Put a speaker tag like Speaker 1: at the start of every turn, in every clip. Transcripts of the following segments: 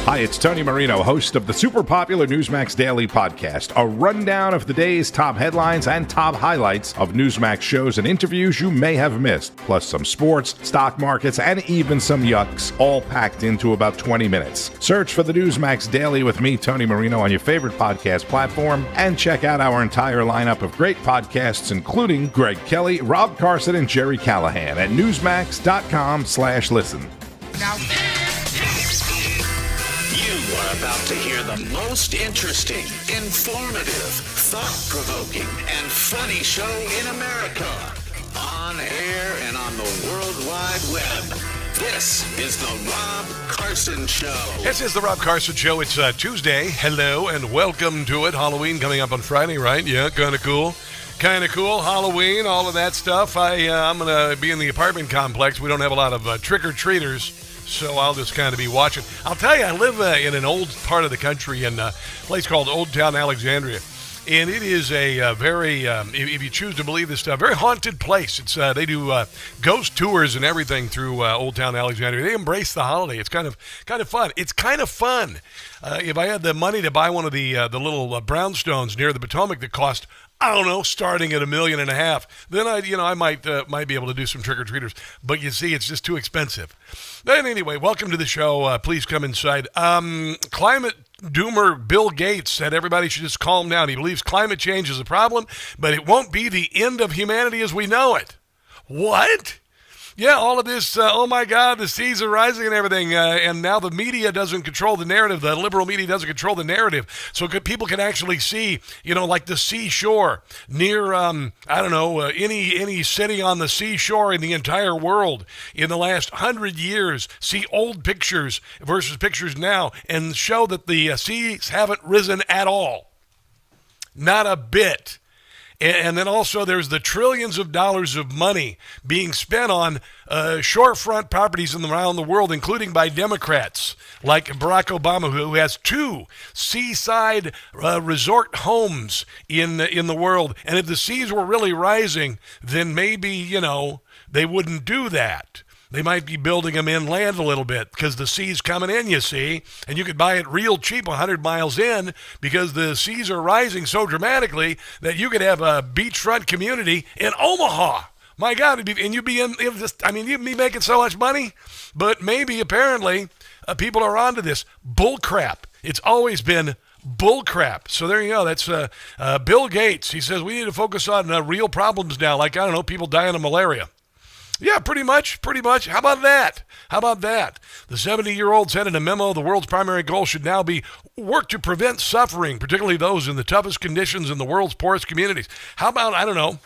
Speaker 1: Hi, it's Tony Marino, host of the super popular Newsmax Daily podcast, a rundown of the day's top headlines and top highlights of Newsmax shows and interviews you may have missed, plus some sports, stock markets, and even some yucks, all packed into about 20 minutes. Search for the Newsmax Daily with me, Tony Marino, on your favorite podcast platform, and check out our entire lineup of great podcasts, including Greg Kelly, Rob Carson, and Jerry Callahan at newsmax.com/listen.
Speaker 2: Now,
Speaker 3: you are about to hear the most interesting, informative, thought-provoking, and funny show in America. On air and on the World Wide Web. This is the Rob Carson Show.
Speaker 2: this is the Rob Carson Show. It's Tuesday. Hello and welcome to it. Halloween coming up on Friday, right? Yeah, kind of cool. Halloween, all of that stuff. I'm going to be in the apartment complex. We don't have a lot of trick-or-treaters. So I'll just kind of be watching. I'll tell you, I live in an old part of the country in a place called Old Town Alexandria. And it is a very, if you choose to believe this stuff, very haunted place. It's they do ghost tours and everything through Old Town Alexandria. They embrace the holiday. It's kind of fun. It's kind of fun. If I had the money to buy one of the little brownstones near the Potomac that cost, I don't know, starting at $1.5 million, then I might be able to do some trick-or-treaters. But you see, it's just too expensive. But anyway, welcome to the show. Please come inside. Climate doomer Bill Gates said everybody should just calm down. He believes climate change is a problem, but it won't be the end of humanity as we know it. What? Yeah, all of this, oh my God, the seas are rising and everything, and now the media doesn't control the narrative. The liberal media doesn't control the narrative. So people can actually see, like the seashore near, any city on the seashore in the entire world in the last 100 years, see old pictures versus pictures now, and show that the seas haven't risen at all. Not a bit. And then also there's the trillions of dollars of money being spent on shorefront properties around the world, including by Democrats like Barack Obama, who has 2 seaside resort homes in the world. And if the seas were really rising, then maybe, they wouldn't do that. They might be building them inland a little bit because the sea's coming in, you see, and you could buy it real cheap 100 miles in because the seas are rising so dramatically that you could have a beachfront community in Omaha. My God, and you'd be you'd be making so much money, but maybe apparently people are onto this bull crap. It's always been bull crap. So there you go. That's Bill Gates. He says we need to focus on real problems now, like, people dying of malaria. Yeah, pretty much. How about that? The 70-year-old said in a memo, the world's primary goal should now be work to prevent suffering, particularly those in the toughest conditions in the world's poorest communities. How about,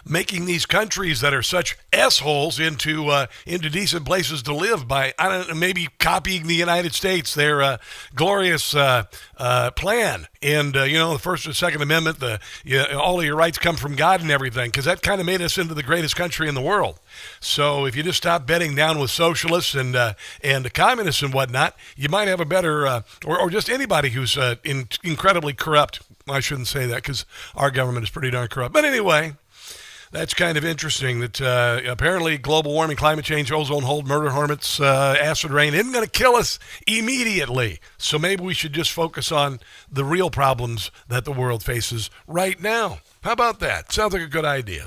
Speaker 2: making these countries that are such assholes into decent places to live by, maybe copying the United States, their glorious plan. And, the First and Second Amendment, all of your rights come from God and everything, because that kind of made us into the greatest country in the world. So if you just stop betting down with socialists and communists and whatnot, you might have a better, or just anybody who's incredibly corrupt. I shouldn't say that because our government is pretty darn corrupt. But anyway, that's kind of interesting that apparently global warming, climate change, ozone hole, murder hornets, acid rain isn't going to kill us immediately. So maybe we should just focus on the real problems that the world faces right now. How about that? Sounds like a good idea.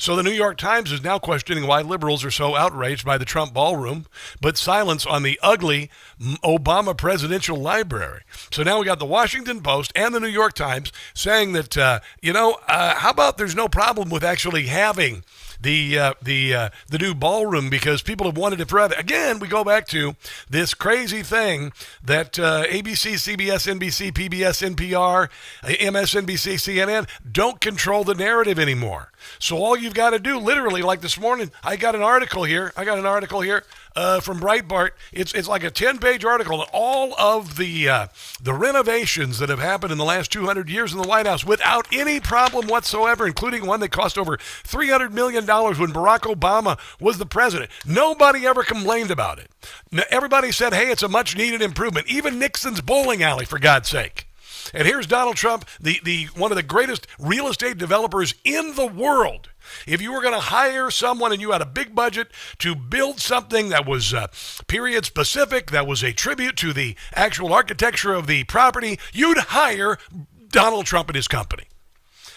Speaker 2: So the New York Times is now questioning why liberals are so outraged by the Trump ballroom, but silence on the ugly Obama presidential library. So now we got the Washington Post and the New York Times saying that, how about there's no problem with actually having the new ballroom because people have wanted it forever. Again, we go back to this crazy thing that ABC, CBS, NBC, PBS, NPR, MSNBC, CNN don't control the narrative anymore. So all you've got to do, literally, like this morning, I got an article here from Breitbart. It's like a 10-page article on all of the renovations that have happened in the last 200 years in the White House without any problem whatsoever, including one that cost over $300 million when Barack Obama was the president. Nobody ever complained about it. Everybody said, hey, it's a much-needed improvement. Even Nixon's bowling alley, for God's sake. And here's Donald Trump, the one of the greatest real estate developers in the world. If you were going to hire someone and you had a big budget to build something that was period specific, that was a tribute to the actual architecture of the property, you'd hire Donald Trump and his company.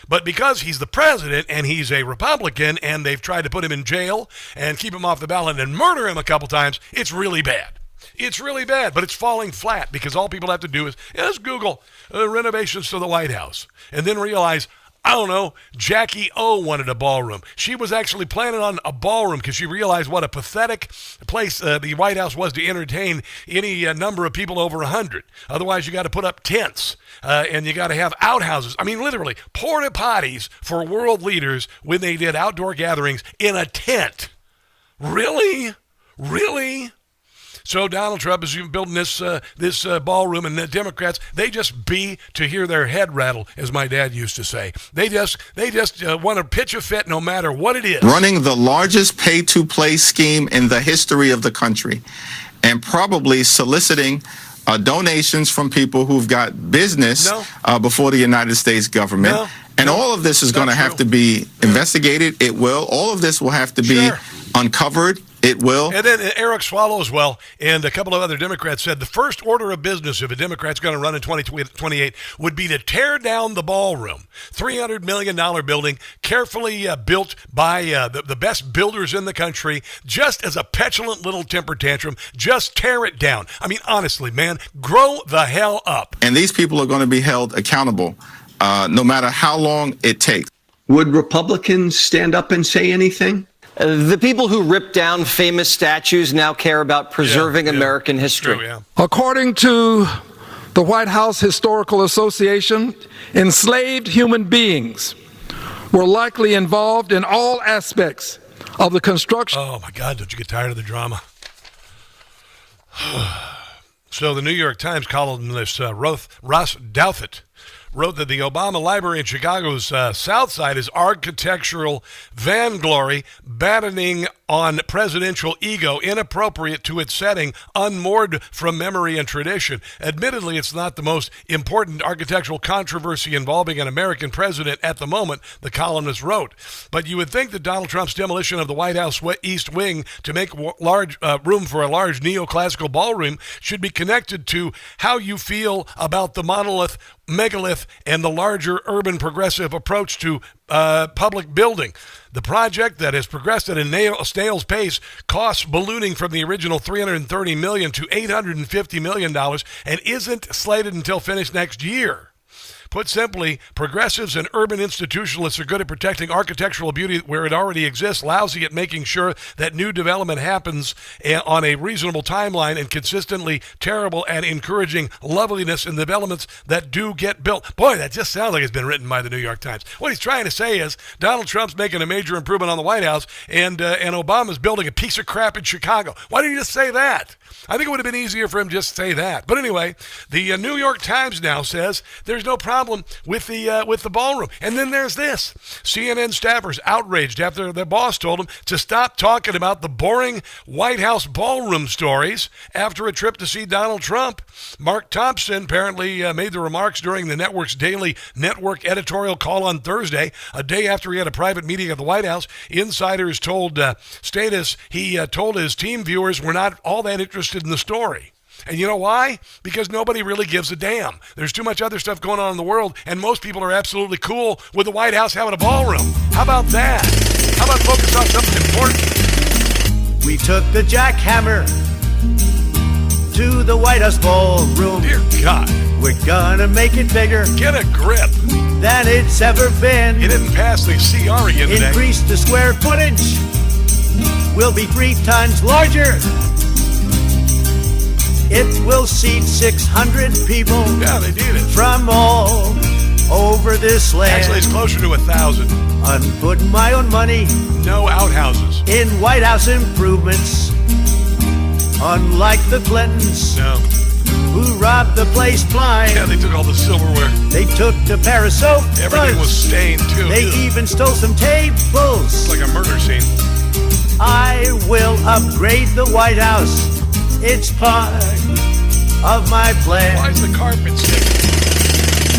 Speaker 2: But because he's the president and he's a Republican and they've tried to put him in jail and keep him off the ballot and murder him a couple times, it's really bad. It's really bad, but it's falling flat because all people have to do is just Google renovations to the White House and then realize, I don't know, Jackie O wanted a ballroom. She was actually planning on a ballroom because she realized what a pathetic place the White House was to entertain any number of people over 100. Otherwise, you got to put up tents and you got to have outhouses. I mean, literally, porta potties for world leaders when they did outdoor gatherings in a tent. Really? Really? So Donald Trump is building this ballroom, and the Democrats, they just be to hear their head rattle, as my dad used to say. They just want to pitch a fit no matter what it is.
Speaker 4: Running the largest pay-to-play scheme in the history of the country, and probably soliciting donations from people who've got business before the United States government. And all of this is going to have to be investigated. It will. All of this will have to be uncovered. It will.
Speaker 2: And then Eric Swallowswell and a couple of other Democrats said the first order of business if a Democrat's going to run in 2028 would be to tear down the ballroom. $300 million building, carefully built by the best builders in the country, just as a petulant little temper tantrum. Just tear it down. I mean, honestly, man, grow the hell up.
Speaker 4: And these people are going to be held accountable no matter how long it takes.
Speaker 5: Would Republicans stand up and say anything?
Speaker 6: The people who rip down famous statues now care about preserving American history.
Speaker 2: True,
Speaker 7: According to the White House Historical Association, enslaved human beings were likely involved in all aspects of the construction.
Speaker 2: Oh, my God, don't you get tired of the drama? So the New York Times columnist Ross Douthat wrote that the Obama Library in Chicago's South Side is architectural vainglory, battening on presidential ego, inappropriate to its setting, unmoored from memory and tradition. Admittedly, it's not the most important architectural controversy involving an American president at the moment, the columnist wrote. But you would think that Donald Trump's demolition of the White House East Wing to make large room for a large neoclassical ballroom should be connected to how you feel about the monolith, megalith, and the larger urban progressive approach to public building. The project that has progressed at a snail's pace, costs ballooning from the original $330 million to $850 million, and isn't slated until finished next year. Put simply, progressives and urban institutionalists are good at protecting architectural beauty where it already exists, lousy at making sure that new development happens on a reasonable timeline, and consistently terrible at encouraging loveliness in developments that do get built. Boy, that just sounds like it's been written by the New York Times. What he's trying to say is Donald Trump's making a major improvement on the White House, and Obama's building a piece of crap in Chicago. Why didn't he just say that? I think it would have been easier for him just to say that. But anyway, the New York Times now says there's no problem with the ballroom. And then there's this. CNN staffers outraged after their boss told them to stop talking about the boring White House ballroom stories after a trip to see Donald Trump. Mark Thompson apparently made the remarks during the network's daily network editorial call on Thursday, a day after he had a private meeting at the White House. Insiders told Status he told his team viewers were not all that interested in the story. And you know why? Because nobody really gives a damn. There's too much other stuff going on in the world, and most people are absolutely cool with the White House having a ballroom. How about that? How about focus on something important?
Speaker 8: We took the jackhammer to the White House ballroom.
Speaker 2: Dear God.
Speaker 8: We're gonna make it bigger.
Speaker 2: Get a grip.
Speaker 8: Than it's ever been.
Speaker 2: You didn't pass the CR again today.
Speaker 8: Increase the square footage. Will be 3 times larger. It will seat 600 people.
Speaker 2: Yeah, they did it.
Speaker 8: From all over this land.
Speaker 2: Actually, it's closer to 1,000.
Speaker 8: I'm putting my own money.
Speaker 2: No outhouses.
Speaker 8: In White House improvements. Unlike the Clintons.
Speaker 2: No.
Speaker 8: Who robbed the place blind.
Speaker 2: Yeah, they took all the silverware.
Speaker 8: They took the bar of soap.
Speaker 2: Everything was stained, too.
Speaker 8: They even stole some tables.
Speaker 2: It's like a murder scene.
Speaker 8: I will upgrade the White House. It's part of my plan.
Speaker 2: Why is the carpet sticking?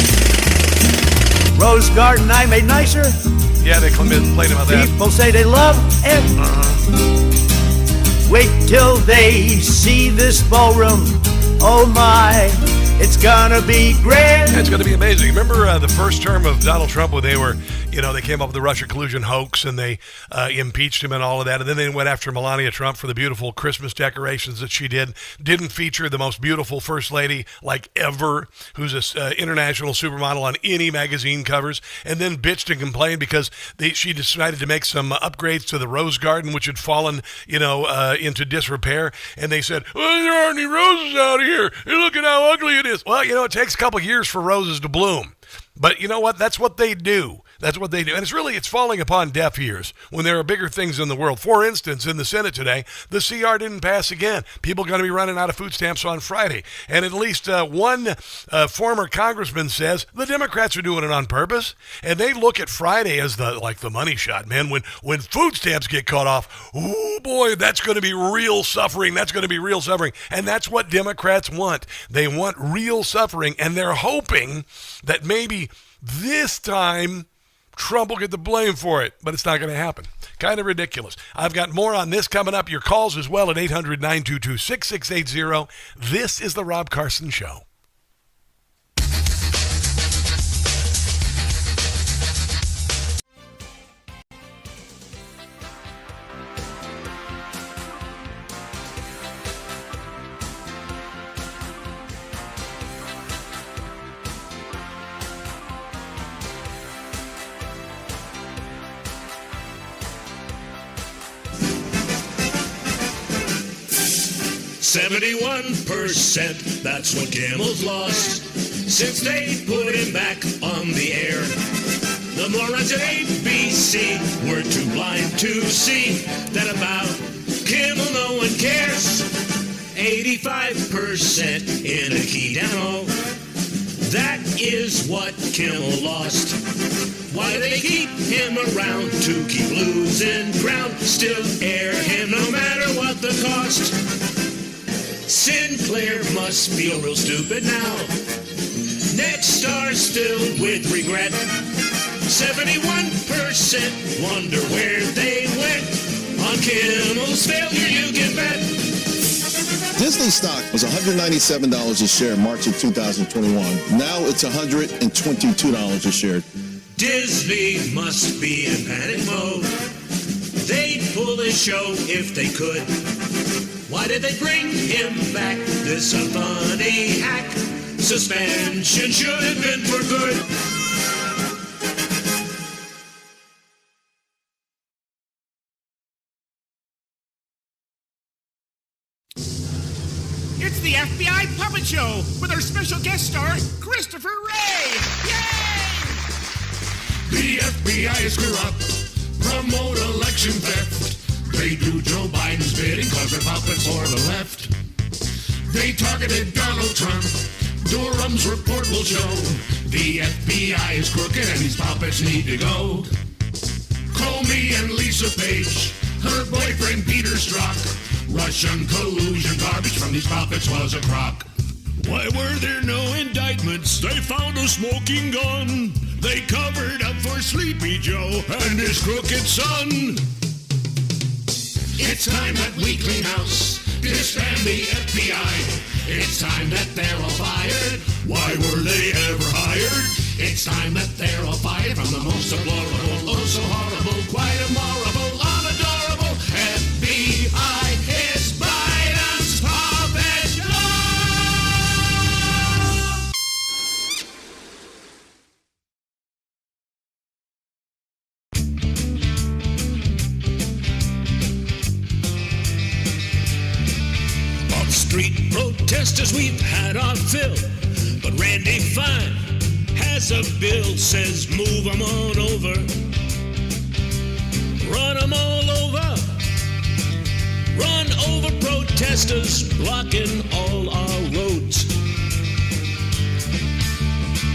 Speaker 8: Rose garden I made nicer.
Speaker 2: Yeah, they complain about that.
Speaker 8: People say they love it. Wait till they see this ballroom. Oh my, it's gonna be great.
Speaker 2: It's gonna be amazing. Remember the first term of Donald Trump, where they were, they came up with the Russia collusion hoax and they impeached him and all of that, and then they went after Melania Trump for the beautiful Christmas decorations that she didn't feature the most beautiful first lady like ever, who's an international supermodel on any magazine covers, and then bitched and complained because she decided to make some upgrades to the rose garden, which had fallen into disrepair, and they said, well, there aren't any roses out here, look at how ugly it is. Well, it takes a couple years for roses to bloom. But you know what? That's what they do. That's what they do. And it's falling upon deaf ears when there are bigger things in the world. For instance, in the Senate today, the CR didn't pass again. People are going to be running out of food stamps on Friday. And at least one former congressman says the Democrats are doing it on purpose. And they look at Friday as the money shot, man. When food stamps get cut off, oh boy, that's going to be real suffering. That's going to be real suffering. And that's what Democrats want. They want real suffering. And they're hoping that maybe this time Trump will get the blame for it, but it's not going to happen. Kind of ridiculous. I've got more on this coming up. Your calls as well at 800-922-6680. This is The Rob Carson Show.
Speaker 9: %, that's what Kimmel's lost since they put him back on the air. The morons at ABC were too blind to see that about Kimmel no one cares. 85% in a key demo. That is what Kimmel lost. Why do they keep him around? To keep losing ground. Still air him no matter what the cost. Sinclair must feel real stupid now. Next star still with regret. 71% wonder where they went. On Kimmel's failure you can bet.
Speaker 10: Disney stock was $197 a share in March of 2021. Now it's $122 a share.
Speaker 9: Disney must be in panic mode. They'd pull this show if they could. Why did they bring him back? This a funny hack. Suspension should have been for good.
Speaker 11: It's the FBI Puppet Show with our special guest star, Christopher Ray. Yay!
Speaker 12: The FBI is corrupt, promote election theft. They do Joe Biden's bidding cause they're puppets for the left. They targeted Donald Trump. Durham's report will show the FBI is crooked and these puppets need to go. Comey and Lisa Page, her boyfriend Peter Strzok. Russian collusion garbage from these puppets was a crock.
Speaker 9: Why were there no indictments? They found a smoking gun. They covered up for Sleepy Joe and his crooked son.
Speaker 12: It's time that we clean house, disband the FBI. It's time that they're all fired.
Speaker 9: Why were they ever hired?
Speaker 12: It's time that they're all fired from the most deplorable, oh so horrible, quite immorable, unadorable FBI is Biden's puppet show.
Speaker 9: Street protesters, we've had our fill, but Randy Fine has a bill, says move them on over, run them all over, run over protesters blocking all our roads.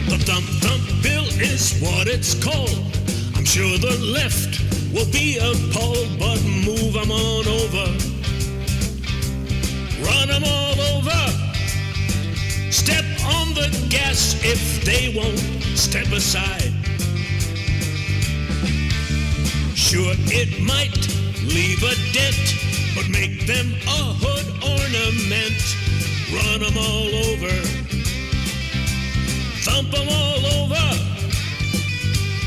Speaker 9: The Thump Thump bill is what it's called. I'm sure the left will be appalled, but move them on over. Run them all over. Step on the gas if they won't step aside. Sure, it might leave a dent, but make them a hood ornament. Run them all over, thump them all over.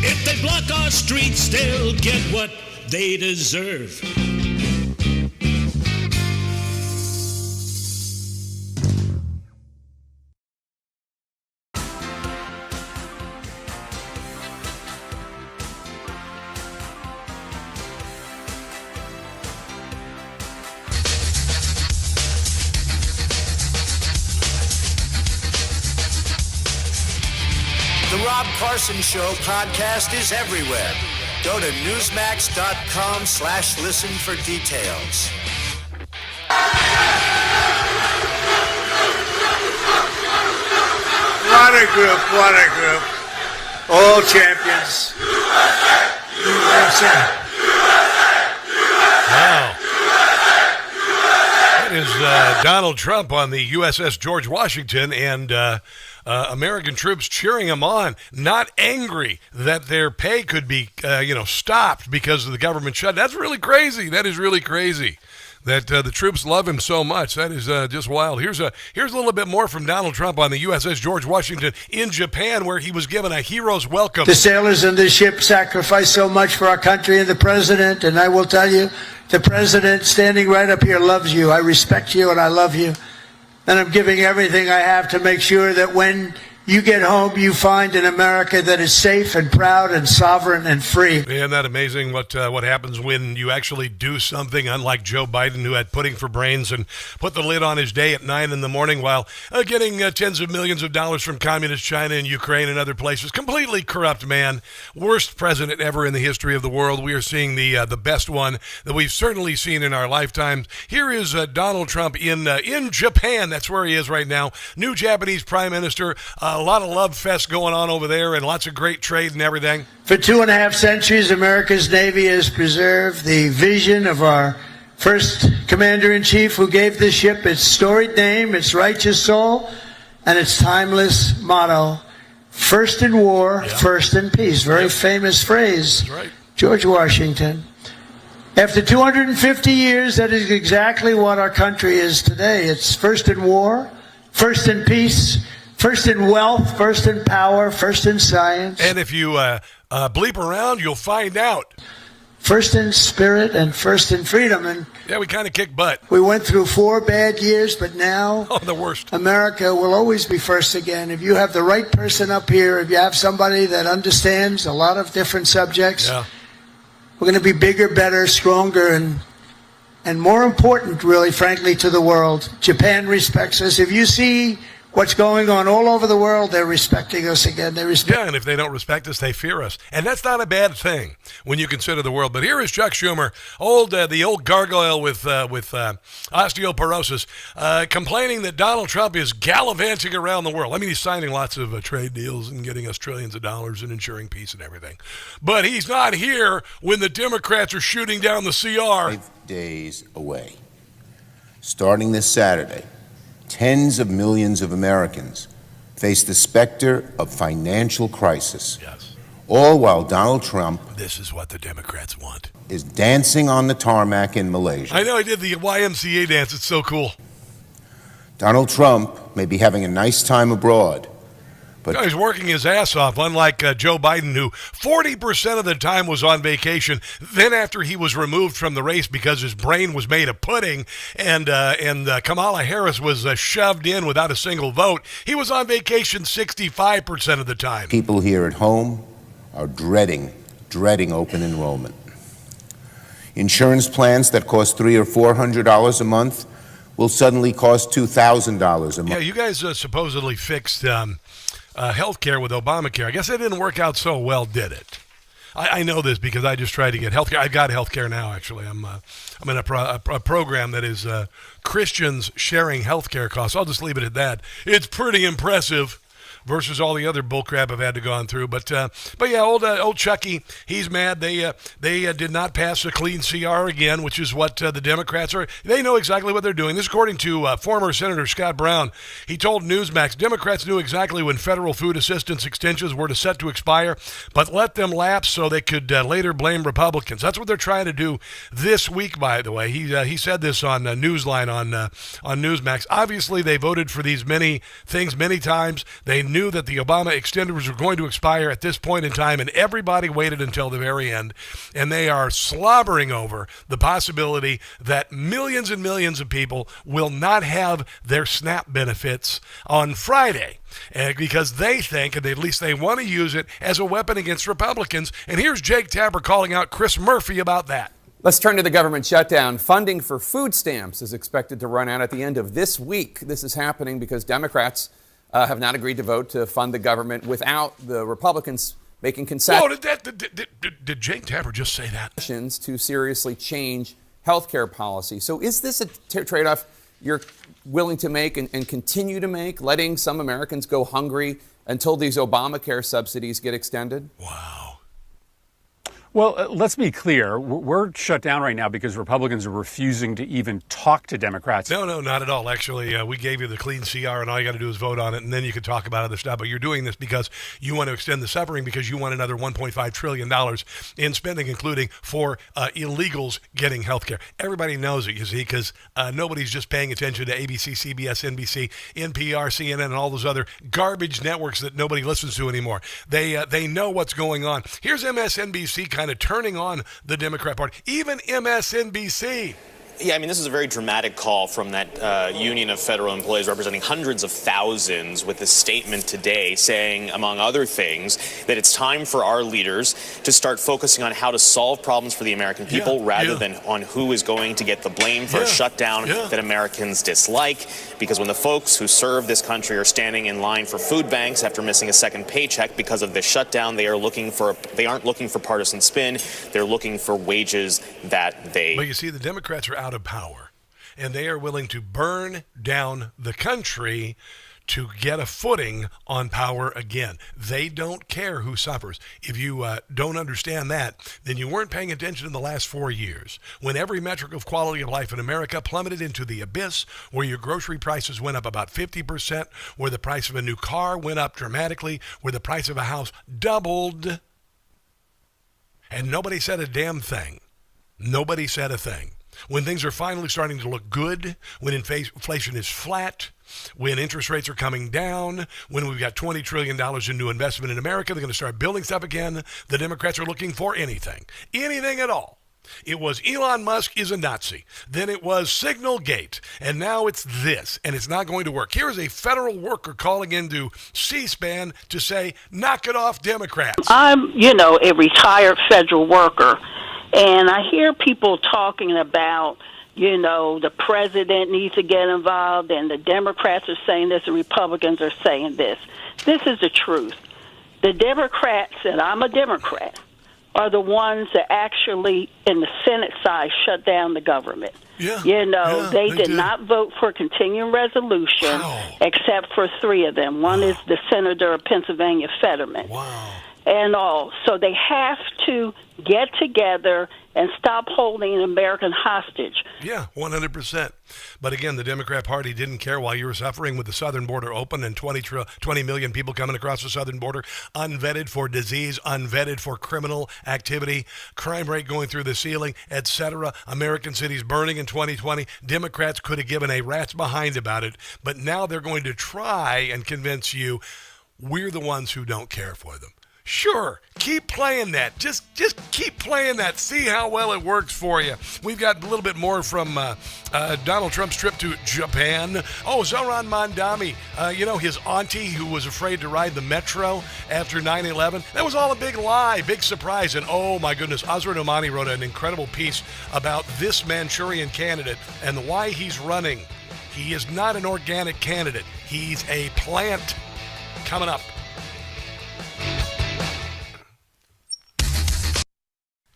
Speaker 9: If they block our streets, they'll get what they deserve.
Speaker 8: The Rob Carson Show podcast is everywhere. Go to newsmax.com/listen for details.
Speaker 13: What a group, what a group. All champions.
Speaker 2: Wow. That is Donald Trump on the USS George Washington, and American troops cheering him on, not angry that their pay could be, stopped because of the government shut. That's really crazy. That is really crazy that the troops love him so much. That is just wild. Here's a little bit more from Donald Trump on the USS George Washington in Japan, where he was given a hero's welcome.
Speaker 14: The sailors on this ship sacrificed so much for our country and the president, and I will tell you, the president standing right up here loves you. I respect you and I love you. And I'm giving everything I have to make sure that when you get home, you find an America that is safe and proud and sovereign and free.
Speaker 2: Isn't that amazing what happens when you actually do something, unlike Joe Biden, who had pudding for brains and put the lid on his day at 9 in the morning while getting tens of millions of dollars from communist China and Ukraine and other places. Completely corrupt man. Worst president ever in the history of the world. We are seeing the best one that we've certainly seen in our lifetimes. Here is Donald Trump in Japan. That's where he is right now. New Japanese prime minister. A lot of love fest going on over there and lots of great trade and everything.
Speaker 14: For 2.5 centuries, America's Navy has preserved the vision of our first commander-in-chief, who gave this ship its storied name, its righteous soul, and its timeless motto, first in war, first in peace. Very famous phrase.
Speaker 2: That's right.
Speaker 14: George Washington. After 250 years, that is exactly what our country is today. It's first in war, first in peace, first in wealth, first in power, first in science.
Speaker 2: And if you bleep around, you'll find out.
Speaker 14: First in spirit and first in freedom. And
Speaker 2: yeah, we kind of kick butt.
Speaker 14: We went through 4 bad years, but now
Speaker 2: the worst.
Speaker 14: America will always be first again. If you have the right person up here, if you have somebody that understands a lot of different subjects, we're going to be bigger, better, stronger, and more important, really, frankly, to the world. Japan respects us. If you see what's going on all over the world, they're respecting us again.
Speaker 2: Yeah, and if they don't respect us, they fear us. And that's not a bad thing when you consider the world. But here is Chuck Schumer, the old gargoyle with osteoporosis, complaining that Donald Trump is gallivanting around the world. I mean, he's signing lots of trade deals and getting us trillions of dollars and ensuring peace and everything. But he's not here when the Democrats are shooting down the CR.
Speaker 15: 5 days away. Starting this Saturday, tens of millions of Americans face the specter of financial crisis.
Speaker 2: Yes.
Speaker 15: All while Donald Trump,
Speaker 2: this is what the Democrats want,
Speaker 15: is dancing on the tarmac in Malaysia.
Speaker 2: I know, I did the YMCA dance. It's so cool.
Speaker 15: Donald Trump may be having a nice time abroad, but
Speaker 2: he's working his ass off, unlike Joe Biden, who 40% of the time was on vacation. Then after he was removed from the race because his brain was made of pudding and Kamala Harris was shoved in without a single vote, he was on vacation 65% of the time.
Speaker 15: People here at home are dreading open enrollment. Insurance plans that cost $300 or $400 a month will suddenly cost $2,000 a month.
Speaker 2: Yeah, you guys supposedly fixed health care with Obamacare. I guess it didn't work out so well, did it? I know this because I just tried to get health care. I've got health care now, actually. I'm in a program that is Christians sharing health care costs. I'll just leave it at that. It's pretty impressive. versus all the other bullcrap I've had to go through. But yeah, old Chucky, he's mad. They did not pass a clean CR again, which is what the Democrats are. They know exactly what they're doing. This, according to former Senator Scott Brown. He told Newsmax, Democrats knew exactly when federal food assistance extensions were set to expire, but let them lapse so they could later blame Republicans. That's what they're trying to do this week, by the way. He said this on Newsline on Newsmax. Obviously, they voted for these many things many times. They knew that the Obama extenders were going to expire at this point in time, and everybody waited until the very end. And they are slobbering over the possibility that millions and millions of people will not have their SNAP benefits on Friday. Because they think, and at least they want to use it as a weapon against Republicans. And here's Jake Tapper calling out Chris Murphy about that.
Speaker 16: Let's turn to the government shutdown. Funding for food stamps is expected to run out at the end of this week. This is happening because Democrats have not agreed to vote to fund the government without the Republicans making concessions.
Speaker 2: Did Jake Tapper just say that?
Speaker 16: To seriously change health care policy. So is this a trade-off you're willing to make and continue to make, letting some Americans go hungry until these Obamacare subsidies get extended?
Speaker 2: Wow.
Speaker 17: Well, let's be clear. We're shut down right now because Republicans are refusing to even talk to Democrats.
Speaker 2: No, not at all. Actually, we gave you the clean CR, and all you got to do is vote on it, and then you can talk about other stuff. But you're doing this because you want to extend the suffering, because you want another $1.5 trillion in spending, including for illegals getting health care. Everybody knows it, you see, because nobody's just paying attention to ABC, CBS, NBC, NPR, CNN, and all those other garbage networks that nobody listens to anymore. They know what's going on. Here's MSNBC kind of turning on the Democrat Party, even MSNBC.
Speaker 18: Yeah, I mean, this is a very dramatic call from that union of federal employees representing hundreds of thousands with a statement today saying, among other things, that it's time for our leaders to start focusing on how to solve problems for the American people rather than on who is going to get the blame for a shutdown that Americans dislike. Because when the folks who serve this country are standing in line for food banks after missing a second paycheck because of this shutdown, they aren't looking for partisan spin. They're looking for wages that they...
Speaker 2: But you see, the Democrats are out of power, and they are willing to burn down the country to get a footing on power again. They don't care who suffers. If you don't understand that, then you weren't paying attention in the last 4 years, when every metric of quality of life in America plummeted into the abyss, where your grocery prices went up about 50%, where the price of a new car went up dramatically, where the price of a house doubled, and nobody said a damn thing. Nobody said a thing. When things are finally starting to look good, when inflation is flat, when interest rates are coming down, when we've got $20 trillion in new investment in America, they're going to start building stuff again. The Democrats are looking for anything at all. It was Elon Musk is a Nazi. Then it was Signalgate. And now it's this. And it's not going to work. Here is a federal worker calling into C-SPAN to say, knock it off, Democrats.
Speaker 19: I'm, a retired federal worker. And I hear people talking about, the president needs to get involved, and the Democrats are saying this, and Republicans are saying this. This is the truth. The Democrats, and I'm a Democrat, are the ones that actually, in the Senate side, shut down the government. They did not vote for a continuing resolution except for 3 of them. One is the senator of Pennsylvania, Fetterman. And all. So they have to get together and stop holding an American hostage.
Speaker 2: Yeah, 100%. But again, the Democrat Party didn't care while you were suffering with the southern border open and 20 million people coming across the southern border, unvetted for disease, unvetted for criminal activity, crime rate going through the ceiling, etc. American cities burning in 2020. Democrats could have given a rat's behind about it, but now they're going to try and convince you we're the ones who don't care for them. Sure, keep playing that. Just keep playing that. See how well it works for you. We've got a little bit more from Donald Trump's trip to Japan. Oh, Zohran Mamdani, his auntie who was afraid to ride the metro after 9/11. That was all a big lie, big surprise. And oh my goodness, Azra Nomani wrote an incredible piece about this Manchurian candidate and why he's running. He is not an organic candidate. He's a plant. Coming up.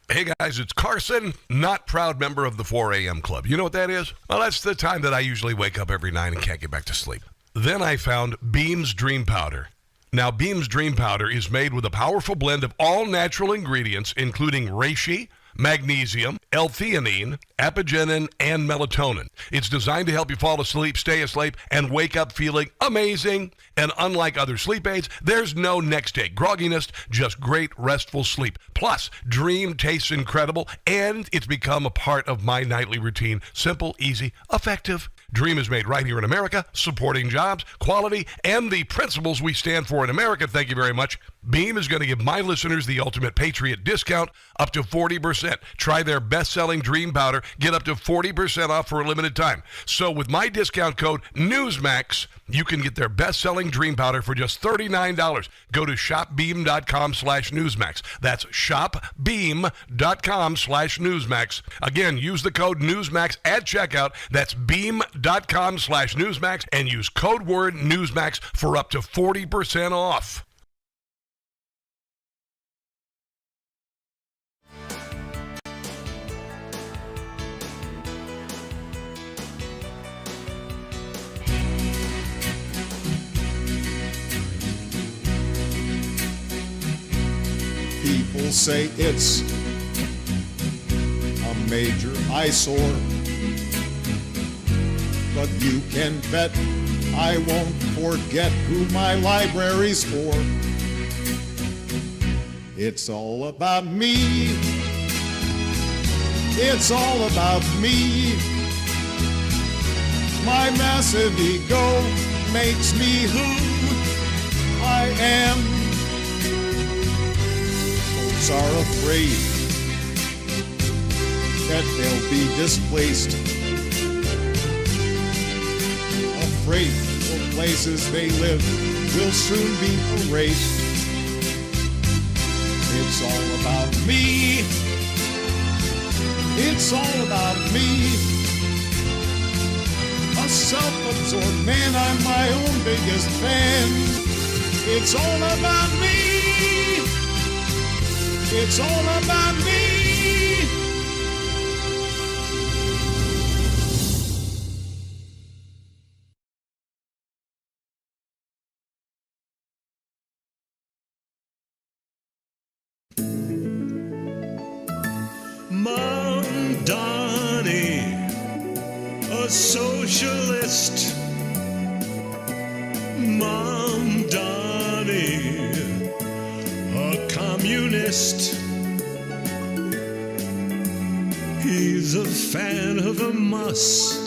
Speaker 2: Hey guys, it's Carson, not proud member of the 4 a.m. club. You know what that is? Well, that's the time that I usually wake up every night and can't get back to sleep. Then I found Beam's Dream Powder. Now, Beam's Dream Powder is made with a powerful blend of all natural ingredients, including reishi, magnesium, L-theanine, apigenin, and melatonin. It's designed to help you fall asleep, stay asleep, and wake up feeling amazing. And unlike other sleep aids, there's no next day grogginess, just great restful sleep. Plus, Dream tastes incredible, and it's become a part of my nightly routine. Simple, easy, effective. Dream is made right here in America, supporting jobs, quality, and the principles we stand for in America. Thank you very much. Beam is going to give my listeners the ultimate Patriot discount, up to 40%. Try their best-selling Dream Powder. Get up to 40% off for a limited time. So with my discount code Newsmax, you can get their best-selling Dream Powder for just $39. Go to shopbeam.com/Newsmax. That's shopbeam.com/Newsmax. Again, use the code Newsmax at checkout. That's beam.com/Newsmax and use code word Newsmax for up to 40% off.
Speaker 20: People say it's a major eyesore, but you can bet I won't forget who my library's for. It's all about me. It's all about me. My massive ego makes me who I am. Folks are afraid that they'll be displaced, afraid the places they live will soon be erased. It's all about me. It's all about me. A self-absorbed man, I'm my own biggest fan. It's all about me. It's all about me.
Speaker 9: Mom Donnie, a socialist. Mom Donnie, a communist. He's a fan of a muss.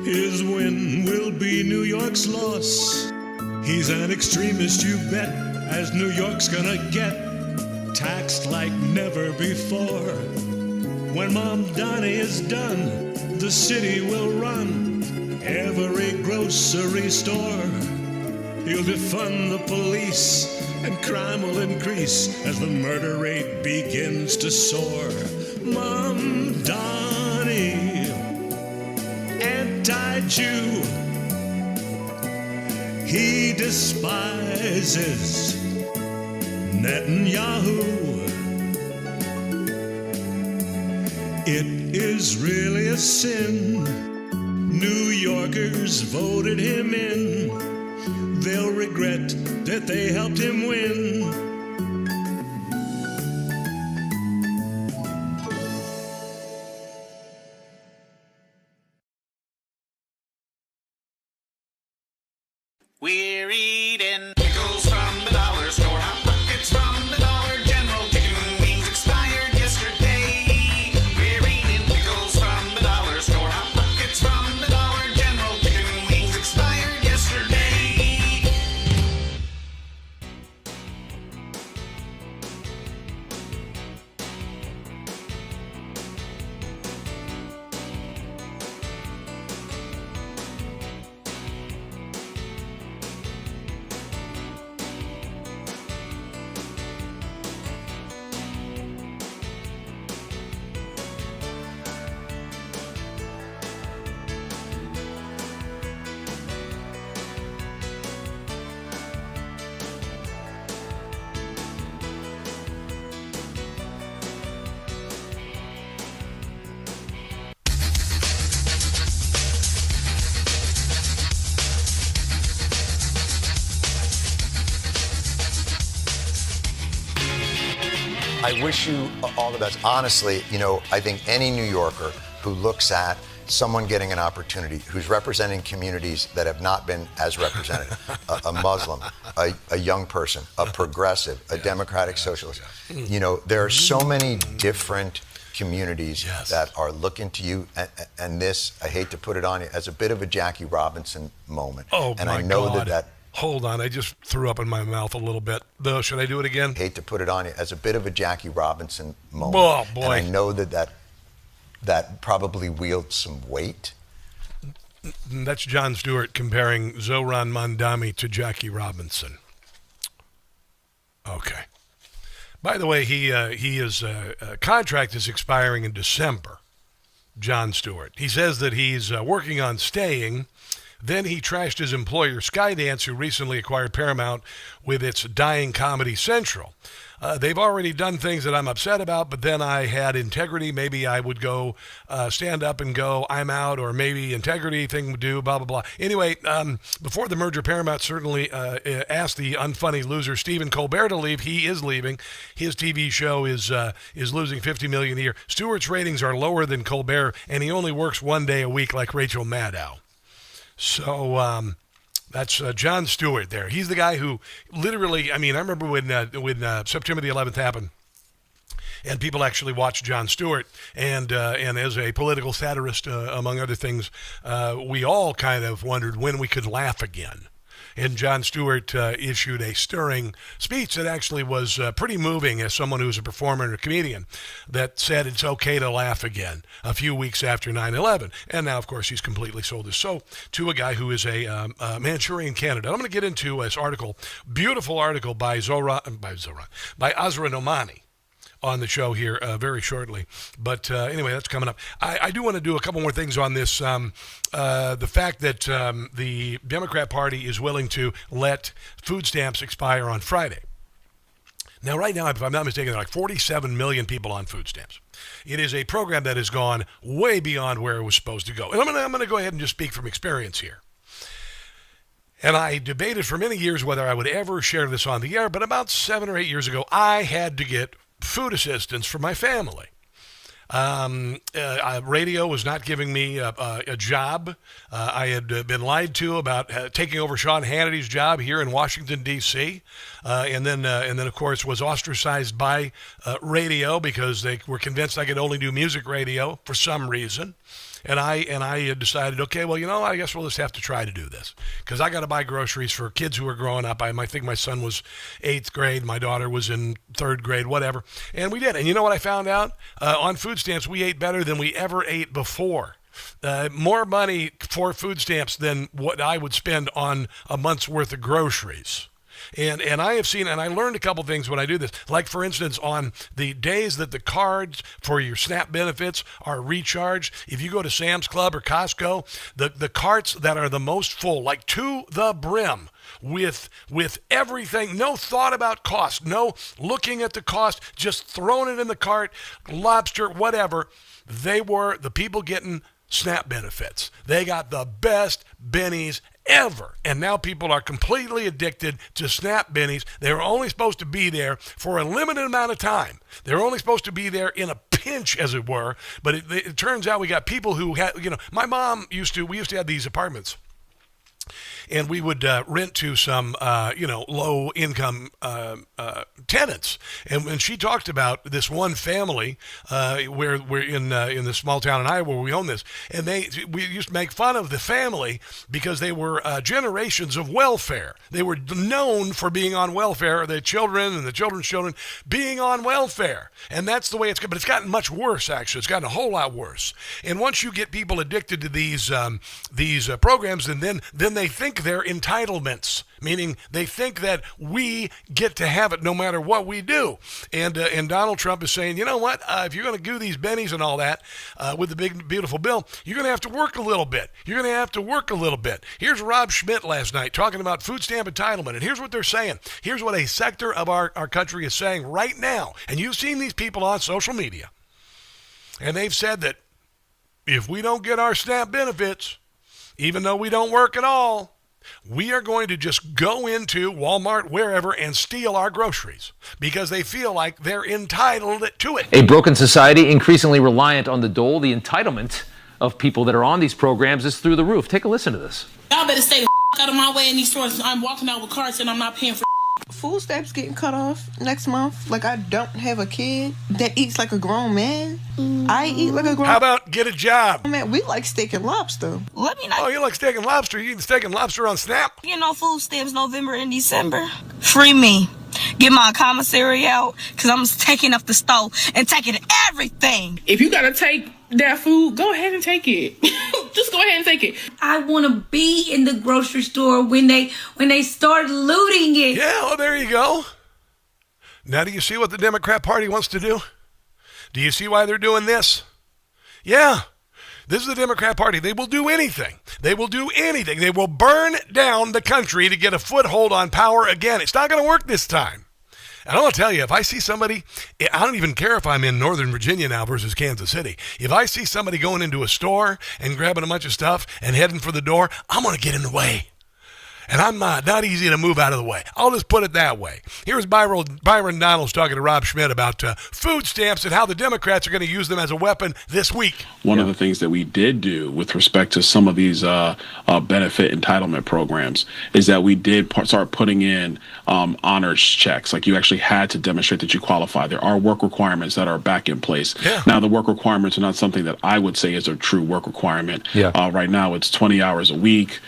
Speaker 9: His win will be New York's loss. He's an extremist, you bet, as New York's gonna get taxed like never before. When Mom Donnie is done, the city will run every grocery store. He'll defund the police and crime will increase as the murder rate begins to soar. Mom Donnie, anti-Jew, he despises Netanyahu. It is really a sin. New Yorkers voted him in. They'll regret that they helped him win.
Speaker 3: We're eating pickles from the dollar store. Hot pockets from the Dollar General. Chicken wings expired yesterday. We're eating pickles from the dollar store. Hot pockets from the Dollar General. Chicken wings expired yesterday.
Speaker 21: I wish you all the best. Honestly, I think any New Yorker who looks at someone getting an opportunity, who's representing communities that have not been as represented, a Muslim, a young person, a progressive, a democratic socialist. There are so many different communities that are looking to you, and this, I hate to put it on you, as a bit of a Jackie Robinson moment.
Speaker 2: Oh,
Speaker 21: and
Speaker 2: my
Speaker 21: I know
Speaker 2: God.
Speaker 21: that
Speaker 2: Hold on, I just threw up in my mouth a little bit. Though, should I do it again?
Speaker 21: Hate to put it on you, as a bit of a Jackie Robinson moment.
Speaker 2: Oh, boy.
Speaker 21: And I know that probably wields some weight.
Speaker 2: That's Jon Stewart comparing Zohran Mamdani to Jackie Robinson. Okay. By the way, his contract is expiring in December, Jon Stewart. He says that he's working on staying. Then he trashed his employer, Skydance, who recently acquired Paramount with its dying Comedy Central. They've already done things that I'm upset about, but then I had integrity. Maybe I would go stand up and go, I'm out, or maybe integrity thing would do, blah, blah, blah. Anyway, before the merger, Paramount certainly asked the unfunny loser Stephen Colbert to leave. He is leaving. His TV show is losing $50 million a year. Stewart's ratings are lower than Colbert, and he only works one day a week like Rachel Maddow. So that's Jon Stewart there. He's the guy who literally, I remember when September the 11th happened, and people actually watched Jon Stewart, and as a political satirist, among other things, we all kind of wondered when we could laugh again. And Jon Stewart issued a stirring speech that actually was pretty moving as someone who's a performer and a comedian, that said it's okay to laugh again a few weeks after 9/11. And now, of course, he's completely sold his soul to a guy who is a Manchurian candidate. I'm going to get into this article, beautiful article by Azra Nomani, on the show here very shortly. But anyway, that's coming up. I do want to do a couple more things on this. The fact that the Democrat Party is willing to let food stamps expire on Friday. Now, right now, if I'm not mistaken, there are like 47 million people on food stamps. It is a program that has gone way beyond where it was supposed to go. And I'm going to go ahead and just speak from experience here. And I debated for many years whether I would ever share this on the air, but about 7 or 8 years ago, I had to get food assistance for my family. Radio was not giving me a job. I had been lied to about taking over Sean Hannity's job here in Washington, D.C., and then of course was ostracized by radio because they were convinced I could only do music radio for some reason. And I had decided, okay, well, I guess we'll just have to try to do this, because I got to buy groceries for kids who are growing up. I think my son was 8th grade, my daughter was in 3rd grade, whatever. And we did. And you know what I found out? On food stamps, we ate better than we ever ate before. More money for food stamps than what I would spend on a month's worth of groceries. And I have seen, and I learned a couple things when I do this. Like, for instance, on the days that the cards for your SNAP benefits are recharged, if you go to Sam's Club or Costco, the carts that are the most full, like to the brim, with everything, no thought about cost, no looking at the cost, just throwing it in the cart, lobster, whatever, they were the people getting SNAP benefits. They got the best bennies ever. And now people are completely addicted to SNAP bennies. They were only supposed to be there for a limited amount of time. They're only supposed to be there in a pinch, as it were. But it turns out we got people who had, my mom we used to have these apartments. And we would rent to some, low-income tenants. And when she talked about this one family, where we're in the small town in Iowa where we own this, and we used to make fun of the family because they were generations of welfare. They were known for being on welfare, the children and the children's children being on welfare. And that's the way it's, but it's gotten much worse, actually. It's gotten a whole lot worse. And once you get people addicted to these programs, and then they think they're entitlements, meaning they think that we get to have it no matter what we do. And Donald Trump is saying, you know what, if you're going to do these bennies and all that with the big, beautiful bill, you're going to have to work a little bit. You're going to have to work a little bit. Here's Rob Schmidt last night talking about food stamp entitlement. And here's what they're saying. Here's what a sector of our country is saying right now. And you've seen these people on social media. And they've said that if we don't get our SNAP benefits, even though we don't work at all, we are going to just go into Walmart, wherever, and steal our groceries because they feel like they're entitled to it.
Speaker 1: A broken society increasingly reliant on the dole. The entitlement of people that are on these programs is through the roof. Take a listen to this.
Speaker 22: Y'all better stay the out of my way in these stores. I'm walking out with Carson. I'm not paying for
Speaker 23: food stamps getting cut off next month. Like, I don't have a kid that eats like a grown man. I eat like a grown.
Speaker 2: How about get a job?
Speaker 23: Man, we like steak and lobster.
Speaker 22: Let me know.
Speaker 2: Oh, you like steak and lobster? You eat steak and lobster on Snap?
Speaker 22: You know, food stamps November and December. Free me. Get my commissary out, because I'm taking up the stove and taking everything.
Speaker 24: If you got to take that food, go ahead and take it. Just go ahead and take it.
Speaker 25: I want to be in the grocery store when they start looting it.
Speaker 2: Yeah, well, there you go. Now, do you see what the Democrat Party wants to do? Do you see why they're doing this? Yeah. This is the Democrat Party. They will do anything. They will do anything. They will burn down the country to get a foothold on power again. It's not going to work this time. And I'm going to tell you, if I see somebody, I don't even care if I'm in Northern Virginia now versus Kansas City. If I see somebody going into a store and grabbing a bunch of stuff and heading for the door, I'm going to get in the way. And I'm not easy to move out of the way. I'll just put it that way. Here's Byron Donalds talking to Rob Schmidt about food stamps and how the Democrats are going to use them as a weapon this week.
Speaker 26: One of the things that we did do with respect to some of these benefit entitlement programs is that we did start putting in honors checks. Like, you actually had to demonstrate that you qualify. There are work requirements that are back in place. Yeah. Now, the work requirements are not something that I would say is a true work requirement. Yeah. Right now, it's 20 hours a week,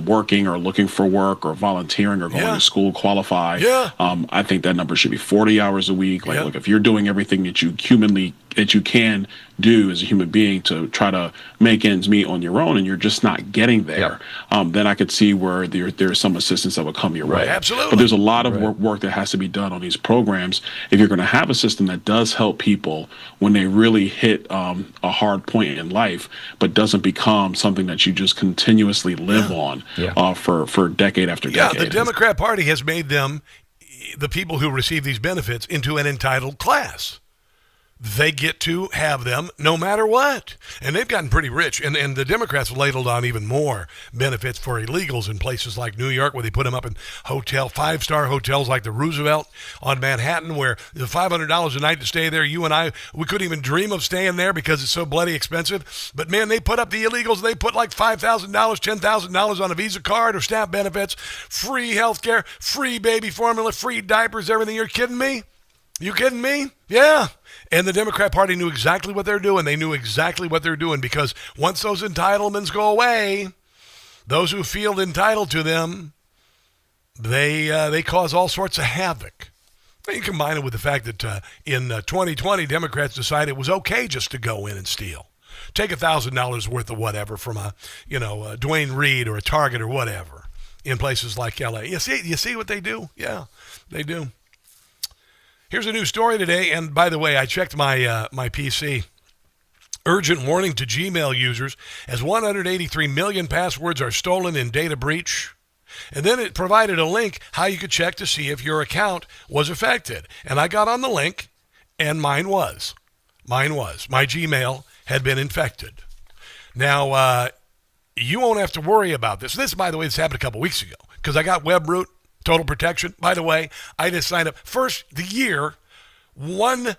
Speaker 26: working or looking for work or volunteering or going to school, qualify. Yeah. I think that number should be 40 hours a week. Like, look, if you're doing everything that you can do as a human being to try to make ends meet on your own and you're just not getting there, then I could see where there's some assistance that would come your way.
Speaker 2: Absolutely.
Speaker 26: But there's a lot of work that has to be done on these programs if you're going to have a system that does help people when they really hit a hard point in life, but doesn't become something that you just continuously live on for decade after decade.
Speaker 2: Yeah, the Democrat Party has made them, the people who receive these benefits, into an entitled class. They get to have them no matter what. And they've gotten pretty rich. And the Democrats ladled on even more benefits for illegals in places like New York, where they put them up in five-star hotels like the Roosevelt on Manhattan, where the $500 a night to stay there, you and I, we couldn't even dream of staying there because it's so bloody expensive. But, man, they put up the illegals. They put like $5,000, $10,000 on a Visa card or SNAP benefits, free health care, free baby formula, free diapers, everything. You're kidding me? You kidding me? Yeah. And the Democrat Party knew exactly what they're doing. They knew exactly what they're doing because once those entitlements go away, those who feel entitled to them, they cause all sorts of havoc. You combine it with the fact that in 2020, Democrats decided it was okay just to go in and steal. Take $1,000 worth of whatever from a Dwayne Reed or a Target or whatever in places like LA. You see what they do? Yeah, they do. Here's a new story today, and by the way, I checked my PC. Urgent warning to Gmail users as 183 million passwords are stolen in data breach. And then it provided a link how you could check to see if your account was affected. And I got on the link, and mine was. My Gmail had been infected. Now, you won't have to worry about this. This, by the way, this happened a couple weeks ago because I got WebRoot. Total protection. By the way, I just signed up. First, the year, one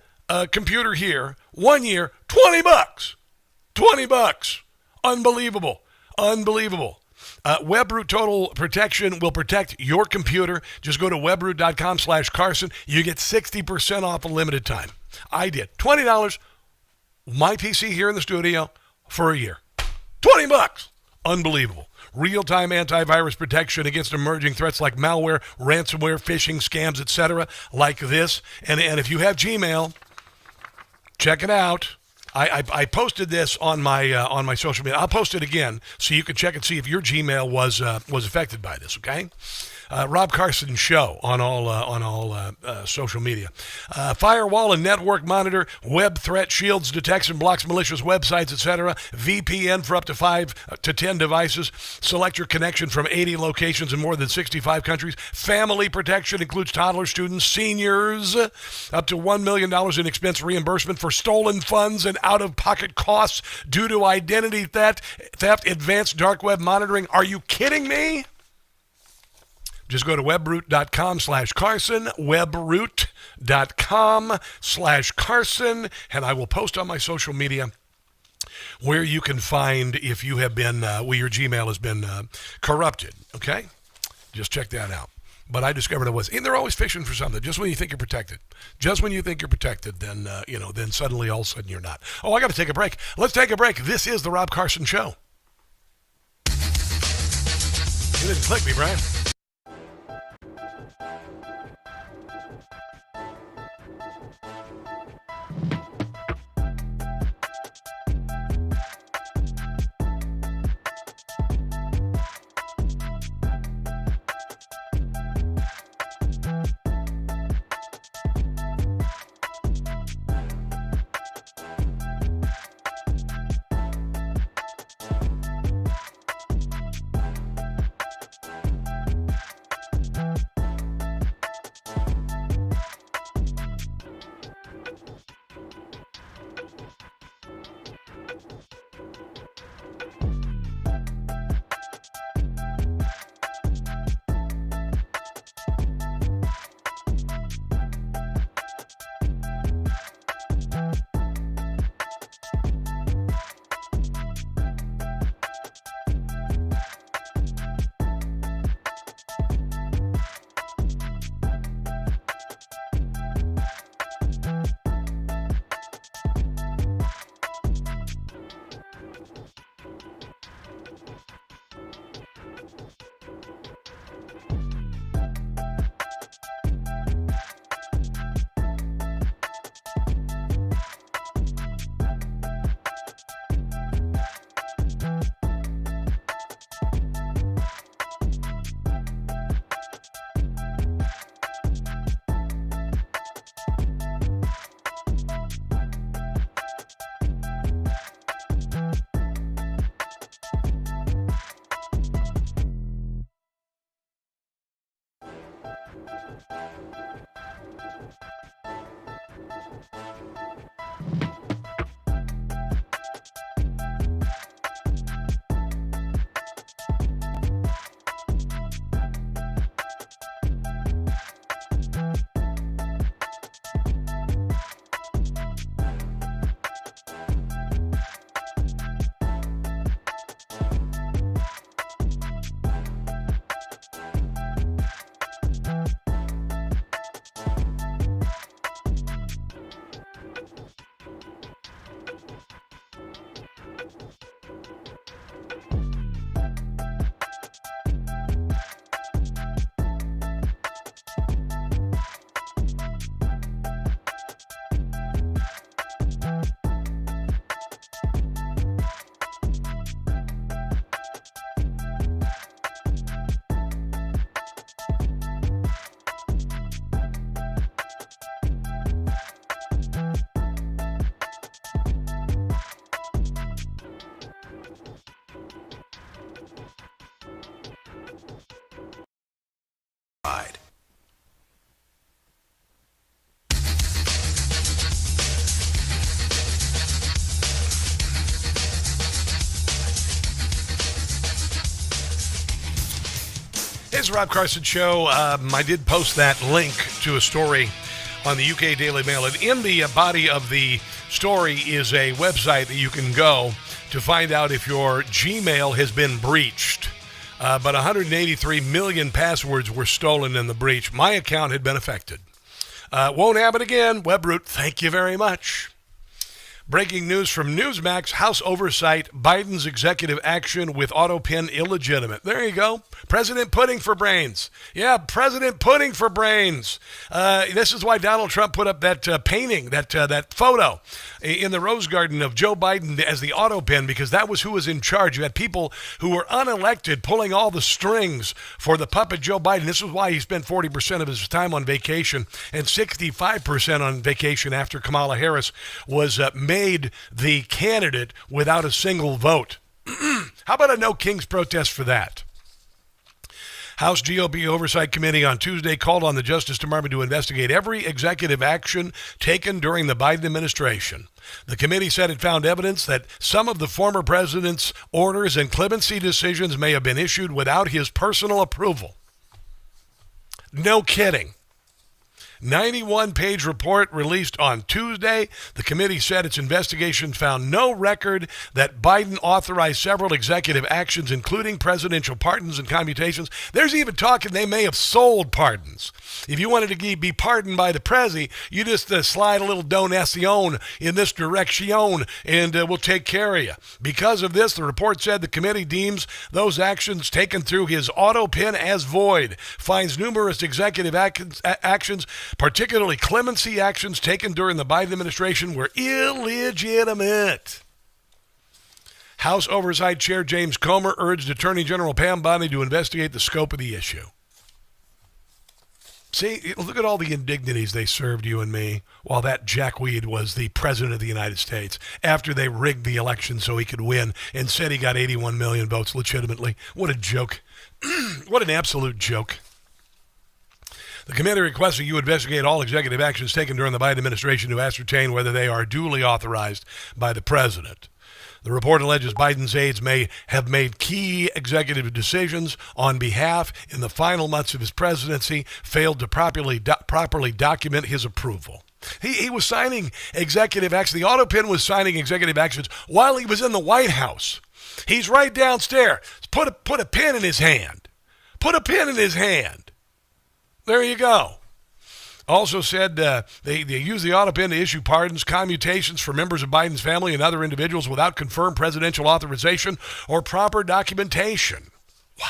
Speaker 2: computer here, 1 year, $20. $20. Unbelievable. WebRoot Total Protection will protect your computer. Just go to webroot.com/Carson. You get 60% off a limited time. I did. $20. My PC here in the studio for a year. $20. Unbelievable. Real-time antivirus protection against emerging threats like malware, ransomware, phishing, scams, etc., like this. And if you have Gmail, check it out. I posted this on my social media. I'll post it again so you can check and see if your Gmail was affected by this. Okay. Rob Carson Show on all social media. Firewall and network monitor, web threat shields, detects and blocks malicious websites, etc. VPN for up to 5 to 10 devices. Select your connection from 80 locations in more than 65 countries. Family protection includes toddlers, students, seniors. Up to $1 million in expense reimbursement for stolen funds and out-of-pocket costs due to identity theft, advanced dark web monitoring. Are you kidding me? Just go to webroot.com/Carson, webroot.com/Carson, and I will post on my social media where you can find if you have been, where your Gmail has been corrupted, okay? Just check that out. But I discovered it was, and they're always fishing for something. Just when you think you're protected. Just when you think you're protected, then, then suddenly all of a sudden you're not. Oh, I got to take a break. Let's take a break. This is The Rob Carson Show. You didn't click me, Brian. It's the Rob Carson Show. I did post that link to a story on the UK Daily Mail. And in the body of the story is a website that you can go to find out if your Gmail has been breached. But 183 million passwords were stolen in the breach. My account had been affected. Won't happen again. Webroot, thank you very much. Breaking news from Newsmax, House Oversight, Biden's executive action with autopin illegitimate. There you go. President pudding for brains. Yeah, President pudding for brains. This is why Donald Trump put up that painting, that photo in the Rose Garden of Joe Biden as the autopin, because that was who was in charge. You had people who were unelected pulling all the strings for the puppet Joe Biden. This is why he spent 40% of his time on vacation and 65% on vacation after Kamala Harris was made the candidate without a single vote. How about a no Kings protest for that? House GOP Oversight Committee on Tuesday called on the Justice Department to investigate every executive action taken during the Biden administration. The committee said it found evidence that some of the former president's orders and clemency decisions may have been issued without his personal approval. No kidding. 91-page report released on Tuesday. The committee said its investigation found no record that Biden authorized several executive actions, including presidential pardons and commutations. There's even talking they may have sold pardons. If you wanted to be pardoned by the Prezi, you just slide a little donation in this direction, and we'll take care of you. Because of this, the report said the committee deems those actions taken through his auto pen as void, finds numerous executive actions, particularly clemency actions taken during the Biden administration, were illegitimate. House Oversight Chair James Comer urged Attorney General Pam Bondi to investigate the scope of the issue. See, look at all the indignities they served you and me while that jackweed was the president of the United States after they rigged the election so he could win and said he got 81 million votes legitimately. What a joke. What an absolute joke. The committee requested you investigate all executive actions taken during the Biden administration to ascertain whether they are duly authorized by the president. The report alleges Biden's aides may have made key executive decisions on behalf in the final months of his presidency, failed to properly document his approval. He was signing executive actions. The auto pen was signing executive actions while he was in the White House. He's right downstairs. Put a pen in his hand. Put a pen in his hand. There you go. Also said they use the auto pen to issue pardons, commutations for members of Biden's family and other individuals without confirmed presidential authorization or proper documentation. Wow.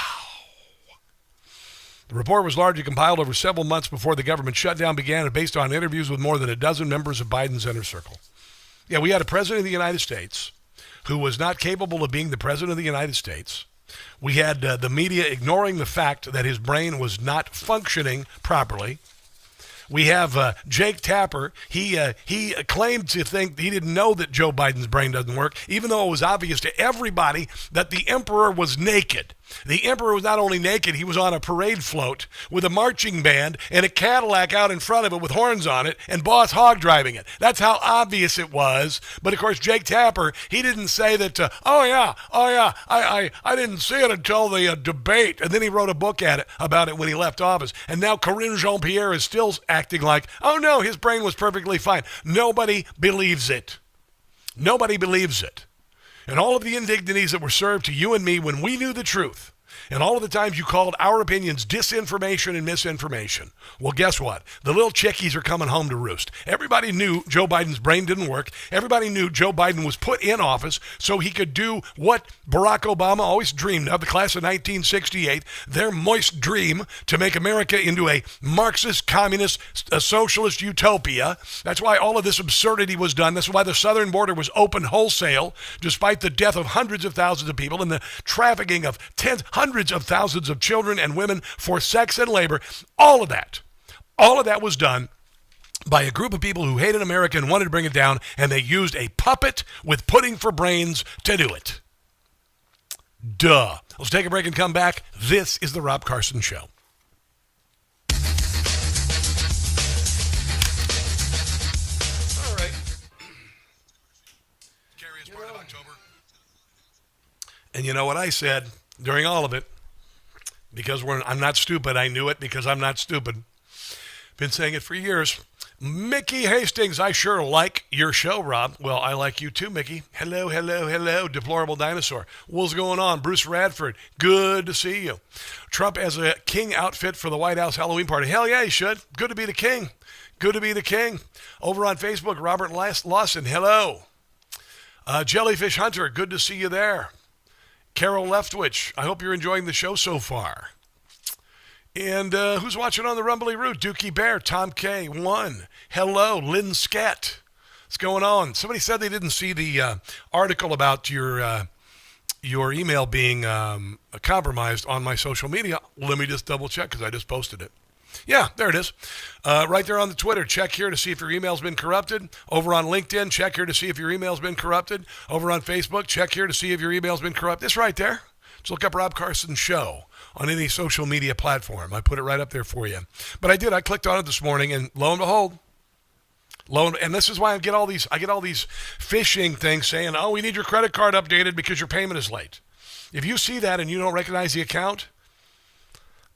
Speaker 2: The report was largely compiled over several months before the government shutdown began and based on interviews with more than a dozen members of Biden's inner circle. Yeah, we had a president of the United States who was not capable of being the president of the United States. We had the media ignoring the fact that his brain was not functioning properly. We have Jake Tapper. He claimed to think he didn't know that Joe Biden's brain doesn't work, even though it was obvious to everybody that the emperor was naked. The emperor was not only naked, he was on a parade float with a marching band and a Cadillac out in front of it with horns on it and Boss Hogg driving it. That's how obvious it was. But of course, Jake Tapper, he didn't say that, I didn't see it until the debate. And then he wrote a book about it when he left office. And now Karine Jean-Pierre is still acting like, oh no, his brain was perfectly fine. Nobody believes it. Nobody believes it. And all of the indignities that were served to you and me when we knew the truth, and all of the times you called our opinions disinformation and misinformation. Well, guess what? The little chickies are coming home to roost. Everybody knew Joe Biden's brain didn't work. Everybody knew Joe Biden was put in office so he could do what Barack Obama always dreamed of, the class of 1968, their moist dream to make America into a Marxist, communist, socialist utopia. That's why all of this absurdity was done. That's why the southern border was open wholesale, despite the death of hundreds of thousands of people and the trafficking of hundreds of thousands of children and women for sex and labor. All of that was done by a group of people who hated America and wanted to bring it down, and they used a puppet with pudding for brains to do it. Duh. Let's take a break and come back. This is The Rob Carson Show. All right. Scariest part of October. And you know what I said during all of it, because I'm not stupid. I knew it because I'm not stupid. Been saying it for years. Mickey Hastings, I sure like your show, Rob. Well, I like you too, Mickey. Hello, hello, hello, deplorable dinosaur. What's going on? Bruce Radford, good to see you. Trump has a king outfit for the White House Halloween party. Hell yeah, he should. Good to be the king. Good to be the king. Over on Facebook, Robert Lawson, hello. Jellyfish Hunter, good to see you there. Carol Leftwich, I hope you're enjoying the show so far. And who's watching on the Rumbly Root? Dookie Bear, Tom K1. Hello, Lynn Scat. What's going on? Somebody said they didn't see the article about your email being compromised on my social media. Let me just double check because I just posted it. Yeah, there it is. Right there on the Twitter. Check here to see if your email's been corrupted. Over on LinkedIn, check here to see if your email's been corrupted. Over on Facebook, check here to see if your email's been corrupted. It's right there. Just look up Rob Carson Show on any social media platform. I put it right up there for you. But I did. I clicked on it this morning, and lo and behold, and this is why I get all these phishing things saying, oh, we need your credit card updated because your payment is late. If you see that and you don't recognize the account,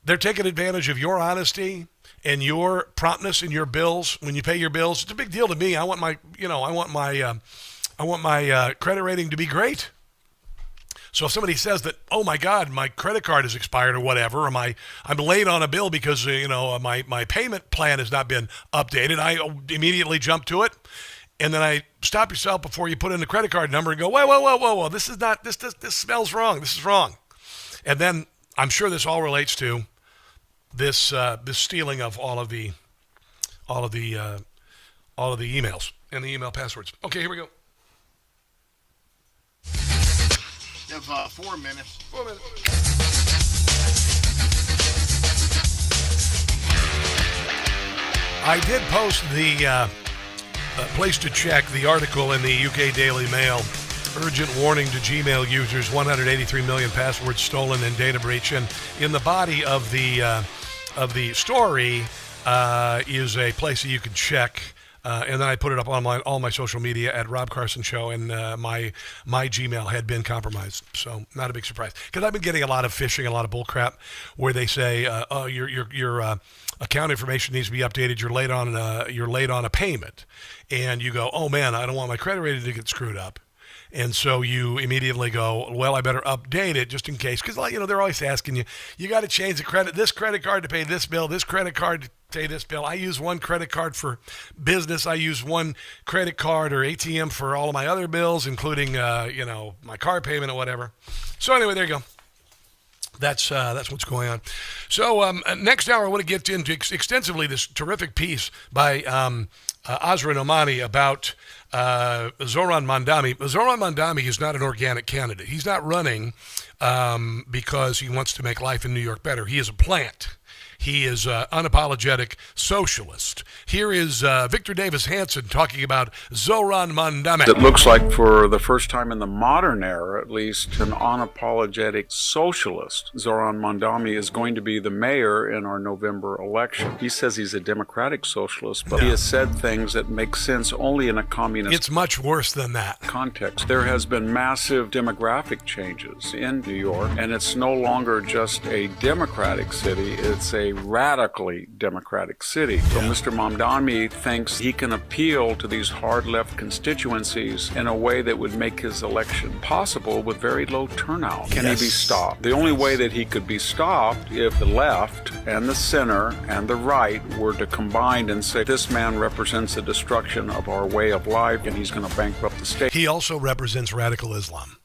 Speaker 2: They're taking advantage of your honesty and your promptness in your bills when you pay your bills. It's a big deal to me. I want my credit rating to be great. So if somebody says that, oh my God, my credit card is expired or whatever, or I'm late on a bill because my payment plan has not been updated, I immediately jump to it, and then I stop yourself before you put in the credit card number and go, whoa, this smells wrong. This is wrong. And then I'm sure this all relates to this stealing of all of the emails and the email passwords. Okay, here we go.
Speaker 13: You have 4 minutes.
Speaker 2: 4 minutes. I did post the place to check, the article in the UK Daily Mail. Urgent warning to Gmail users, 183 million passwords stolen in data breach. And in the body of the story is a place that you can check. And then I put it up on all my social media at Rob Carson Show, and my Gmail had been compromised. So not a big surprise, because I've been getting a lot of phishing, a lot of bull crap, where they say, "Oh, your account information needs to be updated. You're late on a payment," and you go, "Oh man, I don't want my credit rating to get screwed up." And so you immediately go, well, I better update it just in case. Because, they're always asking you, you got to change this credit card to pay this bill, this credit card to pay this bill. I use one credit card for business. I use one credit card or ATM for all of my other bills, including, my car payment or whatever. So anyway, there you go. That's what's going on. So next hour, I want to get into extensively this terrific piece by Azra Nomani about Zohran Mamdani. Zohran Mamdani is not an organic candidate. He's not running because he wants to make life in New York better. He is a plant. He is unapologetic socialist. Here is Victor Davis Hanson talking about Zohran Mamdani.
Speaker 4: It looks like for the first time in the modern era, at least, an unapologetic socialist. Zohran Mamdani is going to be the mayor in our November election. He says he's a democratic socialist, but he has said things that make sense only in a communist
Speaker 2: It's much worse than that.
Speaker 4: context. There has been massive demographic changes in New York, and it's no longer just a democratic city, it's a radically democratic city. So Mr. Mamdani thinks he can appeal to these hard left constituencies in a way that would make his election possible with very low turnout. Can he be stopped? The only way that he could be stopped if the left and the center and the right were to combine and say, this man represents the destruction of our way of life and he's going to bankrupt the state.
Speaker 2: He also represents radical Islam.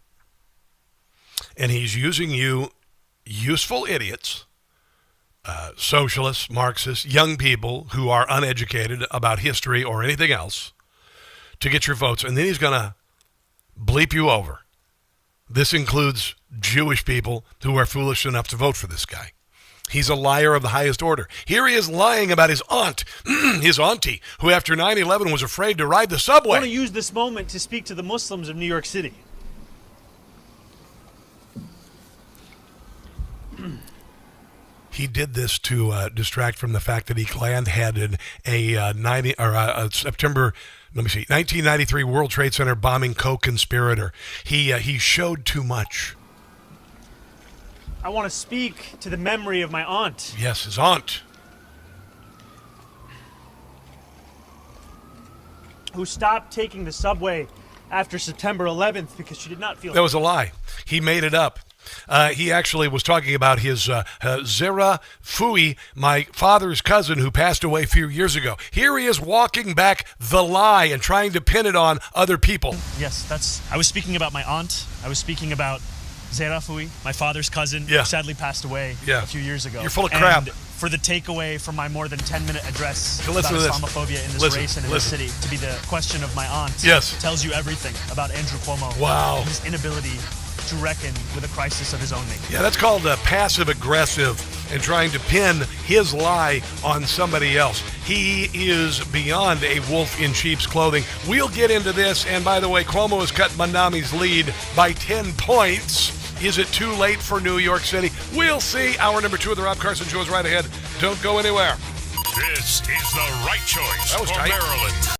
Speaker 2: And he's using you useful idiots, socialists, Marxists, young people who are uneducated about history or anything else to get your votes. And then he's going to bleep you over. This includes Jewish people who are foolish enough to vote for this guy. He's a liar of the highest order. Here he is lying about his aunt, his auntie, who after 9/11 was afraid to ride the subway.
Speaker 5: I want to use this moment to speak to the Muslims of New York City.
Speaker 2: He did this to distract from the fact that he gland-handed a September 1993 World Trade Center bombing co-conspirator. He showed too much.
Speaker 5: I want to speak to the memory of my aunt.
Speaker 2: Yes, his aunt.
Speaker 5: Who stopped taking the subway after September 11th because she did not feel...
Speaker 2: That was a lie. He made it up. He actually was talking about his Zera Fui, my father's cousin who passed away a few years ago. Here he is walking back the lie and trying to pin it on other people.
Speaker 5: Yes, I was speaking about my aunt. I was speaking about Zera Fui, my father's cousin, who sadly passed away a few years ago.
Speaker 2: You're full of crap.
Speaker 5: And for the takeaway from my more than 10-minute address
Speaker 2: So
Speaker 5: about
Speaker 2: listen to this.
Speaker 5: Islamophobia in this
Speaker 2: Listen,
Speaker 5: race and in this city to be the question of my aunt tells you everything about Andrew Cuomo.
Speaker 2: Wow.
Speaker 5: And his inability to reckon with a crisis of his own making.
Speaker 2: Yeah, that's called passive-aggressive and trying to pin his lie on somebody else. He is beyond a wolf in sheep's clothing. We'll get into this. And by the way, Cuomo has cut Mamdani's lead by 10 points. Is it too late for New York City? We'll see. Hour number 2 of the Rob Carson Show is right ahead. Don't go anywhere.
Speaker 12: This is the right choice
Speaker 2: That was
Speaker 12: for
Speaker 2: tight.
Speaker 12: Maryland.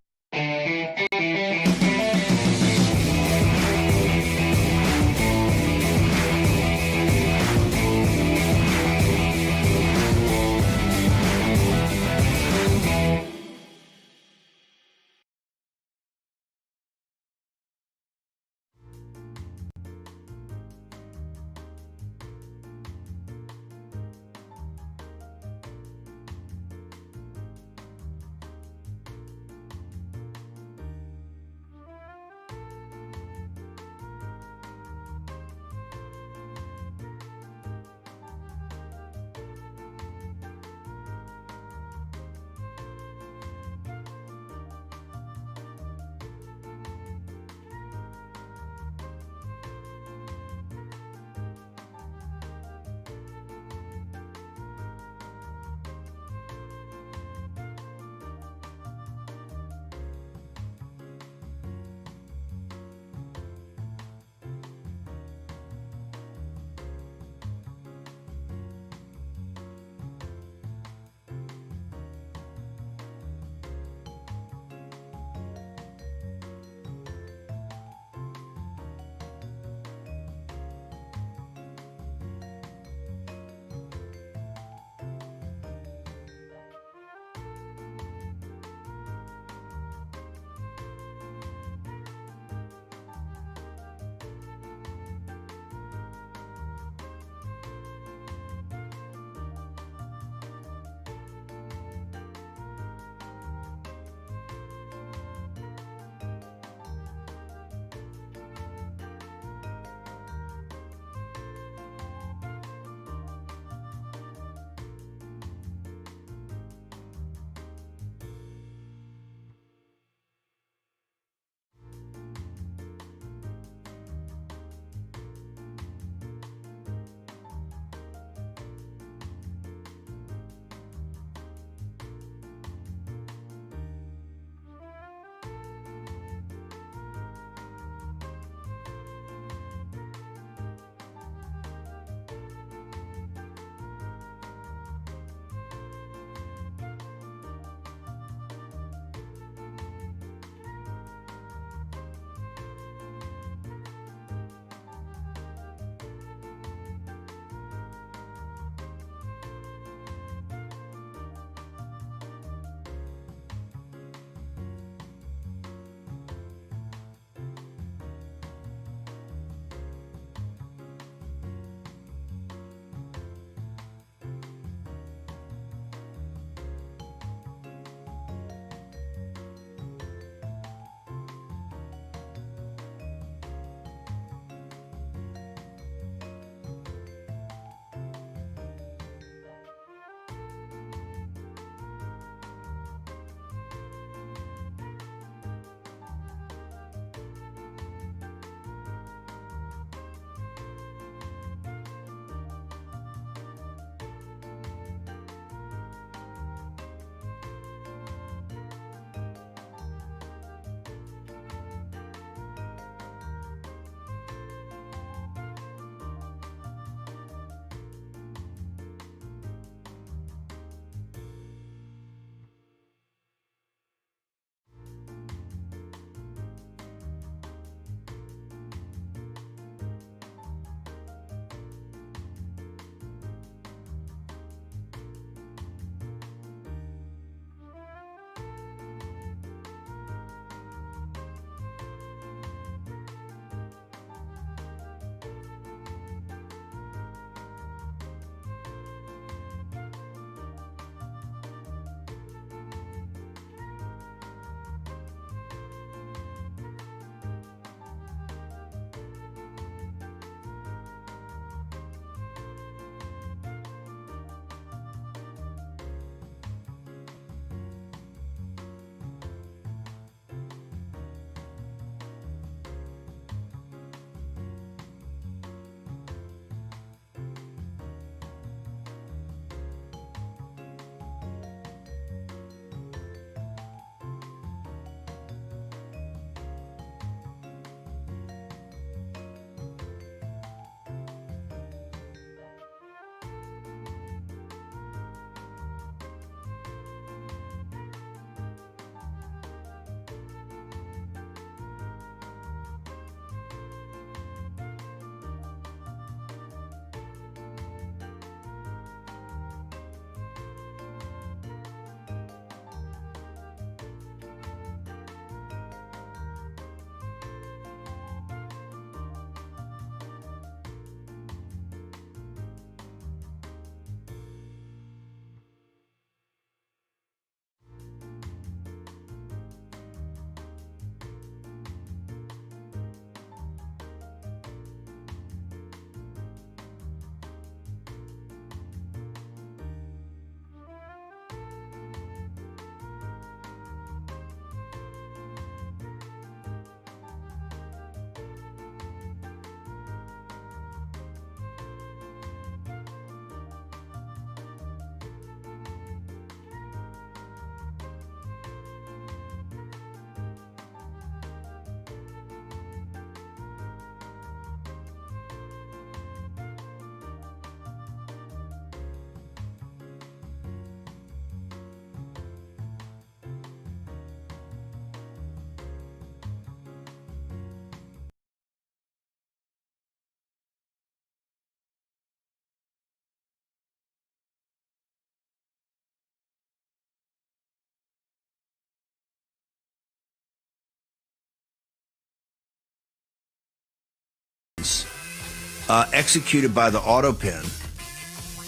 Speaker 6: executed by the auto pen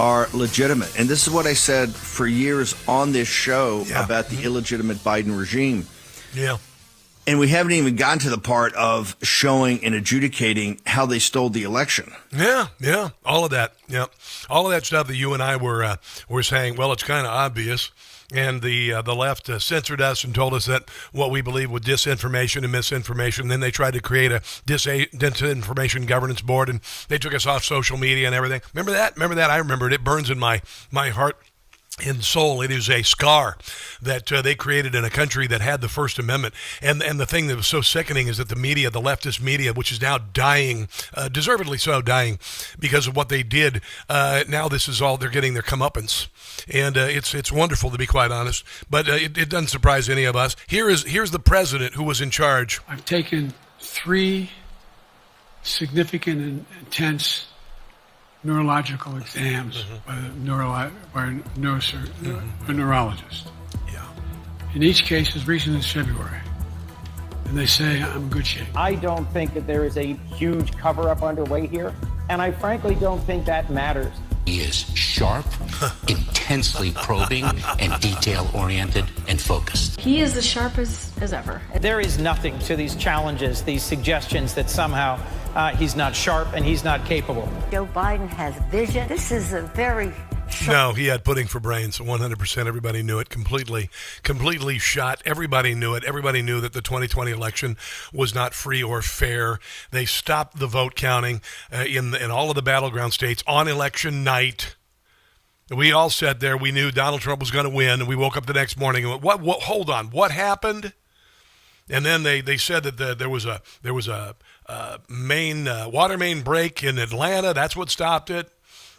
Speaker 6: are legitimate. And this is what I said for years on this show about the illegitimate Biden regime.
Speaker 2: Yeah.
Speaker 6: And we haven't even gotten to the part of showing and adjudicating how they stole the election.
Speaker 2: Yeah, all of that. Yeah, all of that stuff that you and I were saying. Well, it's kind of obvious, and the left censored us and told us that what we believe was disinformation and misinformation. Then they tried to create a disinformation governance board, and they took us off social media and everything. Remember that? I remember it. It burns in my heart and soul. It is a scar that they created in a country that had the First Amendment. And the thing that was so sickening is that the media, the leftist media, which is now dying, deservedly so dying because of what they did, now this is all they're getting their comeuppance. And it's wonderful, to be quite honest. But it doesn't surprise any of us. Here's the president who was in charge.
Speaker 7: I've taken 3 significant and intense neurological exams by a neurologist.
Speaker 2: Yeah.
Speaker 7: In each case, as recent as February. And they say I'm in good shape.
Speaker 8: I don't think that there is a huge cover-up underway here, and I frankly don't think that matters.
Speaker 10: He is sharp, intensely probing, and detail-oriented and focused.
Speaker 11: He is as sharp as ever.
Speaker 8: There is nothing to these challenges, these suggestions that somehow he's not sharp and he's not capable.
Speaker 14: Joe Biden has vision. This is a very
Speaker 2: No, he had pudding for brains, 100%. Everybody knew it, completely shot. Everybody knew it. Everybody knew that the 2020 election was not free or fair. They stopped the vote counting in all of the battleground states on election night. We all sat there. We knew Donald Trump was going to win, and we woke up the next morning and went, what? Hold on, what happened? And then they said that there was a water main break in Atlanta. That's what stopped it.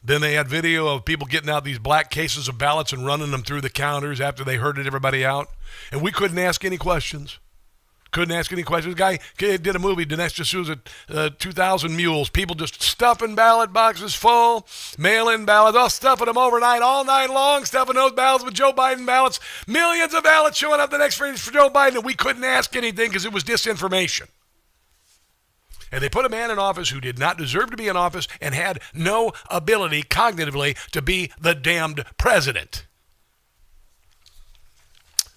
Speaker 2: Then they had video of people getting out these black cases of ballots and running them through the counters after they herded everybody out. And we couldn't ask any questions. The guy did a movie, Dinesh D'Souza, 2,000 Mules. People just stuffing ballot boxes full, mail-in ballots, stuffing them overnight, all night long, stuffing those ballots with Joe Biden ballots. Millions of ballots showing up the next phrase for Joe Biden, and we couldn't ask anything because it was disinformation. And they put a man in office who did not deserve to be in office and had no ability cognitively to be the damned president.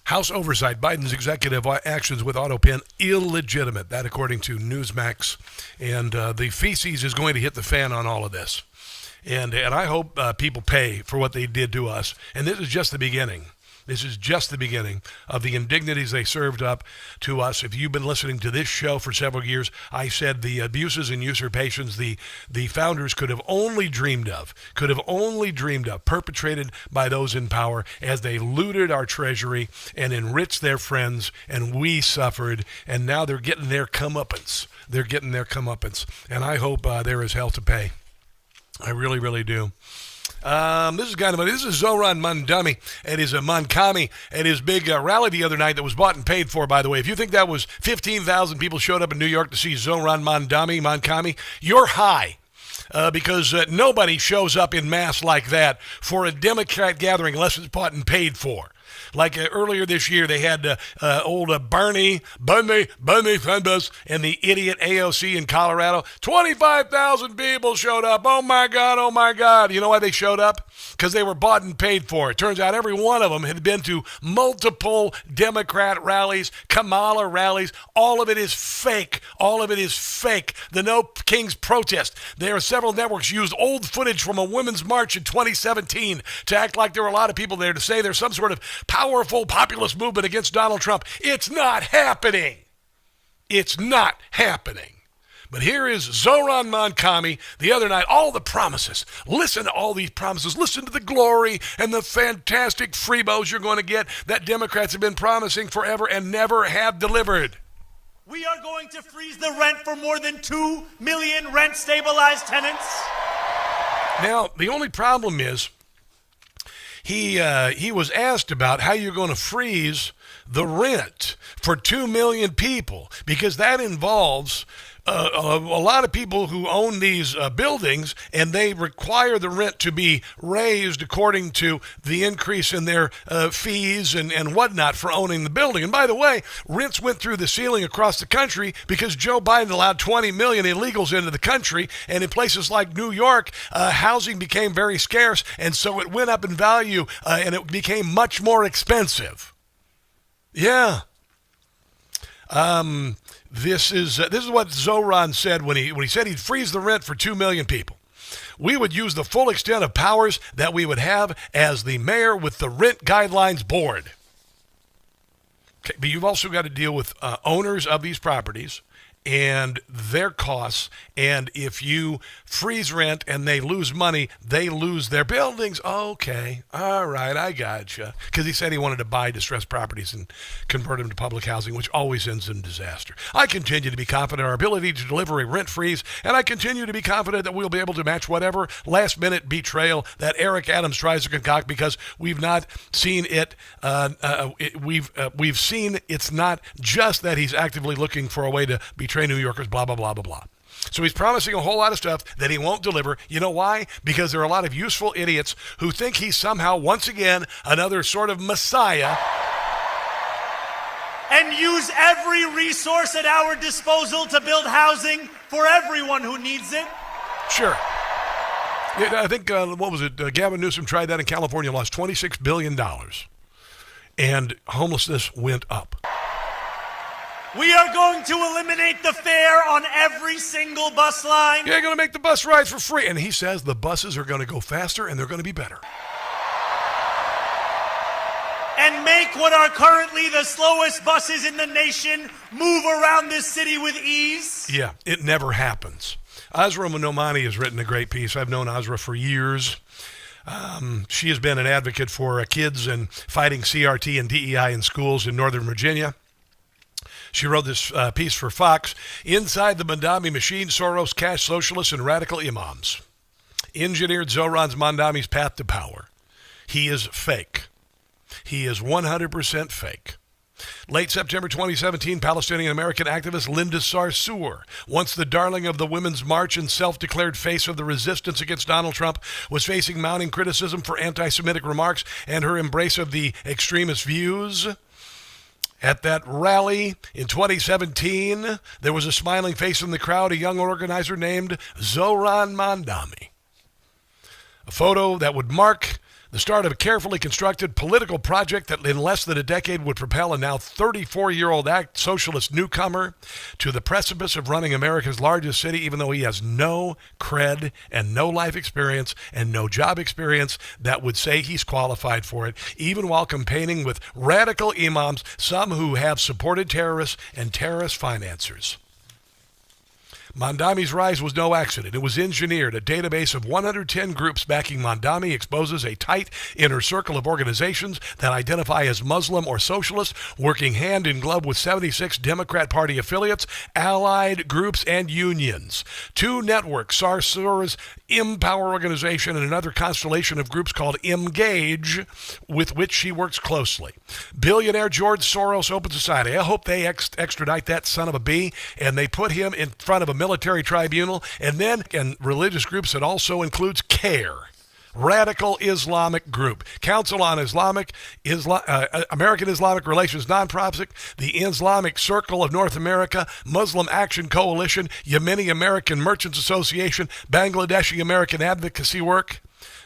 Speaker 2: House Oversight, Biden's executive actions with auto pen, illegitimate. That according to Newsmax. And the feces is going to hit the fan on all of this. And I hope people pay for what they did to us. And this is just the beginning. This is just the beginning of the indignities they served up to us. If you've been listening to this show for several years, I said the abuses and usurpations the founders could have only dreamed of, perpetrated by those in power as they looted our treasury and enriched their friends, and we suffered, and now they're getting their comeuppance. And I hope there is hell to pay. I really, really do. This is Zoran Mandami at his Mankami at his big rally the other night that was bought and paid for, by the way. If you think that was 15,000 people showed up in New York to see Zoran Mankami, you're high. Because nobody shows up in mass like that for a Democrat gathering unless it's bought and paid for. Like earlier this year, they had old Bernie Sanders and the idiot AOC in Colorado. 25,000 people showed up. Oh, my God. You know why they showed up? Because they were bought and paid for. It turns out every one of them had been to multiple Democrat rallies, Kamala rallies. All of it is fake. The No Kings protest. There are several networks used old footage from a women's march in 2017 to act like there were a lot of people there to say there's some sort of powerful populist movement against Donald Trump. It's not happening. But here is Zoran Mankami the other night. All the promises. Listen to all these promises. Listen to the glory and the fantastic freebos you're going to get that Democrats have been promising forever and never have delivered.
Speaker 27: We are going to freeze the rent for more than 2 million rent-stabilized tenants.
Speaker 2: Now, the only problem is he was asked about how you're going to freeze the rent for 2 million people, because that involves a lot of people who own these buildings, and they require the rent to be raised according to the increase in their fees and whatnot for owning the building. And by the way, rents went through the ceiling across the country because Joe Biden allowed 20 million illegals into the country, and in places like New York, housing became very scarce, and so it went up in value, and it became much more expensive. Yeah. This is what Zoran said when he said he'd freeze the rent for 2 million people. We would use the full extent of powers that we would have as the mayor with the Rent Guidelines Board. Okay, but you've also got to deal with owners of these properties and their costs, and if you freeze rent and they lose money, they lose their buildings. Okay, all right, I gotcha. Because he said he wanted to buy distressed properties and convert them to public housing, which always ends in disaster. I continue to be confident in our ability to deliver a rent freeze, and I continue to be confident that we'll be able to match whatever last-minute betrayal that Eric Adams tries to concoct, because we've not seen it. We've seen it's not just that he's actively looking for a way to betray New Yorkers, blah, blah, blah, blah, blah. So he's promising a whole lot of stuff that he won't deliver. You know why? Because there are a lot of useful idiots who think he's somehow, once again, another sort of messiah.
Speaker 27: And use every resource at our disposal to build housing for everyone who needs it.
Speaker 2: Sure. Yeah, I think, Gavin Newsom tried that in California, lost $26 billion. And homelessness went up.
Speaker 27: We are going to eliminate the fare on every single bus line.
Speaker 2: You're going to make the bus rides for free. And he says the buses are going to go faster and they're going to be better.
Speaker 27: And make what are currently the slowest buses in the nation move around this city with ease.
Speaker 2: Yeah, it never happens. Azra Nomani has written a great piece. I've known Azra for years. She has been an advocate for kids and fighting CRT and DEI in schools in Northern Virginia. She wrote this piece for Fox. Inside the Mandami machine, Soros, cash socialists, and radical imams engineered Zoran's Mandami's path to power. He is fake. He is 100% fake. Late September 2017, Palestinian-American activist Linda Sarsour, once the darling of the Women's March and self-declared face of the resistance against Donald Trump, was facing mounting criticism for anti-Semitic remarks and her embrace of the extremist views. At that rally in 2017, there was a smiling face in the crowd, a young organizer named Zoran Mandami. A photo that would mark the start of a carefully constructed political project that in less than a decade would propel a now 34-year-old socialist newcomer to the precipice of running America's largest city, even though he has no cred and no life experience and no job experience that would say he's qualified for it, even while campaigning with radical imams, some who have supported terrorists and terrorist financiers. Mandami's rise was no accident. It was engineered. A database of 110 groups backing Mandami exposes a tight inner circle of organizations that identify as Muslim or socialist, working hand in glove with 76 Democrat Party affiliates, allied groups, and unions. Two networks, Sarsour's Empower organization and another constellation of groups called Engage, with which she works closely. Billionaire George Soros Open Society. I hope they extradite that son of a bee and they put him in front of a military tribunal, and religious groups that also includes CARE, Radical Islamic Group, Council on American Islamic Relations Nonprofit, the Islamic Circle of North America, Muslim Action Coalition, Yemeni American Merchants Association, Bangladeshi American Advocacy Work,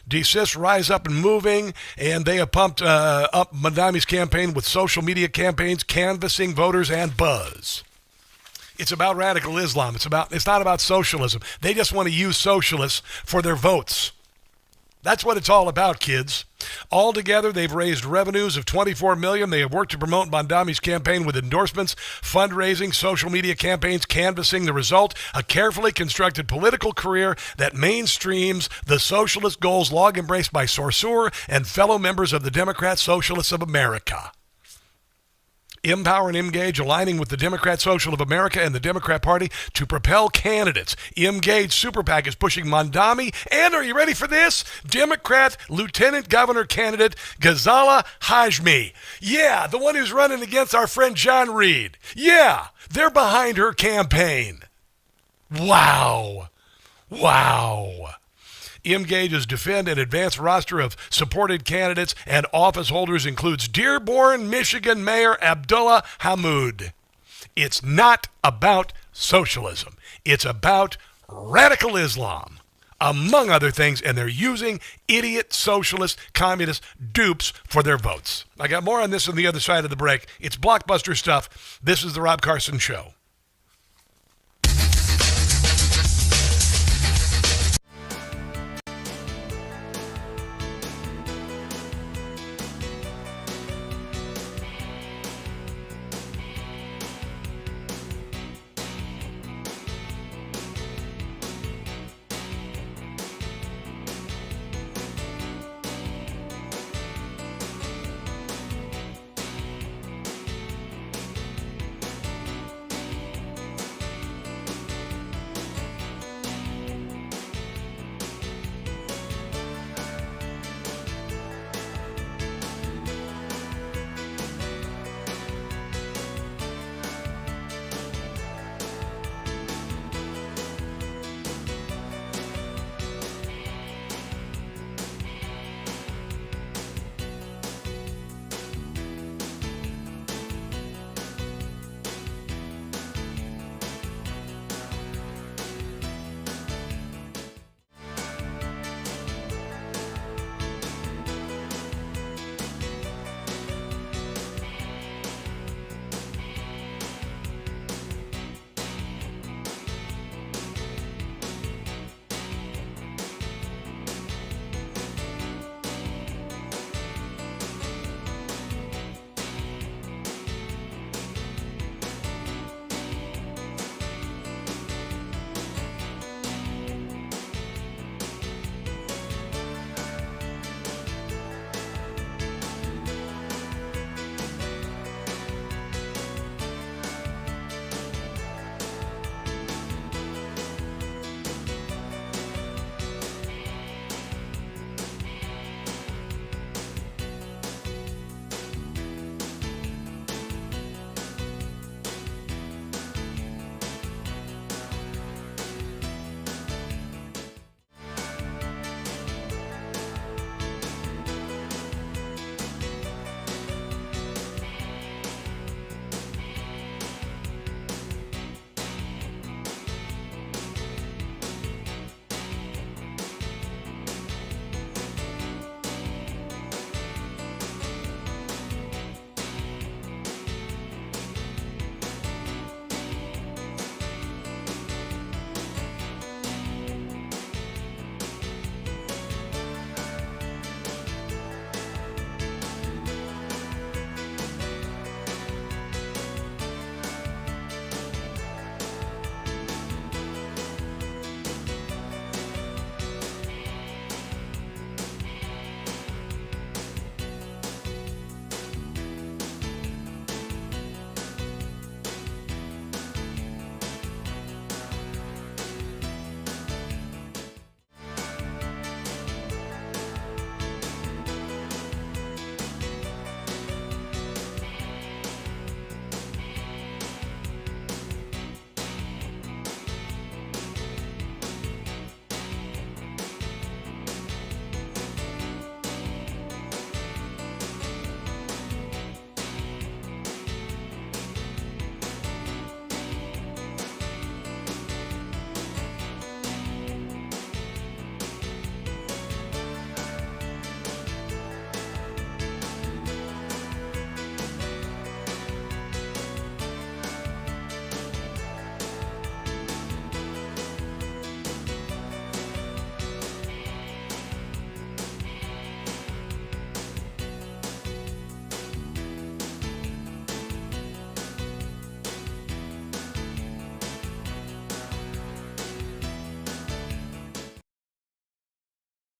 Speaker 2: Desist, Rise Up and Moving, and they have pumped up Mandami's campaign with social media campaigns, canvassing voters, and buzz. It's about radical Islam. It's not about socialism. They just want to use socialists for their votes. That's what it's all about, kids. Altogether, they've raised revenues of $24 million. They have worked to promote Mandami's campaign with endorsements, fundraising, social media campaigns, canvassing. The result, a carefully constructed political career that mainstreams the socialist goals long embraced by Sarsour and fellow members of the Democrat Socialists of America. Empower and Engage, aligning with the Democrat Social of America and the Democrat Party to propel candidates. Engage Super PAC is pushing Mandami and, are you ready for this? Democrat Lieutenant Governor candidate Ghazala Hashmi. Yeah, the one who's running against our friend John Reed. Yeah, they're behind her campaign. Wow. MGage's defend and advance roster of supported candidates and office holders includes Dearborn, Michigan Mayor Abdullah Hammoud. It's not about socialism. It's about radical Islam, among other things, and they're using idiot socialist, communist dupes for their votes. I got more on this on the other side of the break. It's blockbuster stuff. This is the Rob Carson Show.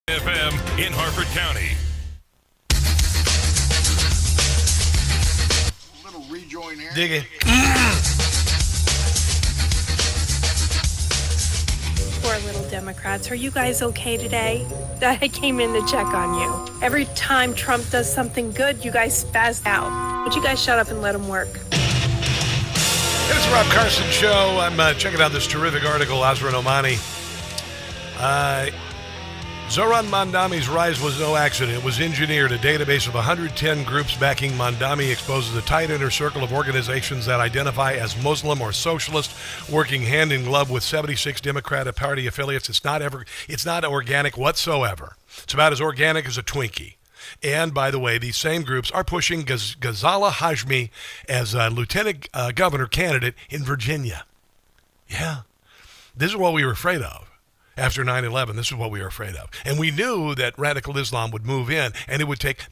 Speaker 9: FM in Harford County.
Speaker 12: Little rejoin here.
Speaker 2: Dig it.
Speaker 15: Poor little Democrats. Are you guys okay today? I came in to check on you. Every time Trump does something good, you guys spaz out. Would you guys shut up and let him work?
Speaker 2: It's the Rob Carson Show. I'm checking out this terrific article, Azra Nomani. Zoran Mandami's rise was no accident. It was engineered. A database of 110 groups backing Mandami exposes a tight inner circle of organizations that identify as Muslim or socialist, working hand in glove with 76 Democratic Party affiliates. It's not organic whatsoever. It's about as organic as a Twinkie. And, by the way, these same groups are pushing Ghazala Hashmi as a lieutenant governor candidate in Virginia. Yeah. This is what we were afraid of. After 9/11, this is what we were afraid of. And we knew that radical Islam would move in, and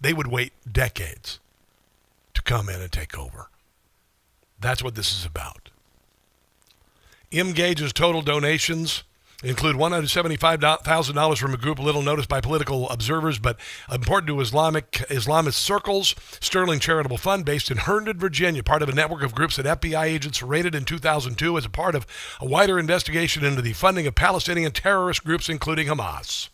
Speaker 2: they would wait decades to come in and take over. That's what this is about. Engage's total donations include $175,000 from a group little noticed by political observers, but important to Islamist circles. Sterling Charitable Fund, based in Herndon, Virginia, part of a network of groups that FBI agents raided in 2002 as a part of a wider investigation into the funding of Palestinian terrorist groups, including Hamas.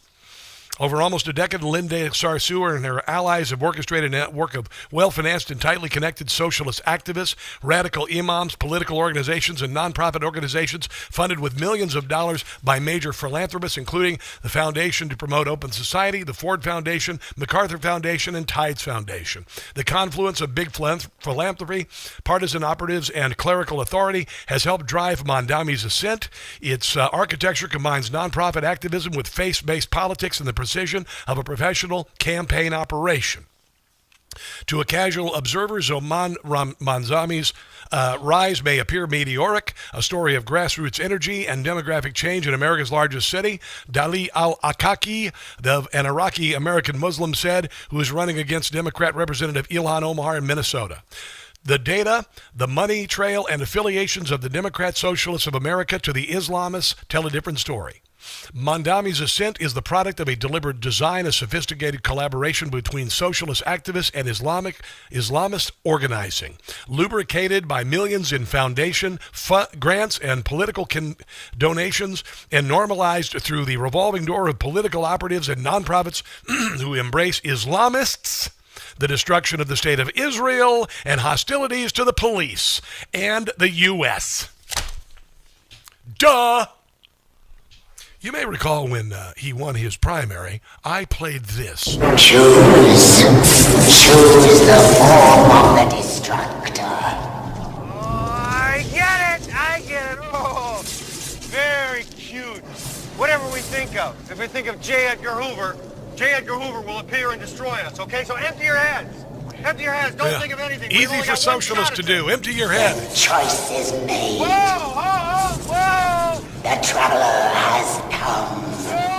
Speaker 2: Over almost a decade, Linda Sarsour and her allies have orchestrated a network of well-financed and tightly connected socialist activists, radical imams, political organizations, and nonprofit organizations funded with millions of dollars by major philanthropists, including the Foundation to Promote Open Society, the Ford Foundation, MacArthur Foundation, and Tides Foundation. The confluence of big philanthropy, partisan operatives, and clerical authority has helped drive Mandami's ascent. Its architecture combines nonprofit activism with faith-based politics and the precision of a professional campaign operation. To a casual observer, Zoran Mandami's rise may appear meteoric, a story of grassroots energy and demographic change in America's largest city. Dali al-Akaki, an Iraqi-American Muslim, said, who is running against Democrat Representative Ilhan Omar in Minnesota. The data, the money trail, and affiliations of the Democrat Socialists of America to the Islamists tell a different story. Mandami's ascent is the product of a deliberate design, a sophisticated collaboration between socialist activists and Islamist organizing, lubricated by millions in foundation grants and political donations, and normalized through the revolving door of political operatives and nonprofits who embrace Islamists, the destruction of the state of Israel, and hostilities to the police and the U.S. Duh! You may recall when he won his primary, I played this.
Speaker 3: Choose the form of the destructor.
Speaker 13: Oh, I get it. Oh, very cute. Whatever we think of. If we think of J. Edgar Hoover will appear and destroy us, okay? So empty your heads. Empty your heads. Don't think of anything.
Speaker 2: Easy for socialists to do. Empty your head.
Speaker 3: The choice is made.
Speaker 13: Whoa!
Speaker 3: The traveler has come.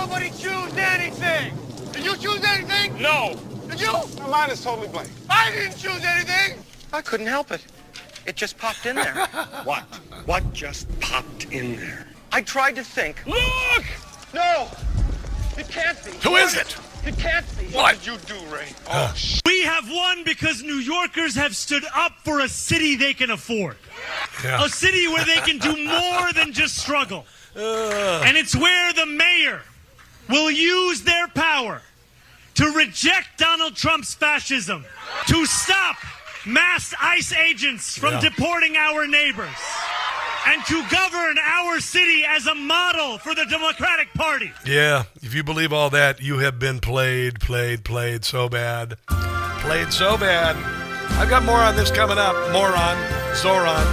Speaker 13: Nobody choose anything. Did you choose anything?
Speaker 27: No.
Speaker 13: Did you?
Speaker 27: Mine is totally blank.
Speaker 13: I didn't choose anything. I couldn't help it. It just popped in there.
Speaker 27: What? What just popped in there?
Speaker 13: I tried to think.
Speaker 27: Look!
Speaker 13: No! It can't be.
Speaker 2: Who is it?
Speaker 13: It can't be.
Speaker 27: What did you do, Ray? We have won because New Yorkers have stood up for a city they can afford.
Speaker 2: Yeah.
Speaker 27: A city where they can do more than just struggle. And it's where the mayor will use their power to reject Donald Trump's fascism, to stop mass ICE agents from deporting our neighbors, and to govern our city as a model for the Democratic Party.
Speaker 2: Yeah, if you believe all that, you have been played so bad. Played so bad. I've got more on this coming up. More on Zoran.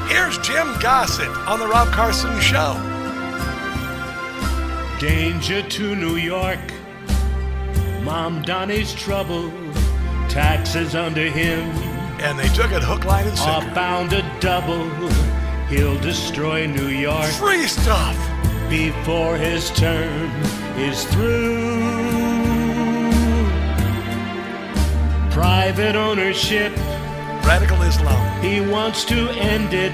Speaker 2: Here's Jim Gossett on the Rob Carson Show.
Speaker 16: Danger to New York. Mom Donnie's trouble. Taxes under him.
Speaker 2: And they took it hook, line, and sinker.
Speaker 16: Are bound to double. He'll destroy New York.
Speaker 2: Free stuff.
Speaker 16: Before his term is through. Private ownership.
Speaker 2: Radical Islam.
Speaker 16: He wants to end it.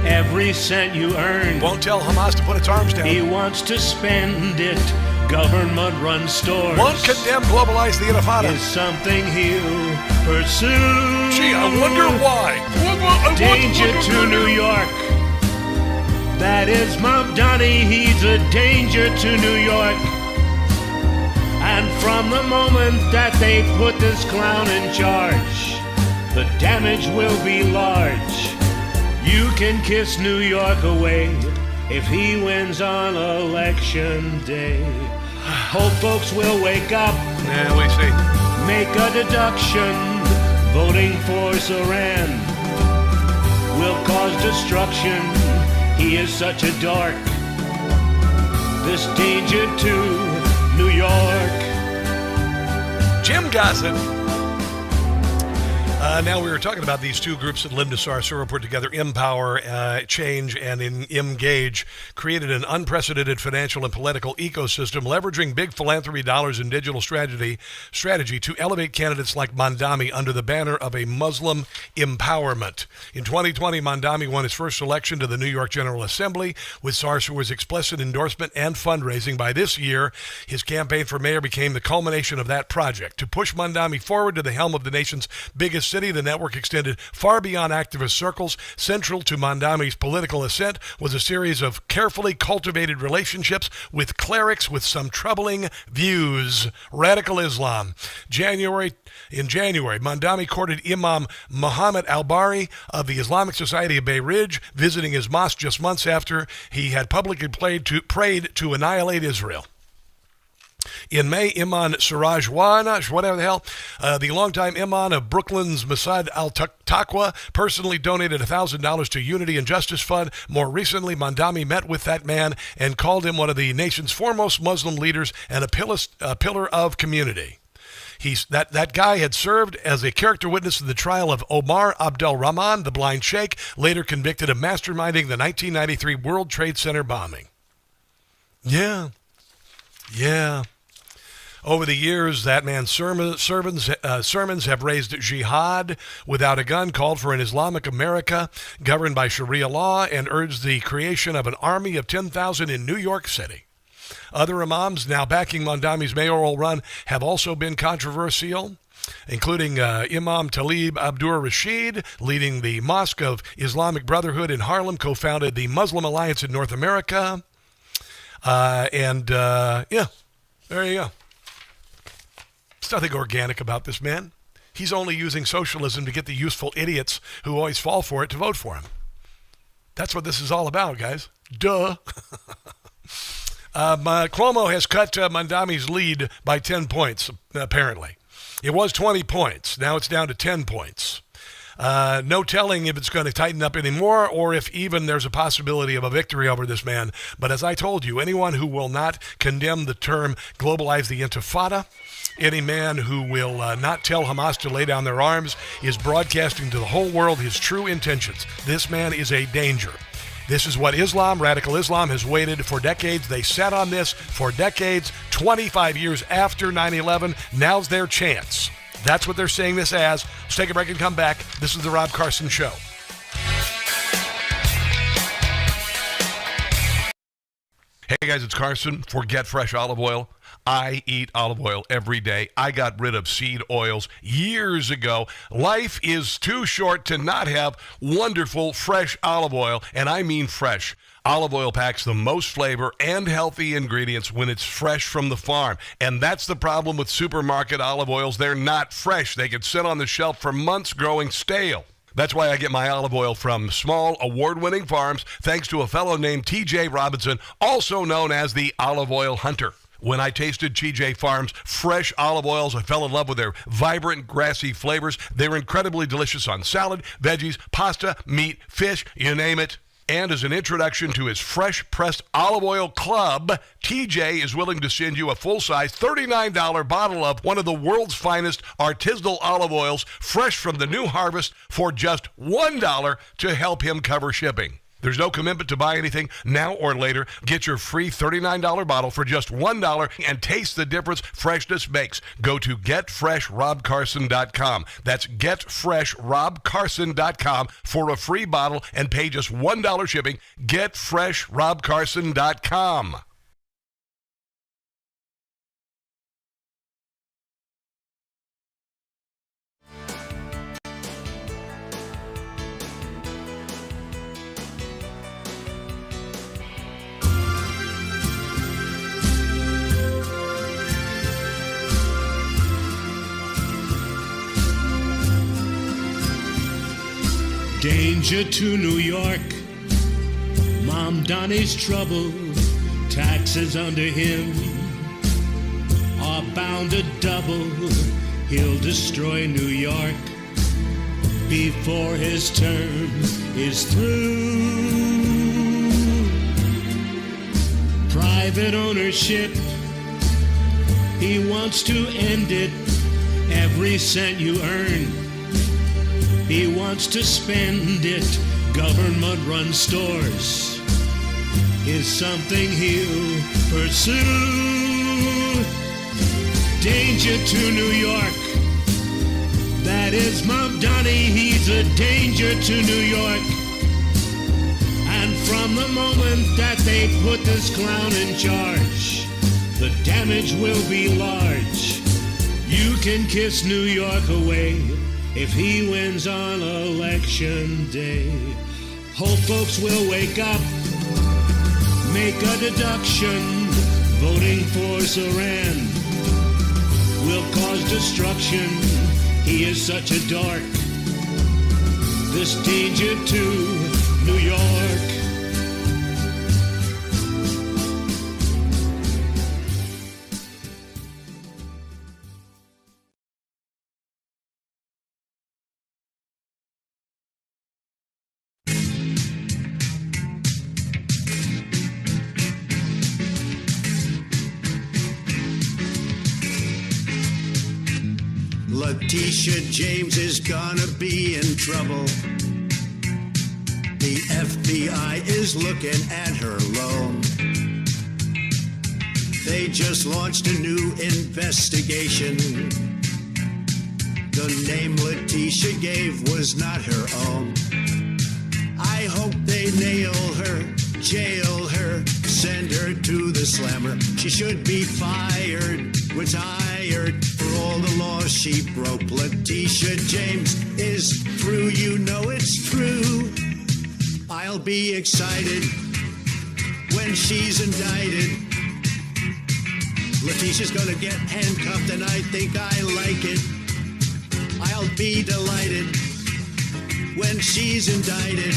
Speaker 16: Every cent you earn.
Speaker 2: Won't tell Hamas to put its arms down.
Speaker 16: He wants to spend it. Government-run stores.
Speaker 2: Won't condemn, globalize the Intifada.
Speaker 16: Is something he'll pursue.
Speaker 2: Gee, I wonder why.
Speaker 16: Danger to New York. That is Mom Donnie. He's a danger to New York. And from the moment that they put this clown in charge, the damage will be large. You can kiss New York away if he wins on election day. Hope folks will wake up.
Speaker 2: Yeah, we see.
Speaker 16: Make a deduction. Voting for Saran will cause destruction. He is such a dark. This danger to New York.
Speaker 2: Jim Gossett. Now we were talking about these two groups that Linda Sarsour put together, Empower, Change, and Engage, created an unprecedented financial and political ecosystem, leveraging big philanthropy dollars and digital strategy to elevate candidates like Mamdani under the banner of a Muslim empowerment. In 2020, Mamdani won his first election to the New York General Assembly with Sarsour's explicit endorsement and fundraising. By this year, his campaign for mayor became the culmination of that project. To push Mamdani forward to the helm of the nation's biggest city, the network extended far beyond activist circles. Central to Mamdani's political ascent was a series of carefully cultivated relationships with clerics with some troubling views. Radical Islam. In January, Mamdani courted Imam Muhammad al-Bari of the Islamic Society of Bay Ridge, visiting his mosque just months after he had publicly prayed to annihilate Israel. In May, Imam Surajwana, whatever the hell, the longtime Imam of Brooklyn's Masad al-Taqwa, personally donated $1,000 to Unity and Justice Fund. More recently, Mamdani met with that man and called him one of the nation's foremost Muslim leaders and a pillar of community. That guy had served as a character witness in the trial of Omar Abdel Rahman, the blind sheikh, later convicted of masterminding the 1993 World Trade Center bombing. Yeah. Over the years, that man's sermons have raised jihad without a gun, called for an Islamic America governed by Sharia law, and urged the creation of an army of 10,000 in New York City. Other imams now backing Mamdani's mayoral run have also been controversial, including Imam Talib Abdur Rashid, leading the Mosque of Islamic Brotherhood in Harlem, co-founded the Muslim Alliance in North America. There you go. There's nothing organic about this man. He's only using socialism to get the useful idiots who always fall for it to vote for him. That's what this is all about, guys. Duh. Cuomo has cut Mamdani's lead by 10 points, apparently. It was 20 points. Now it's down to 10 points. No telling if it's going to tighten up anymore or if even there's a possibility of a victory over this man. But as I told you, anyone who will not condemn the term globalize the intifada, any man who will not tell Hamas to lay down their arms, is broadcasting to the whole world his true intentions. This man is a danger. This is what radical Islam, has waited for decades. They sat on this for decades, 25 years after 9/11. Now's their chance. That's what they're saying this as. Let's take a break and come back. This is the Rob Carson Show. Hey guys, it's Carson. Forget fresh olive oil. I eat olive oil every day. I got rid of seed oils years ago. Life is too short to not have wonderful fresh olive oil, and I mean fresh. Olive oil packs the most flavor and healthy ingredients when it's fresh from the farm. And that's the problem with supermarket olive oils. They're not fresh. They can sit on the shelf for months growing stale. That's why I get my olive oil from small, award-winning farms, thanks to a fellow named T.J. Robinson, also known as the Olive Oil Hunter. When I tasted TJ Farms' fresh olive oils, I fell in love with their vibrant, grassy flavors. They're incredibly delicious on salad, veggies, pasta, meat, fish, you name it. And as an introduction to his Fresh Pressed Olive Oil Club, TJ is willing to send you a full-size $39 bottle of one of the world's finest artisanal olive oils, fresh from the new harvest, for just $1 to help him cover shipping. There's no commitment to buy anything now or later. Get your free $39 bottle for just $1 and taste the difference freshness makes. Go to GetFreshRobCarson.com. That's GetFreshRobCarson.com for a free bottle and pay just $1 shipping. GetFreshRobCarson.com.
Speaker 16: Danger to New York. Mom Donnie's trouble. Taxes under him are bound to double. He'll destroy New York before his term is through. Private ownership, he wants to end it. Every cent you earn, he wants to spend it. Government-run stores is something he'll pursue. Danger to New York. That is Mom Donnie, he's a danger to New York. And from the moment that they put this clown in charge, the damage will be large. You can kiss New York away if he wins on Election Day. Hope folks will wake up, make a deduction. Voting for Saran will cause destruction. He is such a dork. This danger to New York.
Speaker 1: Letitia James is gonna be in trouble. The FBI is looking at her loan. They just launched a new investigation. The name Letitia gave was not her own. I hope they nail her, jail her, send her to the slammer. She should be fired, retired for all the laws she broke. Letitia James is through, you know it's true. I'll be excited when she's indicted. Letitia's gonna get handcuffed and I think I like it. I'll be delighted when she's indicted.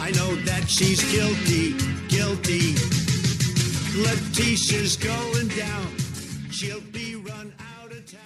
Speaker 1: I know that she's guilty. Letitia's going down. She'll be run out of town.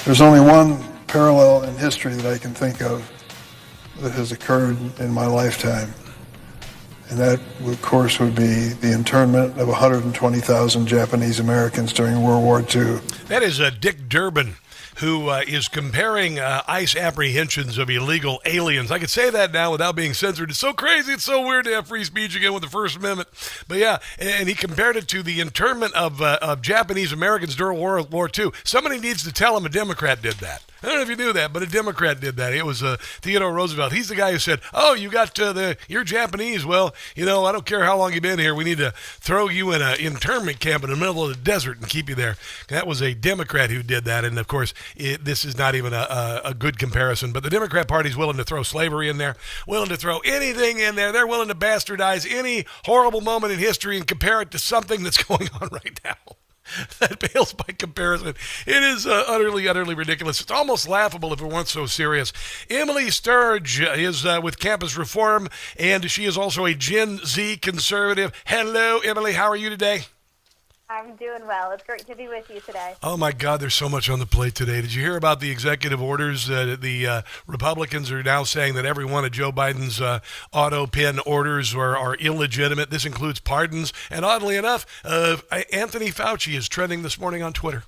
Speaker 17: There's only one parallel in history that I can think of that has occurred in my lifetime, and that, of course, would be the internment of 120,000 Japanese Americans during World War II.
Speaker 2: That is Dick Durbin, who is comparing ICE apprehensions of illegal aliens. I could say that now without being censored. It's so crazy. It's so weird to have free speech again with the First Amendment. But yeah, and he compared it to the internment of Japanese Americans during World War II. Somebody needs to tell him a Democrat did that. I don't know if you knew that, but a Democrat did that. It was Theodore Roosevelt. He's the guy who said, "Oh, you got you're Japanese. Well, you know, I don't care how long you've been here. We need to throw you in an internment camp in the middle of the desert and keep you there." That was a Democrat who did that, and of course, this is not even a good comparison. But the Democrat Party's willing to throw slavery in there, willing to throw anything in there. They're willing to bastardize any horrible moment in history and compare it to something that's going on right now. That pales by comparison. It is utterly ridiculous. It's almost laughable if it weren't so serious. Emily Sturge is with Campus Reform, and she is also a Gen Z conservative. Hello, Emily. How are you today?
Speaker 18: I'm doing well. It's great to be with you today.
Speaker 2: Oh, my God, there's so much on the plate today. Did you hear about the executive orders? The Republicans are now saying that every one of Joe Biden's auto pin orders are illegitimate. This includes pardons. And oddly enough, Anthony Fauci is trending this morning on Twitter.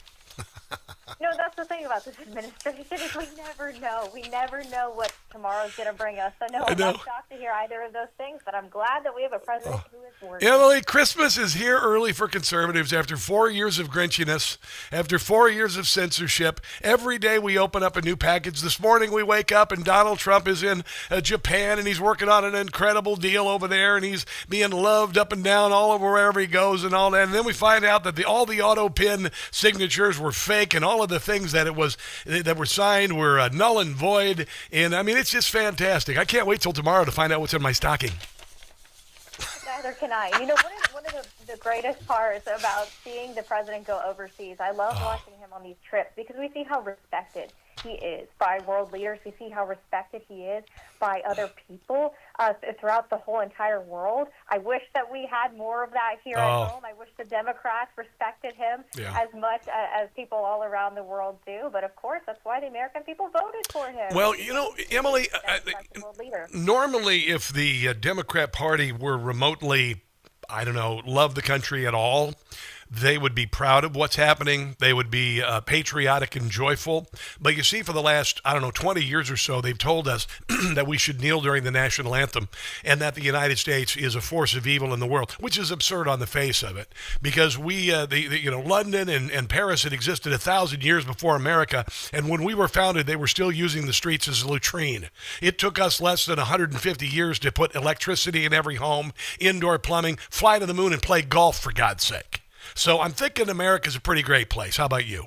Speaker 18: No, that's the thing about this administration is we never know. We never know what tomorrow's going to bring us. So, no, I'm not shocked to hear either of those things, but I'm glad that we have a president who is working.
Speaker 2: Emily, Christmas is here early for conservatives after 4 years of Grinchiness, after 4 years of censorship. Every day we open up a new package. This morning we wake up and Donald Trump is in Japan and he's working on an incredible deal over there and he's being loved up and down all over wherever he goes and all that. And then we find out that all the auto pin signatures were fake and all of the things that were signed were null and void. And I mean, it's just fantastic. I can't wait till tomorrow to find out what's in my stocking.
Speaker 18: Neither can I. You know, one of the greatest parts about seeing the president go overseas, I love watching him on these trips because we see how respected he is by world leaders. We see how respected he is by other people throughout the whole entire world. I wish that we had more of that here at home. I wish the Democrats respected him as much as people all around the world do. But, of course, that's why the American people voted for him.
Speaker 2: Well, you know, Emily, normally if the Democrat Party were remotely, I don't know, love the country at all, they would be proud of what's happening. They would be patriotic and joyful. But you see, for the last, 20 years or so, they've told us that we should kneel during the national anthem and that the United States is a force of evil in the world, which is absurd on the face of it. Because London and Paris had existed 1,000 years before America. And when we were founded, they were still using the streets as a latrine. It took us less than 150 years to put electricity in every home, indoor plumbing, fly to the moon, and play golf, for God's sake. So I'm thinking America's a pretty great place. How about you?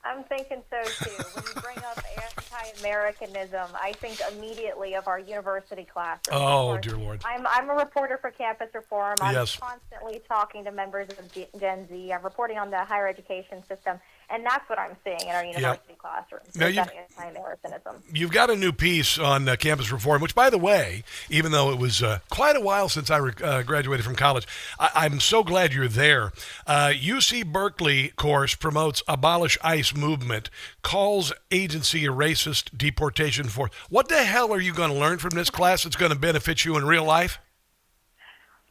Speaker 18: I'm thinking so, too. When you bring up anti-Americanism, I think immediately of our university classrooms.
Speaker 2: Oh, dear Lord.
Speaker 18: I'm a reporter for Campus Reform. I'm
Speaker 2: Yes.
Speaker 18: constantly talking to members of Gen Z. I'm reporting on the higher education system, and that's what I'm seeing in our university classrooms.
Speaker 2: Now,
Speaker 18: anti-Americanism.
Speaker 2: You've got a new piece on Campus Reform, which, by the way, even though it was quite a while since I graduated from college, I'm so glad you're there. UC Berkeley course promotes Abolish ICE movement, calls agency a racist deportation force. What the hell are you going to learn from this class that's going to benefit you in real life?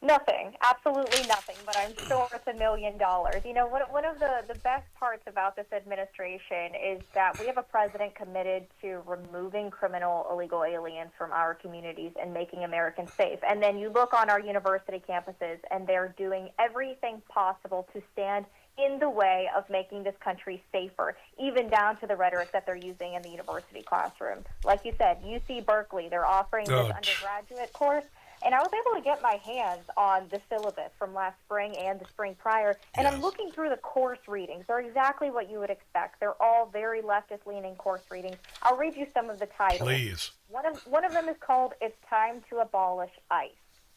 Speaker 18: Nothing, absolutely nothing, but I'm sure it's $1 million. You know, one of the best parts about this administration is that we have a president committed to removing criminal illegal aliens from our communities and making Americans safe. And then you look on our university campuses, and they're doing everything possible to stand in the way of making this country safer, even down to the rhetoric that they're using in the university classroom. Like you said, UC Berkeley, they're offering this undergraduate course. And I was able to get my hands on the syllabus from last spring and the spring prior, and I'm looking through the course readings. They're exactly what you would expect. They're all very leftist-leaning course readings. I'll read you some of the titles.
Speaker 2: Please.
Speaker 18: One of them is called "It's Time to Abolish ICE."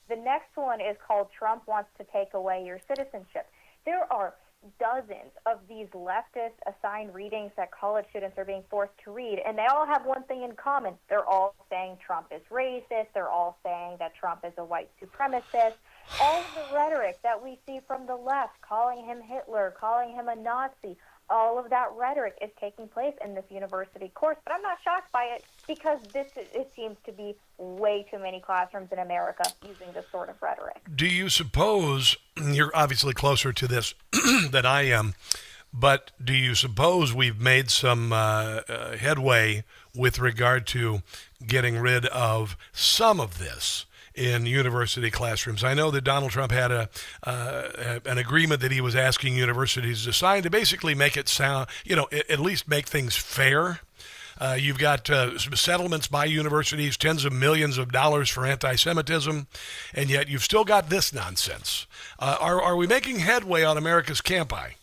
Speaker 18: The next one is called "Trump Wants to Take Away Your Citizenship." There are dozens of these leftist assigned readings that college students are being forced to read, and they all have one thing in common. They're all saying Trump is racist. They're all saying that Trump is a white supremacist. All of the rhetoric that we see from the left, calling him Hitler, calling him a Nazi, all of that rhetoric is taking place in this university course. But I'm not shocked by it because it seems to be way too many classrooms in America using this sort of rhetoric.
Speaker 2: Do you suppose, you're obviously closer to this than I am, but do you suppose we've made some headway with regard to getting rid of some of this in university classrooms? I know that Donald Trump had an agreement that he was asking universities to sign to basically make it sound, at least make things fair. You've got settlements by universities, tens of millions of dollars for anti-Semitism, and yet you've still got this nonsense. Are we making headway on America's campi?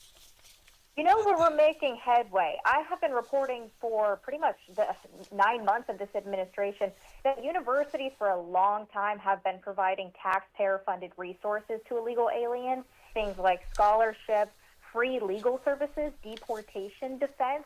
Speaker 18: You know where we're making headway? I have been reporting for pretty much the 9 months of this administration that universities for a long time have been providing taxpayer-funded resources to illegal aliens, things like scholarships, free legal services, deportation defense,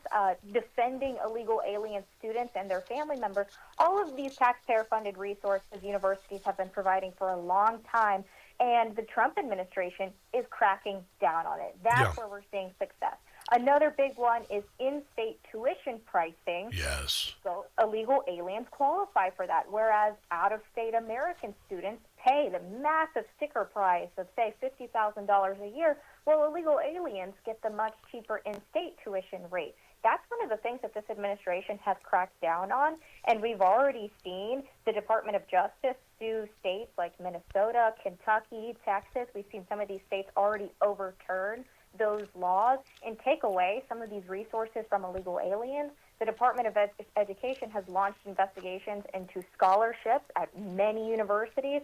Speaker 18: defending illegal alien students and their family members. All of these taxpayer-funded resources universities have been providing for a long time And the Trump administration is cracking down on it. That's where we're seeing success. Another big one is in-state tuition pricing.
Speaker 2: Yes.
Speaker 18: So illegal aliens qualify for that, whereas out-of-state American students pay the massive sticker price of, say, $50,000 a year. Well, illegal aliens get the much cheaper in-state tuition rate. That's one of the things that this administration has cracked down on, and we've already seen the Department of Justice sue states like Minnesota, Kentucky, Texas. We've seen some of these states already overturn those laws and take away some of these resources from illegal aliens. The Department of Education has launched investigations into scholarships at many universities,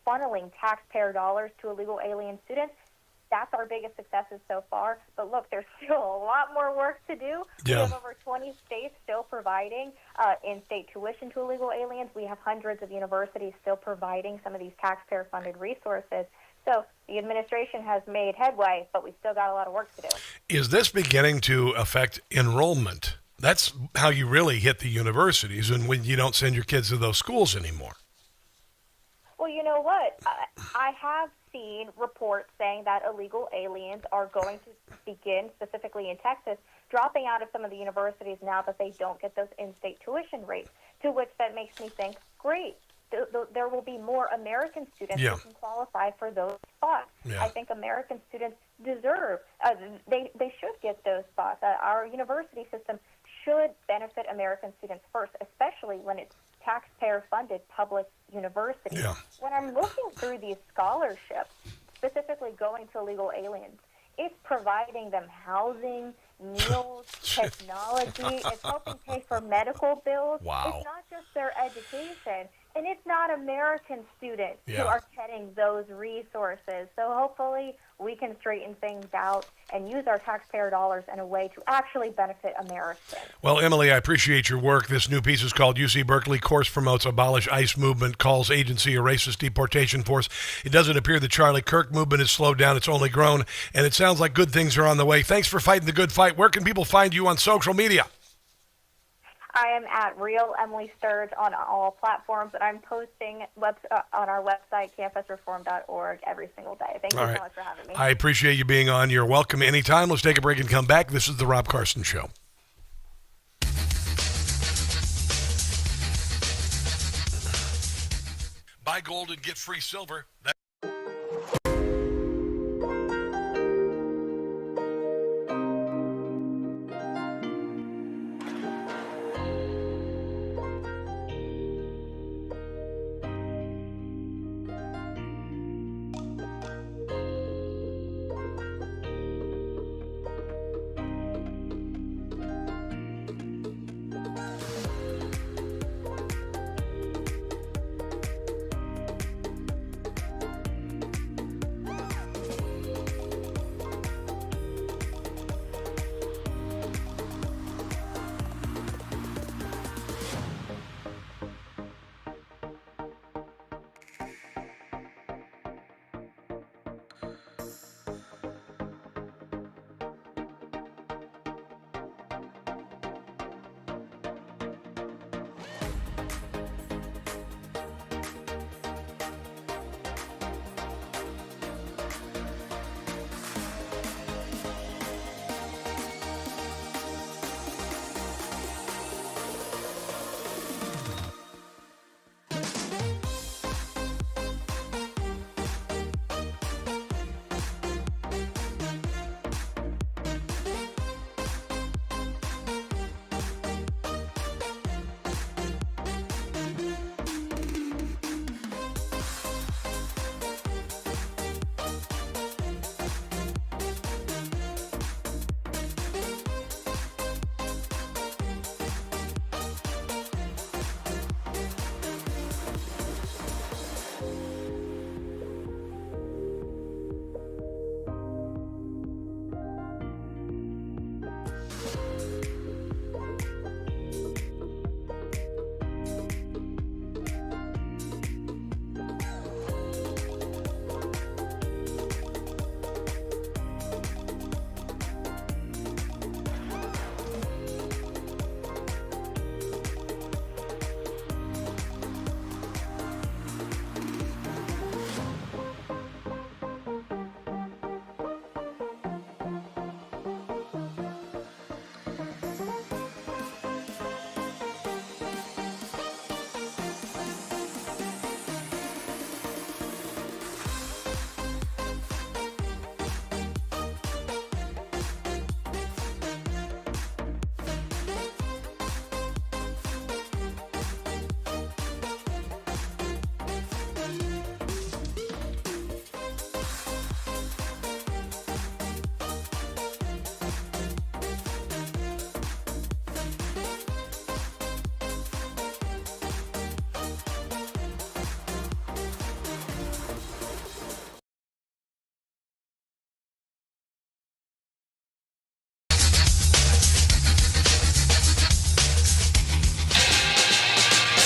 Speaker 18: funneling taxpayer dollars to illegal alien students. That's our biggest successes so far. But look, there's still a lot more work to do. We have over 20 states still providing in-state tuition to illegal aliens. We have hundreds of universities still providing some of these taxpayer-funded resources. So the administration has made headway, but we've still got a lot of work to do.
Speaker 2: Is this beginning to affect enrollment? That's how you really hit the universities, and when you don't send your kids to those schools anymore.
Speaker 18: Well, you know what? I have seen reports saying that illegal aliens are going to begin, specifically in Texas, dropping out of some of the universities now that they don't get those in-state tuition rates, to which that makes me think, great. There will be more American students who can qualify for those spots. I think American students deserve, they should get those spots. Our university system should benefit American students first, especially when it's taxpayer-funded public university. When I'm looking through these scholarships, specifically going to illegal aliens, it's providing them housing, meals, technology. It's helping pay for medical bills.
Speaker 2: Wow.
Speaker 18: It's not just their education. And it's not American students who are getting those resources. So hopefully we can straighten things out and use our taxpayer dollars in a way to actually benefit Americans.
Speaker 2: Well, Emily, I appreciate your work. This new piece is called UC Berkeley Course Promotes Abolish ICE Movement, Calls Agency a Racist Deportation Force. It doesn't appear the Charlie Kirk movement has slowed down. It's only grown. And it sounds like good things are on the way. Thanks for fighting the good fight. Where can people find you on social media?
Speaker 18: I am at Real Emily Sturge on all platforms, and I'm posting on our website, campusreform.org, every single day. Thank you so much for having me.
Speaker 2: I appreciate you being on. You're welcome anytime. Let's take a break and come back. This is The Rob Carson Show. Buy gold and get free silver.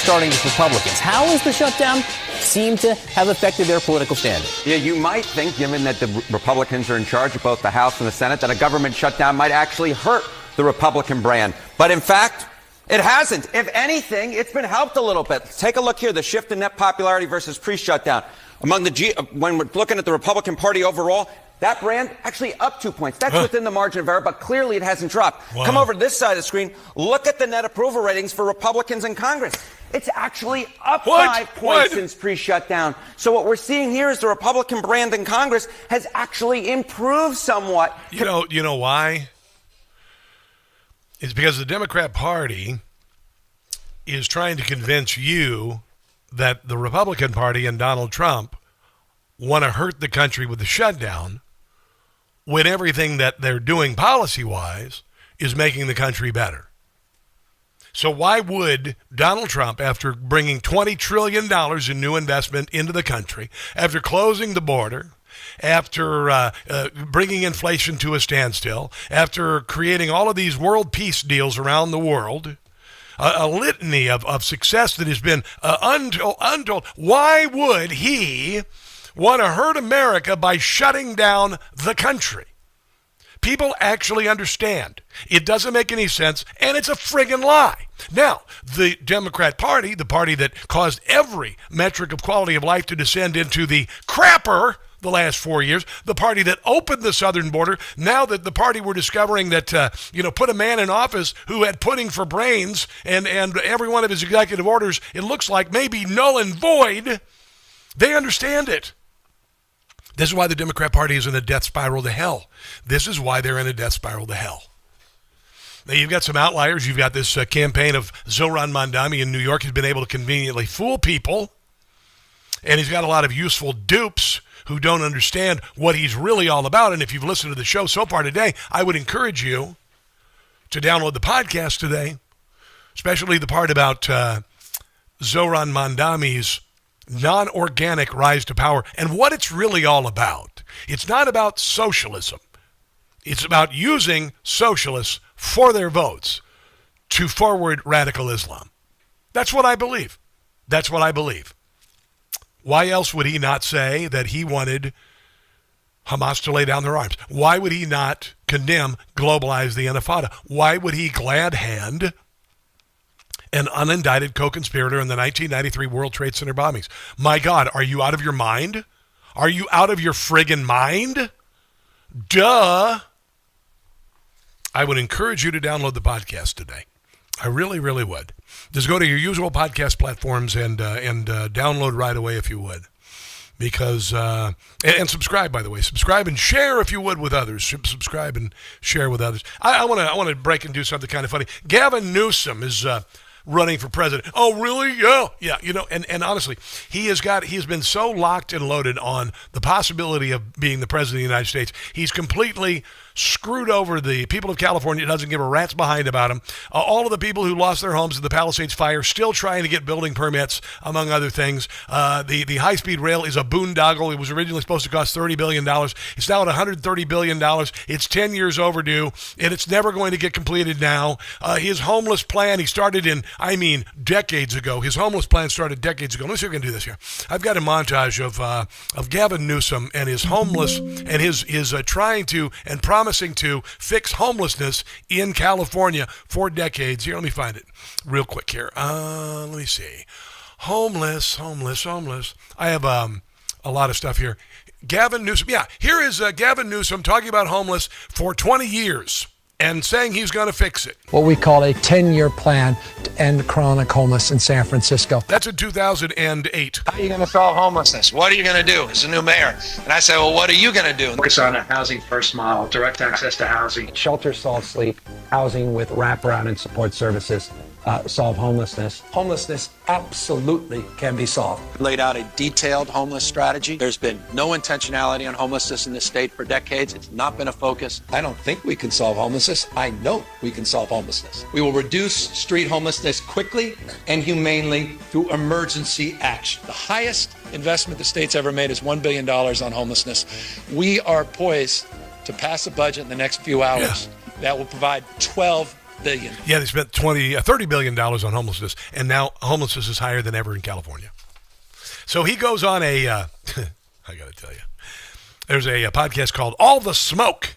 Speaker 19: starting with Republicans. How has the shutdown seemed to have affected their political standing?
Speaker 20: Yeah, you might think, given that the Republicans are in charge of both the House and the Senate, that a government shutdown might actually hurt the Republican brand. But in fact, it hasn't. If anything, it's been helped a little bit. Take a look here, the shift in net popularity versus pre-shutdown. When we're looking at the Republican Party overall, that brand actually up 2 points. That's within the margin of error, but clearly it hasn't dropped.
Speaker 2: Wow.
Speaker 20: Come over to this side of the screen. Look at the net approval ratings for Republicans in Congress. It's actually up 5 points since pre-shutdown. So what we're seeing here is the Republican brand in Congress has actually improved somewhat.
Speaker 2: You know why? It's because the Democrat Party is trying to convince you that the Republican Party and Donald Trump want to hurt the country with the shutdown, when everything that they're doing policy-wise is making the country better. So why would Donald Trump, after bringing $20 trillion in new investment into the country, after closing the border, after bringing inflation to a standstill, after creating all of these world peace deals around the world, a litany of success that has been untold, why would he want to hurt America by shutting down the country? People actually understand. It doesn't make any sense, and it's a friggin' lie. Now, the Democrat Party, the party that caused every metric of quality of life to descend into the crapper the last 4 years, the party that opened the southern border, now that the party we're discovering that, put a man in office who had pudding for brains and every one of his executive orders, it looks like, may be null and void, they understand it. This is why the Democrat Party is in a death spiral to hell. This is why they're in a death spiral to hell. Now, you've got some outliers. You've got this campaign of Zohran Mamdani in New York. He's been able to conveniently fool people. And he's got a lot of useful dupes who don't understand what he's really all about. And if you've listened to the show so far today, I would encourage you to download the podcast today, especially the part about Zohran Mamdani's non-organic rise to power and what it's really all about. It's not about socialism. It's about using socialists for their votes to forward radical Islam. That's what I believe. That's what I believe. Why else would he not say that he wanted Hamas to lay down their arms? Why would he not condemn, globalize the Intifada? Why would he glad hand an unindicted co-conspirator in the 1993 World Trade Center bombings? My God, are you out of your mind? Are you out of your friggin' mind? Duh. I would encourage you to download the podcast today. I really, really would. Just go to your usual podcast platforms and download right away if you would. Because, and subscribe, by the way. Subscribe and share if you would with others. Subscribe and share with others. I want to break and do something kind of funny. Gavin Newsom is running for president. Oh, really? Yeah. And honestly, he has been so locked and loaded on the possibility of being the president of the United States. He's completely screwed over the people of California. Doesn't give a rat's behind about them. All of the people who lost their homes in the Palisades fire still trying to get building permits, among other things. The high-speed rail is a boondoggle. It was originally supposed to cost $30 billion. It's now at $130 billion. It's 10 years overdue, and it's never going to get completed now. His homeless plan, he started decades ago. His homeless plan started decades ago. Let's see if we can do this here. I've got a montage of Gavin Newsom and his homeless and his trying to and promising to fix homelessness in California for decades. Here, let me find it real quick here. Let me see. Homeless. I have a lot of stuff here. Gavin Newsom. Yeah, here is Gavin Newsom talking about homeless for 20 years. And saying he's going to fix it.
Speaker 21: What we call a 10-year plan to end chronic homelessness in San Francisco.
Speaker 2: That's in 2008.
Speaker 22: How are you going to solve homelessness? What are you going to do as a new mayor? And I say, well, what are you going to do?
Speaker 21: Focus on a housing first model, direct access to housing. Shelter, salt, sleep, housing with wraparound and support services. Solve homelessness. Homelessness absolutely can be solved.
Speaker 22: Laid out a detailed homeless strategy. There's been no intentionality on homelessness in this state for decades. It's not been a focus.
Speaker 21: I don't think we can solve homelessness. I know we can solve homelessness. We will reduce street homelessness quickly and humanely through emergency action.
Speaker 22: The highest investment the state's ever made is $1 billion on homelessness. We are poised to pass a budget in the next few hours that will provide $12
Speaker 4: billion.
Speaker 2: Yeah, they spent $30 billion on homelessness, and now homelessness is higher than ever in California. So he goes on I got to tell you, there's a podcast called All the Smoke,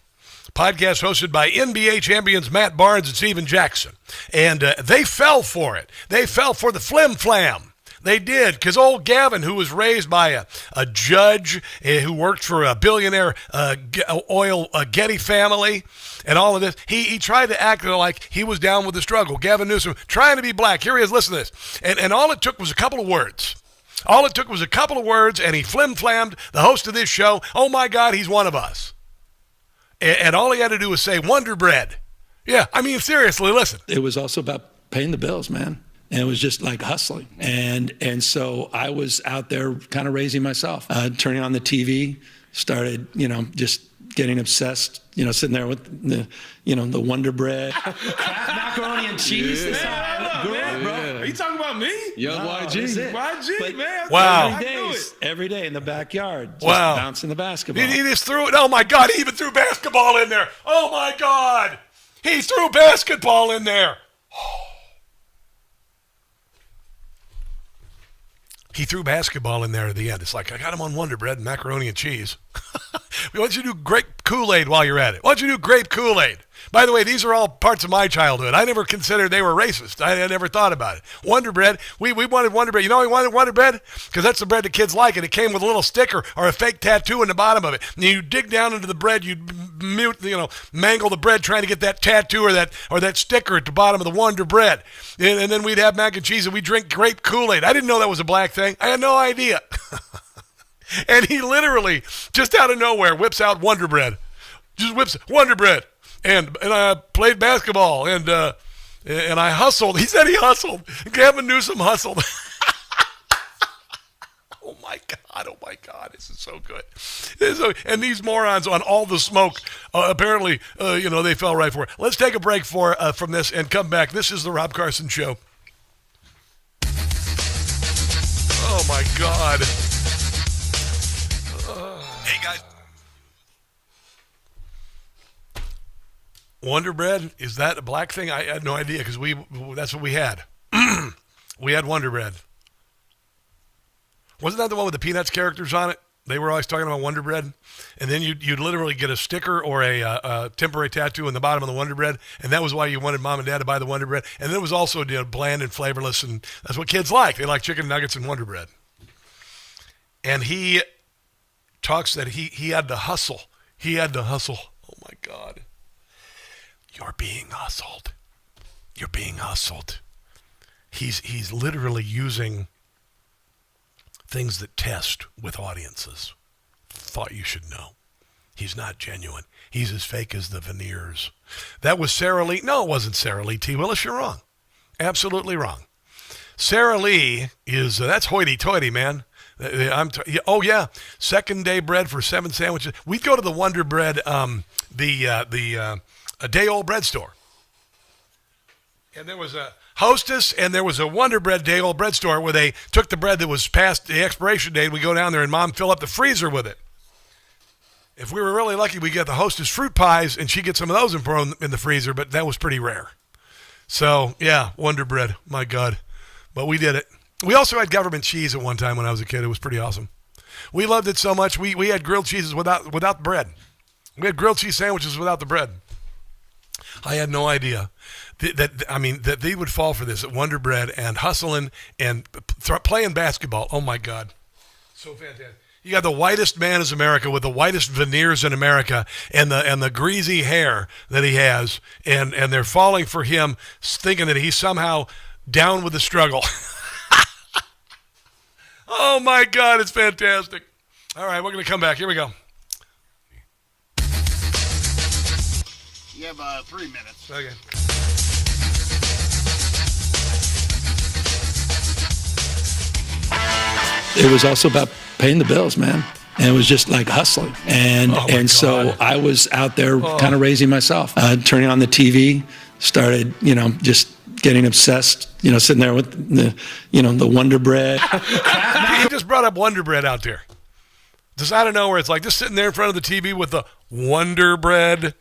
Speaker 2: podcast hosted by NBA champions Matt Barnes and Steven Jackson. And they fell for it. They fell for the flim-flam. They did, because old Gavin, who was raised by a judge who worked for a billionaire Getty family and all of this, he tried to act like he was down with the struggle. Gavin Newsom trying to be black. Here he is, listen to this. And all it took was a couple of words. All it took was a couple of words, and he flim-flammed the host of this show. Oh, my God, he's one of us. And all he had to do was say, Wonder Bread. Yeah, I mean, seriously, listen.
Speaker 4: It was also about paying the bills, man. And it was just like hustling. And so I was out there kind of raising myself, turning on the TV, started, just getting obsessed, sitting there with the Wonder Bread. Macaroni and cheese.
Speaker 5: Are you talking about me?
Speaker 4: Yo, YG.
Speaker 5: YG, man.
Speaker 2: Wow.
Speaker 4: Every day in the backyard. Just
Speaker 2: wow.
Speaker 4: Bouncing the basketball.
Speaker 2: He just threw it. Oh, my God. He even threw basketball in there. Oh, my God. He threw basketball in there. He threw basketball in there at the end. It's like, I got him on Wonder Bread and macaroni and cheese. Why don't you do grape Kool-Aid while you're at it? Why don't you do grape Kool-Aid? By the way, these are all parts of my childhood. I never considered they were racist. I never thought about it. Wonder Bread, we wanted Wonder Bread. You know why we wanted Wonder Bread? Because that's the bread the kids like, and it came with a little sticker or a fake tattoo in the bottom of it. And you dig down into the bread, you'd mangle the bread trying to get that tattoo or that sticker at the bottom of the Wonder Bread. And then we'd have mac and cheese and we'd drink grape Kool-Aid. I didn't know that was a black thing. I had no idea. And he literally, just out of nowhere, whips out Wonder Bread. Just whips Wonder Bread. And I played basketball, and I hustled. He said he hustled. Gavin Newsom hustled. Oh, my God. This is so good. And these morons on All the Smoke, apparently, they fell right for it. Let's take a break from this and come back. This is the Rob Carson Show. Oh, my God. Hey, guys. Wonder Bread, is that a black thing? I had no idea because that's what we had. We had Wonder Bread. Wasn't that the one with the Peanuts characters on it? They were always talking about Wonder Bread. And then you'd literally get a sticker or a temporary tattoo in the bottom of the Wonder Bread. And that was why you wanted mom and dad to buy the Wonder Bread. And then it was also bland and flavorless. And that's what kids like. They like chicken nuggets and Wonder Bread. And he talks that he had to hustle. He had to hustle. Oh, my God. You're being hustled. You're being hustled. He's literally using things that test with audiences. Thought you should know. He's not genuine. He's as fake as the veneers. That was Sarah Lee. No, it wasn't Sarah Lee T. Willis. You're wrong. Absolutely wrong. Sarah Lee is, that's hoity-toity, man. Oh, yeah. Second day bread for 7 sandwiches. We'd go to the Wonder Bread, a day-old bread store. And there was a Hostess, and there was a Wonder Bread day-old bread store where they took the bread that was past the expiration date. We go down there, and Mom fill up the freezer with it. If we were really lucky, we get the Hostess fruit pies, and she gets some of those in the freezer, but that was pretty rare. So, yeah, Wonder Bread. My God. But we did it. We also had government cheese at one time when I was a kid. It was pretty awesome. We loved it so much, we had grilled cheeses without bread. We had grilled cheese sandwiches without the bread. I had no idea that they would fall for this at Wonder Bread and hustling and playing basketball. Oh, my God. So fantastic. You got the whitest man in America with the whitest veneers in America and the greasy hair that he has, and they're falling for him thinking that he's somehow down with the struggle. Oh, my God, it's fantastic. All right, we're going to come back. Here we go.
Speaker 6: You have 3 minutes.
Speaker 2: Okay.
Speaker 4: It was also about paying the bills, man. And it was just like hustling. And so I was out there kind of raising myself, turning on the TV, started, just getting obsessed, sitting there with the Wonder Bread.
Speaker 2: He just brought up Wonder Bread out there. Just out of nowhere, it's like just sitting there in front of the TV with the Wonder Bread.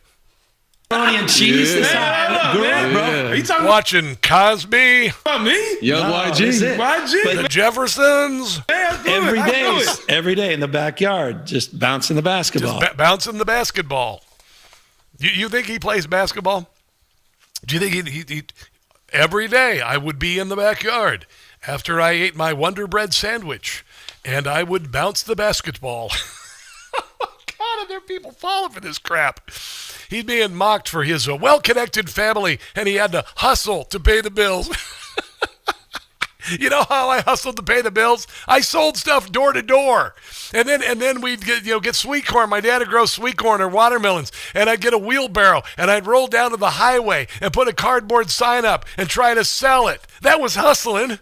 Speaker 4: Macaroni and cheese.
Speaker 5: Grew up, bro. Are you talking
Speaker 2: Watching Cosby.
Speaker 5: about me?
Speaker 7: Yo, YG.
Speaker 5: YG.
Speaker 2: The Jeffersons.
Speaker 4: Every day in the backyard, just bouncing the basketball.
Speaker 2: Just bouncing the basketball. You think he plays basketball? Do you think he every day I would be in the backyard after I ate my Wonder Bread sandwich, and I would bounce the basketball. God, are there people falling for this crap? He's being mocked for his well-connected family, and he had to hustle to pay the bills. You know how I hustled to pay the bills? I sold stuff door to door, and then we'd get sweet corn. My dad would grow sweet corn or watermelons, and I'd get a wheelbarrow, and I'd roll down to the highway and put a cardboard sign up and try to sell it. That was hustling.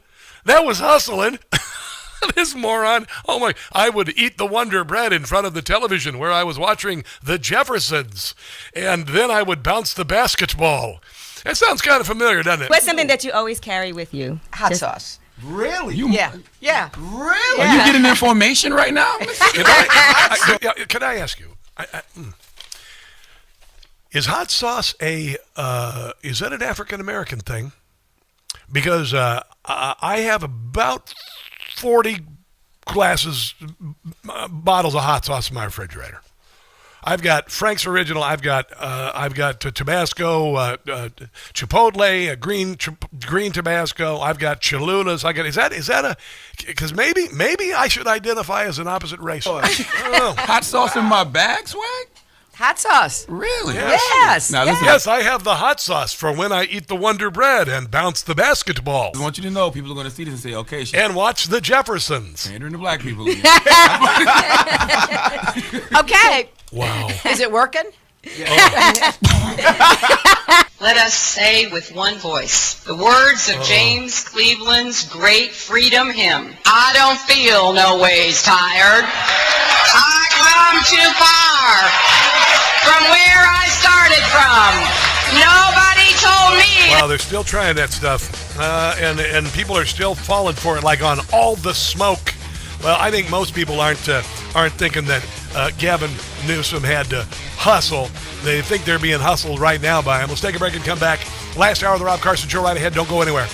Speaker 2: This moron. Oh my! I would eat the Wonder Bread in front of the television where I was watching the Jeffersons, and then I would bounce the basketball. That sounds kind of familiar, doesn't it?
Speaker 10: What's something that you always carry with you?
Speaker 11: Hot sauce.
Speaker 7: Really?
Speaker 11: Yeah.
Speaker 7: Really? Are you getting information right now?
Speaker 2: Can I ask you? Is hot sauce is that an African American thing? Because I have about 40 bottles of hot sauce in my refrigerator. I've got Frank's Original. I've got Tabasco, Chipotle, green Tabasco. I've got Cholulas. Is that a? Because maybe I should identify as an opposite race.
Speaker 7: Hot sauce in my bag, Swag?
Speaker 11: Hot sauce.
Speaker 7: Really?
Speaker 11: Yes.
Speaker 7: Now, listen,
Speaker 2: yes, I have the hot sauce for when I eat the Wonder Bread and bounce the basketball.
Speaker 7: I want you to know people are going to see this and say, okay.
Speaker 2: And watch the Jeffersons.
Speaker 7: Pandering to black people.
Speaker 11: Okay.
Speaker 2: Wow.
Speaker 11: Is it working?
Speaker 23: Let us say with one voice the words of James Cleveland's great freedom hymn. I don't feel no ways tired. I come too far from where I started from. Nobody told me.
Speaker 2: Wow, they're still trying that stuff. And people are still falling for it like on All the Smoke. Well, I think most people aren't thinking that Gavin Newsom had to hustle. They think they're being hustled right now by him. Let's take a break and come back. Last hour of the Rob Carson Show right ahead. Don't go anywhere.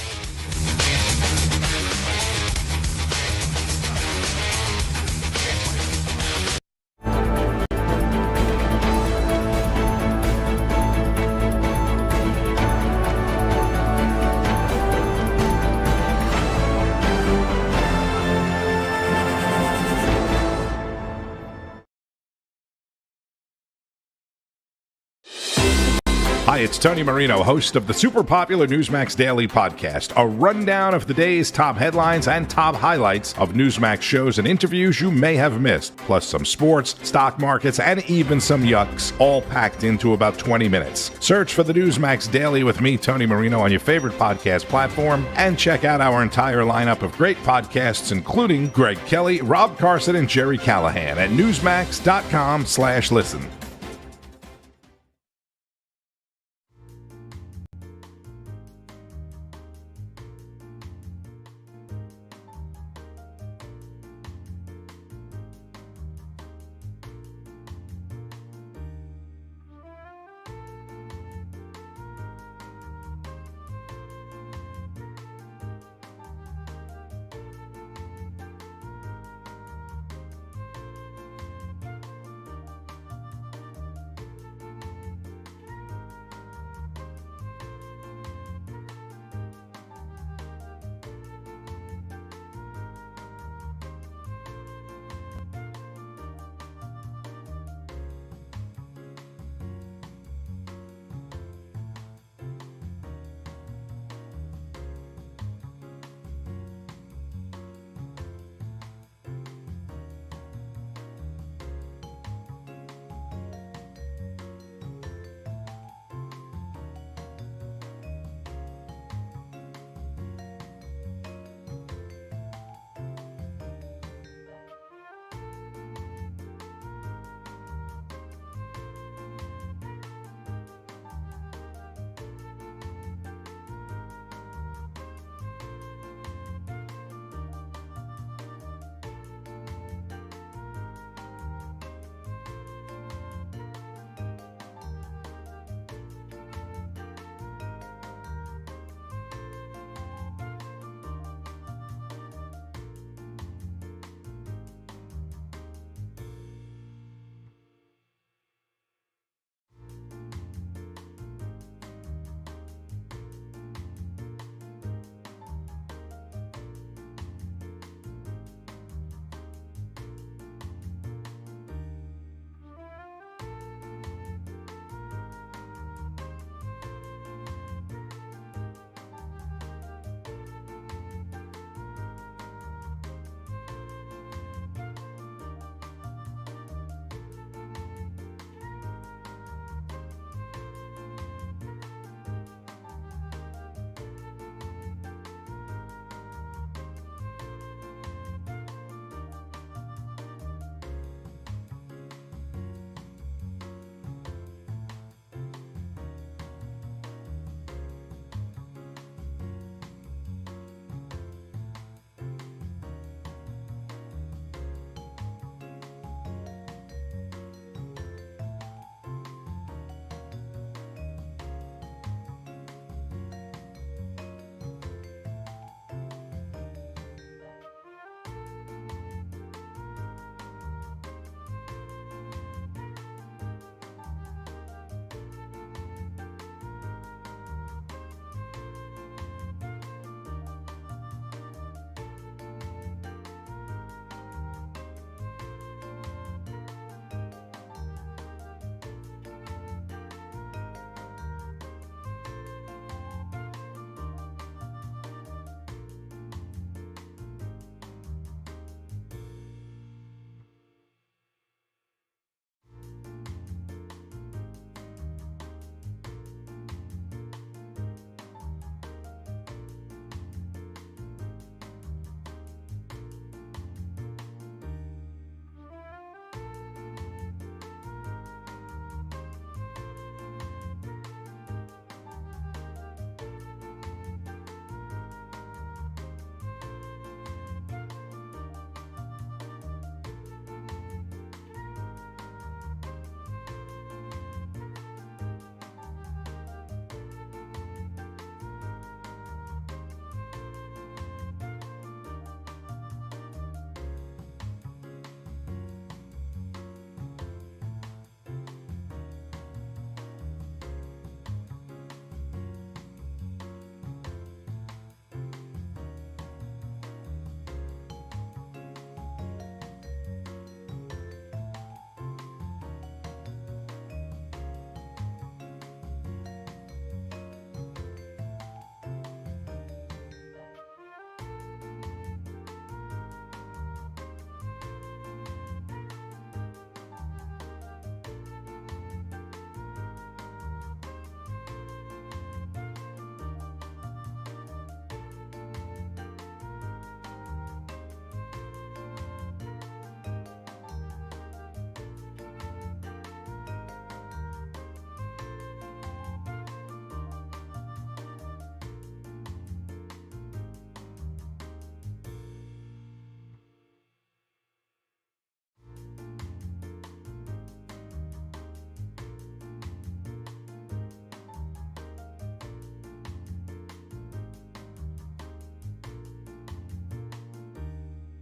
Speaker 24: Hi, it's Tony Marino, host of the super popular Newsmax Daily Podcast, a rundown of the day's top headlines and top highlights of Newsmax shows and interviews you may have missed, plus some sports, stock markets, and even some yucks, all packed into about 20 minutes. Search for the Newsmax Daily with me, Tony Marino, on your favorite podcast platform, and check out our entire lineup of great podcasts, including Greg Kelly, Rob Carson, and Jerry Callahan at newsmax.com/listen.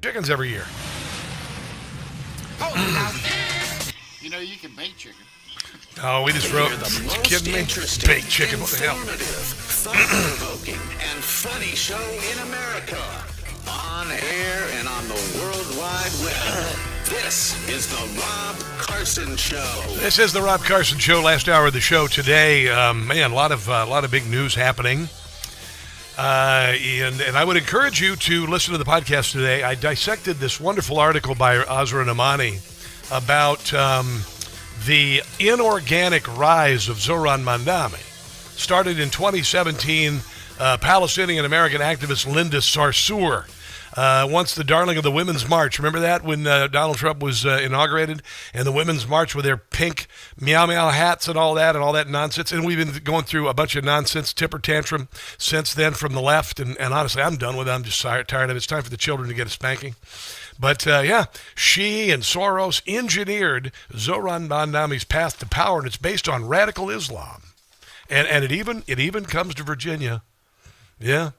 Speaker 2: chickens every year.
Speaker 6: You know, you can bake chicken.
Speaker 2: Oh, we just wrote. Kidding me? Baked chicken. What the hell?
Speaker 8: Thought-provoking and funny show in America. On air and on the World Wide Web. This is the Rob Carson Show.
Speaker 2: This is the Rob Carson Show. Last hour of the show today. Man, a lot of big news happening. And I would encourage you to listen to the podcast today. I dissected this wonderful article by Azra Namani about the inorganic rise of Zohran Mamdani. Started in 2017, Palestinian American activist Linda Sarsour, once the darling of the Women's March. Remember that when Donald Trump was inaugurated, and the Women's March with their pink meow meow hats and all that nonsense. And we've been going through a bunch of nonsense, temper tantrum since then from the left. And honestly, I'm done with it. I'm just tired of it. It's time for the children to get a spanking. But yeah, she and Soros engineered Zohran Mamdani's path to power, and it's based on radical Islam. And it even comes to Virginia. Yeah.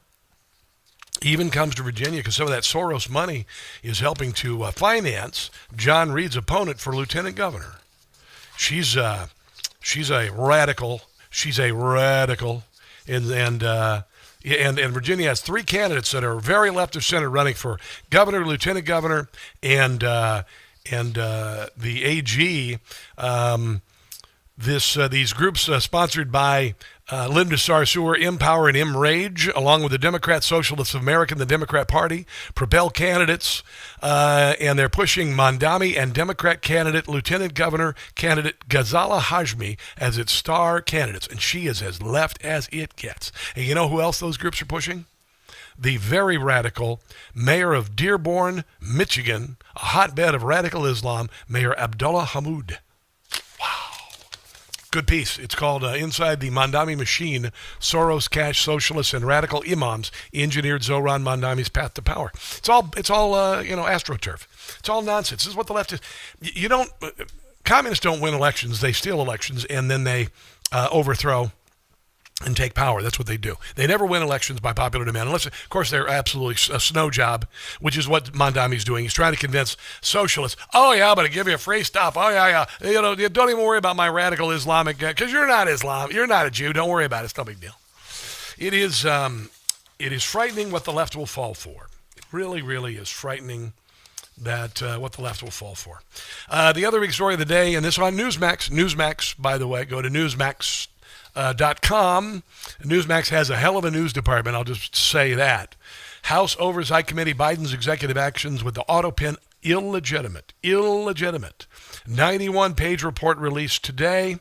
Speaker 2: Even comes to Virginia because some of that Soros money is helping to finance John Reed's opponent for lieutenant governor. She's a radical. She's a radical, and Virginia has three candidates that are very left of center running for governor, lieutenant governor, and the AG. These groups sponsored by Linda Sarsour, Empower and Enrage, along with the Democrat Socialists of America and the Democrat Party, propel candidates, and they're pushing Mamdani and Democrat candidate, Lieutenant Governor candidate Ghazala Hashmi as its star candidates. And she is as left as it gets. And you know who else those groups are pushing? The very radical mayor of Dearborn, Michigan, a hotbed of radical Islam, Mayor Abdullah Hamid. Good piece. It's called Inside the Mamdani Machine, Soros, Cash, Socialists, and Radical Imams Engineered Zohran Mamdani's Path to Power. It's all AstroTurf. It's all nonsense. This is what the left is. Communists don't win elections. They steal elections, and then they overthrow and take power. That's what they do. They never win elections by popular demand, unless, of course, they're absolutely a snow job, which is what Mamdani's doing. He's trying to convince socialists, oh, yeah, but I give you free stuff. Oh, yeah. You don't even worry about my radical Islamic, because you're not Islam. You're not a Jew. Don't worry about it. It's no big deal. It is frightening what the left will fall for. It really, really is frightening that what the left will fall for. The other big story of the day, and this on Newsmax. Newsmax, by the way, go to Newsmax.com. Newsmax has a hell of a news department, I'll just say that. House Oversight Committee, Biden's executive actions with the auto pen, illegitimate. 91-page report released today.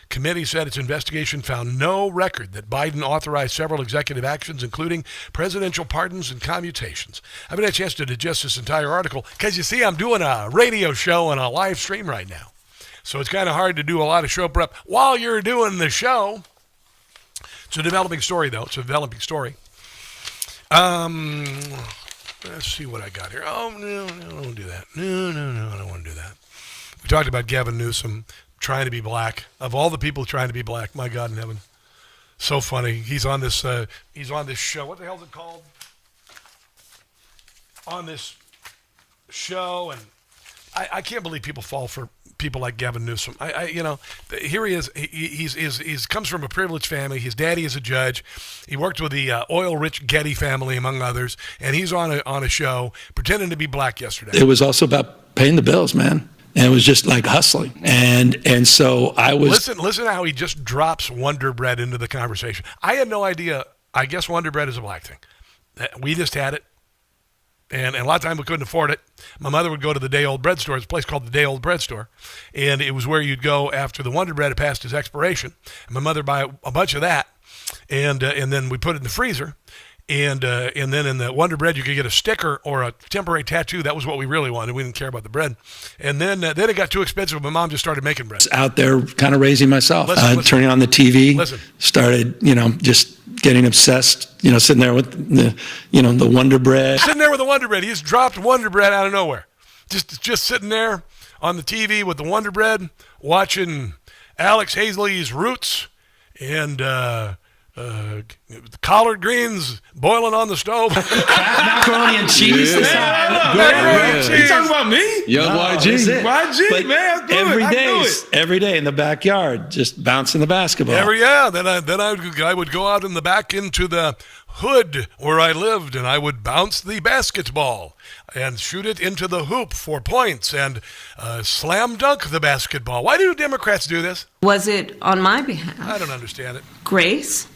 Speaker 2: Committee said its investigation found no record that Biden authorized several executive actions, including presidential pardons and commutations. I haven't had a chance to digest this entire article because, you see, I'm doing a radio show and a live stream right now. So it's kind of hard to do a lot of show prep while you're doing the show. It's a developing story, though. It's a developing story. Let's see what I got here. Oh, no, I don't want to do that. No, I don't want to do that. We talked about Gavin Newsom trying to be black. Of all the people trying to be black, my God in heaven. So funny. He's on this show. What the hell is it called? On this show, and I can't believe people fall for people like Gavin Newsom. Here he is. He's comes from a privileged family. His daddy is a judge. He worked with the oil-rich Getty family, among others, and he's on a show pretending to be black yesterday.
Speaker 4: It was also about paying the bills, man. And it was just like hustling. And so I was...
Speaker 2: Listen how he just drops Wonder Bread into the conversation. I had no idea. I guess Wonder Bread is a black thing. We just had it. And a lot of times we couldn't afford it. My mother would go to the Day Old Bread Store. It's a place called the Day Old Bread Store. And it was where you'd go after the Wonder Bread had passed its expiration. And my mother would buy a bunch of that. And then we put it in the freezer. And then in the Wonder Bread, you could get a sticker or a temporary tattoo. That was what we really wanted. We didn't care about the bread. And then it got too expensive. My mom just started making bread.
Speaker 4: Out there kind of raising myself. Turning on the TV. Started, just getting obsessed, sitting there with the Wonder Bread.
Speaker 2: Sitting there with the Wonder Bread. He just dropped Wonder Bread out of nowhere. Just sitting there on the TV with the Wonder Bread, watching Alex Hazley's Roots and collard greens boiling on the stove.
Speaker 4: Macaroni and cheese.
Speaker 5: You talking about me?
Speaker 4: Yo, YG.
Speaker 5: YG,
Speaker 4: But
Speaker 5: man.
Speaker 4: every day in the backyard, just bouncing the basketball.
Speaker 2: Then I would go out in the back into the hood where I lived, and I would bounce the basketball and shoot it into the hoop for points and slam dunk the basketball. Why do Democrats do this?
Speaker 3: Was it on my behalf?
Speaker 2: I don't understand it.
Speaker 3: Grace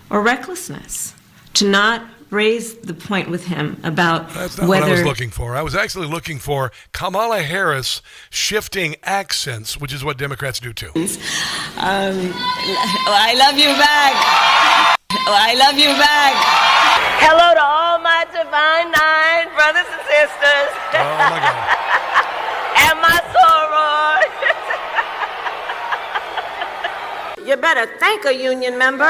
Speaker 3: or recklessness to not raise the point with him about
Speaker 2: That's not
Speaker 3: whether
Speaker 2: what I was looking for. I was actually looking for Kamala Harris shifting accents, which is what Democrats do too.
Speaker 3: I love you back. I love you back.
Speaker 9: Hello to all my divine nine brothers and sisters.
Speaker 2: Oh my God.
Speaker 9: And my soror. You better thank a union member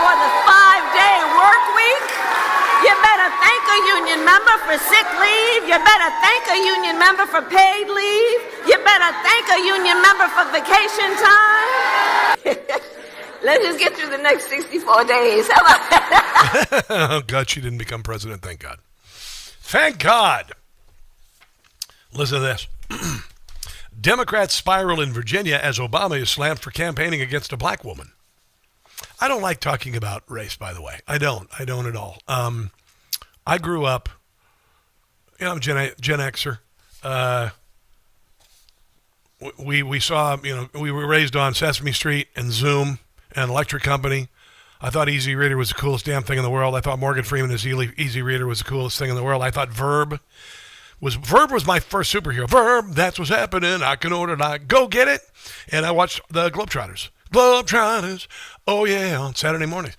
Speaker 9: for the 5-day work week. You better thank a union member for sick leave. You better thank a union member for paid leave. You better thank a union member for vacation time. Let's just get through the next 64 days. How about that?
Speaker 2: Oh, God, she didn't become president. Thank God. Thank God. Listen to this. Democrats spiral in Virginia as Obama is slammed for campaigning against a black woman. I don't like talking about race, by the way. I don't at all. I grew up, I'm a Gen Xer. We saw, we were raised on Sesame Street and Zoom and Electric Company. I thought Easy Reader was the coolest damn thing in the world. I thought Morgan Freeman's Easy Reader was the coolest thing in the world. I thought Verb was my first superhero. Verb, that's what's happening. I can order it. Go get it. And I watched the Globetrotters. Oh yeah, on Saturday mornings.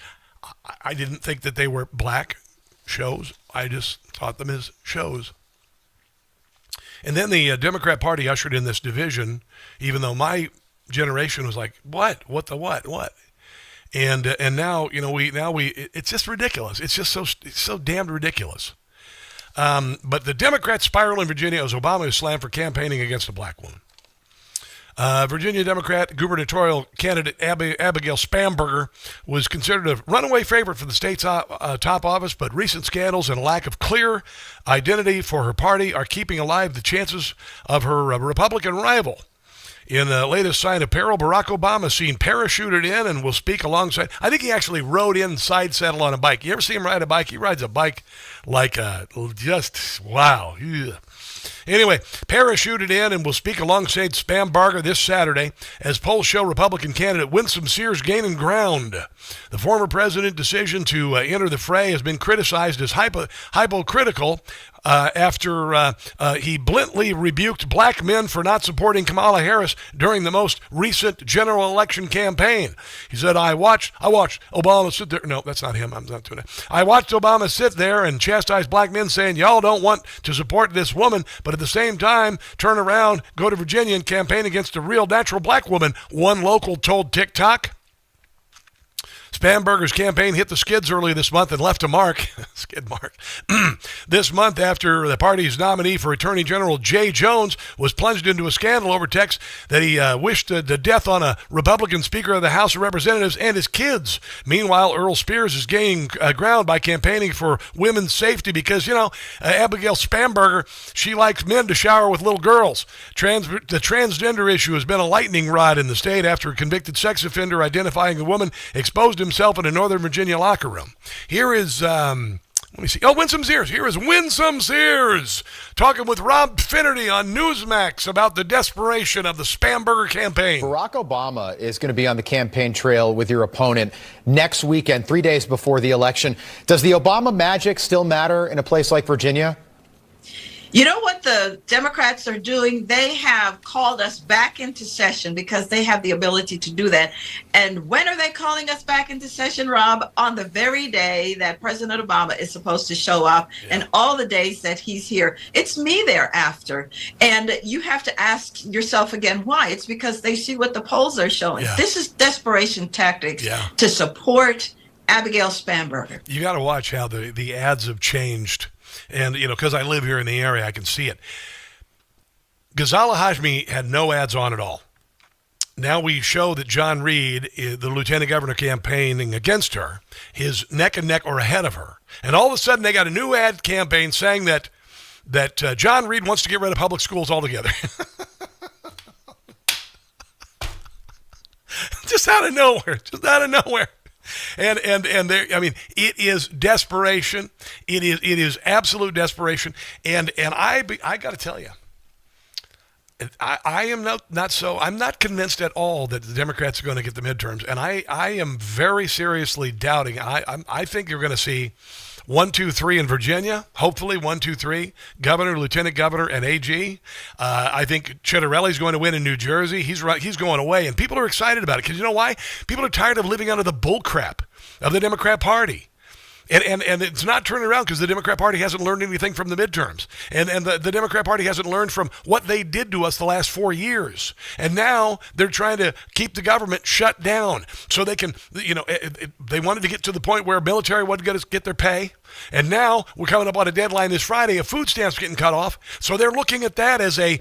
Speaker 2: I didn't think that they were black shows. I just thought them as shows. And then the Democrat Party ushered in this division, even though my generation was like, what? And now, it's just ridiculous. It's just so damned ridiculous. But the Democrats spiral in Virginia as Obama is slammed for campaigning against a black woman. Virginia Democrat gubernatorial candidate Abigail Spanberger was considered a runaway favorite for the state's top office, but recent scandals and a lack of clear identity for her party are keeping alive the chances of her Republican rival. In the latest sign of peril, Barack Obama seen parachuted in and will speak alongside. I think he actually rode in side saddle on a bike. You ever see him ride a bike? He rides a bike like just wow. Yeah. Anyway, parachuted in and will speak alongside Spanberger this Saturday as polls show Republican candidate Winsome Sears gaining ground. The former president's decision to enter the fray has been criticized as hypocritical after he bluntly rebuked black men for not supporting Kamala Harris during the most recent general election campaign. He said, I watched Obama sit there. No, that's not him. I'm not doing it. I watched Obama sit there and chastise black men saying, y'all don't want to support this woman, but at the same time, turn around, go to Virginia and campaign against a real natural black woman, one local told TikTok. Spanberger's campaign hit the skids early this month and left a mark, skid mark, this month after the party's nominee for Attorney General Jay Jones was plunged into a scandal over text that he wished the death on a Republican Speaker of the House of Representatives and his kids. Meanwhile, Earl Spears is gaining ground by campaigning for women's safety because, Abigail Spanberger, she likes men to shower with little girls. The transgender issue has been a lightning rod in the state after a convicted sex offender identifying a woman exposed himself in a Northern Virginia locker room. Here is, let me see. Oh, Winsome Sears. Here is Winsome Sears talking with Rob Finnerty on Newsmax about the desperation of the Spanberger campaign.
Speaker 12: Barack Obama is going to be on the campaign trail with your opponent next weekend, 3 days before the election. Does the Obama magic still matter in a place like Virginia?
Speaker 14: You know what the Democrats are doing? They have called us back into session because they have the ability to do that. And when are they calling us back into session, Rob? On the very day that President Obama is supposed to show up and all the days that he's here. It's me thereafter. And you have to ask yourself again, why? It's because they see what the polls are showing. Yeah. This is desperation tactics to support Abigail Spanberger.
Speaker 2: You got to watch how the ads have changed. And, because I live here in the area, I can see it. Ghazala Hashmi had no ads on at all. now we show that John Reed, the lieutenant governor campaigning against her, is neck and neck or ahead of her. And all of a sudden they got a new ad campaign saying that John Reed wants to get rid of public schools altogether. Just out of nowhere. And there, I mean, it is desperation. It is absolute desperation. And I got to tell you, I am I'm not convinced at all that the Democrats are going to get the midterms. And I am very seriously doubting. I think you're going to see 1, 2, 3 in Virginia, hopefully 1, 2, 3, governor, lieutenant governor, and AG. I think Chitterelli's going to win in New Jersey. He's going away, and people are excited about it because you know why? People are tired of living under the bullcrap of the Democrat Party. And it's not turning around because the Democrat Party hasn't learned anything from the midterms. And the Democrat Party hasn't learned from what they did to us the last 4 years. And now they're trying to keep the government shut down so they can, they wanted to get to the point where military wasn't going to get their pay. And now we're coming up on a deadline this Friday of food stamps getting cut off. So they're looking at that as a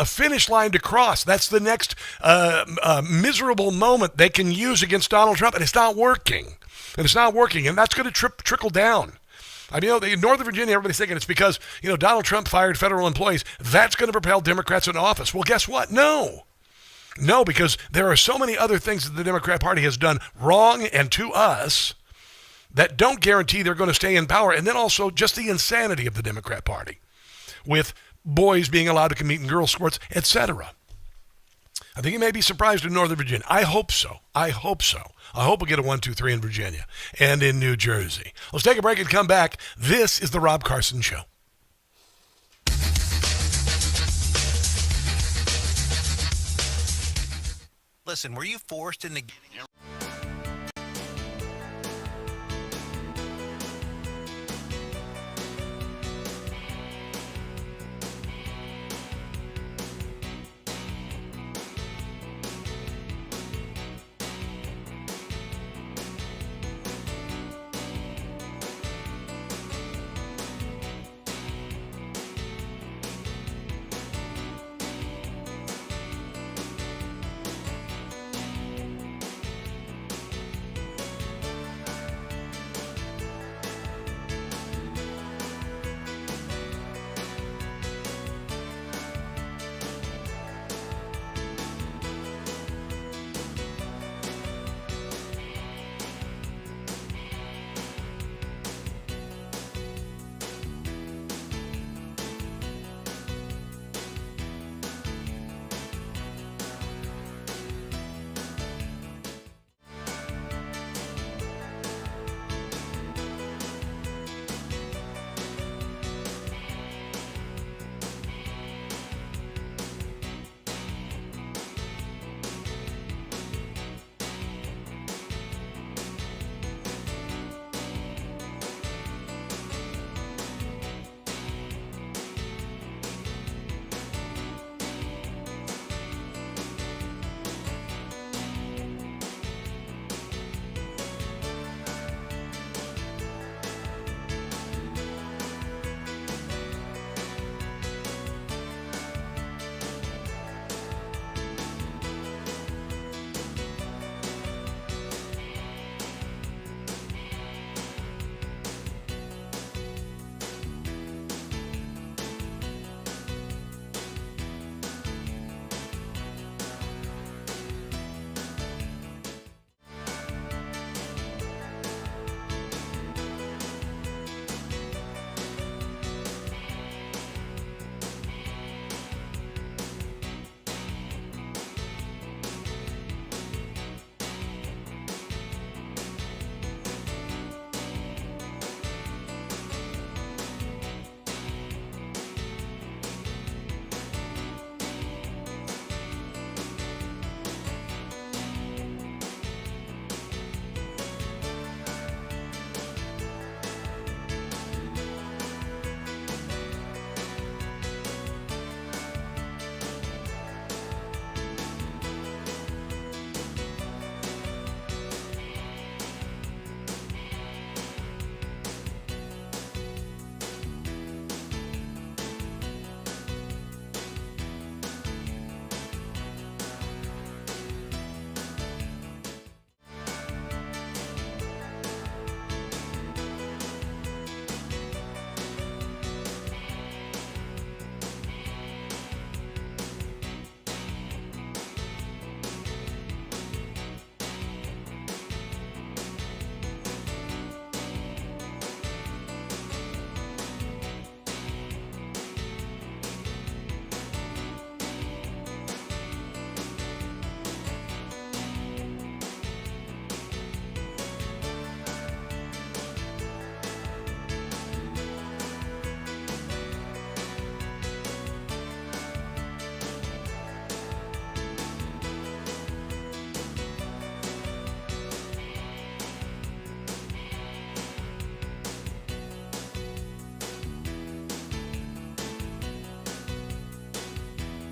Speaker 2: finish line to cross. That's the next miserable moment they can use against Donald Trump. And it's not working. And that's going to trickle down. I mean, in Northern Virginia, everybody's thinking it's because, Donald Trump fired federal employees. That's going to propel Democrats into office. Well, guess what? No, because there are so many other things that the Democrat Party has done wrong and to us that don't guarantee they're going to stay in power. And then also just the insanity of the Democrat Party with boys being allowed to compete in girls' sports, etc. I think you may be surprised in Northern Virginia. I hope so. I hope we'll get a 1, 2, 3 in Virginia and in New Jersey. Let's take a break and come back. This is the Rob Carson Show.
Speaker 1: Listen, were you forced into getting...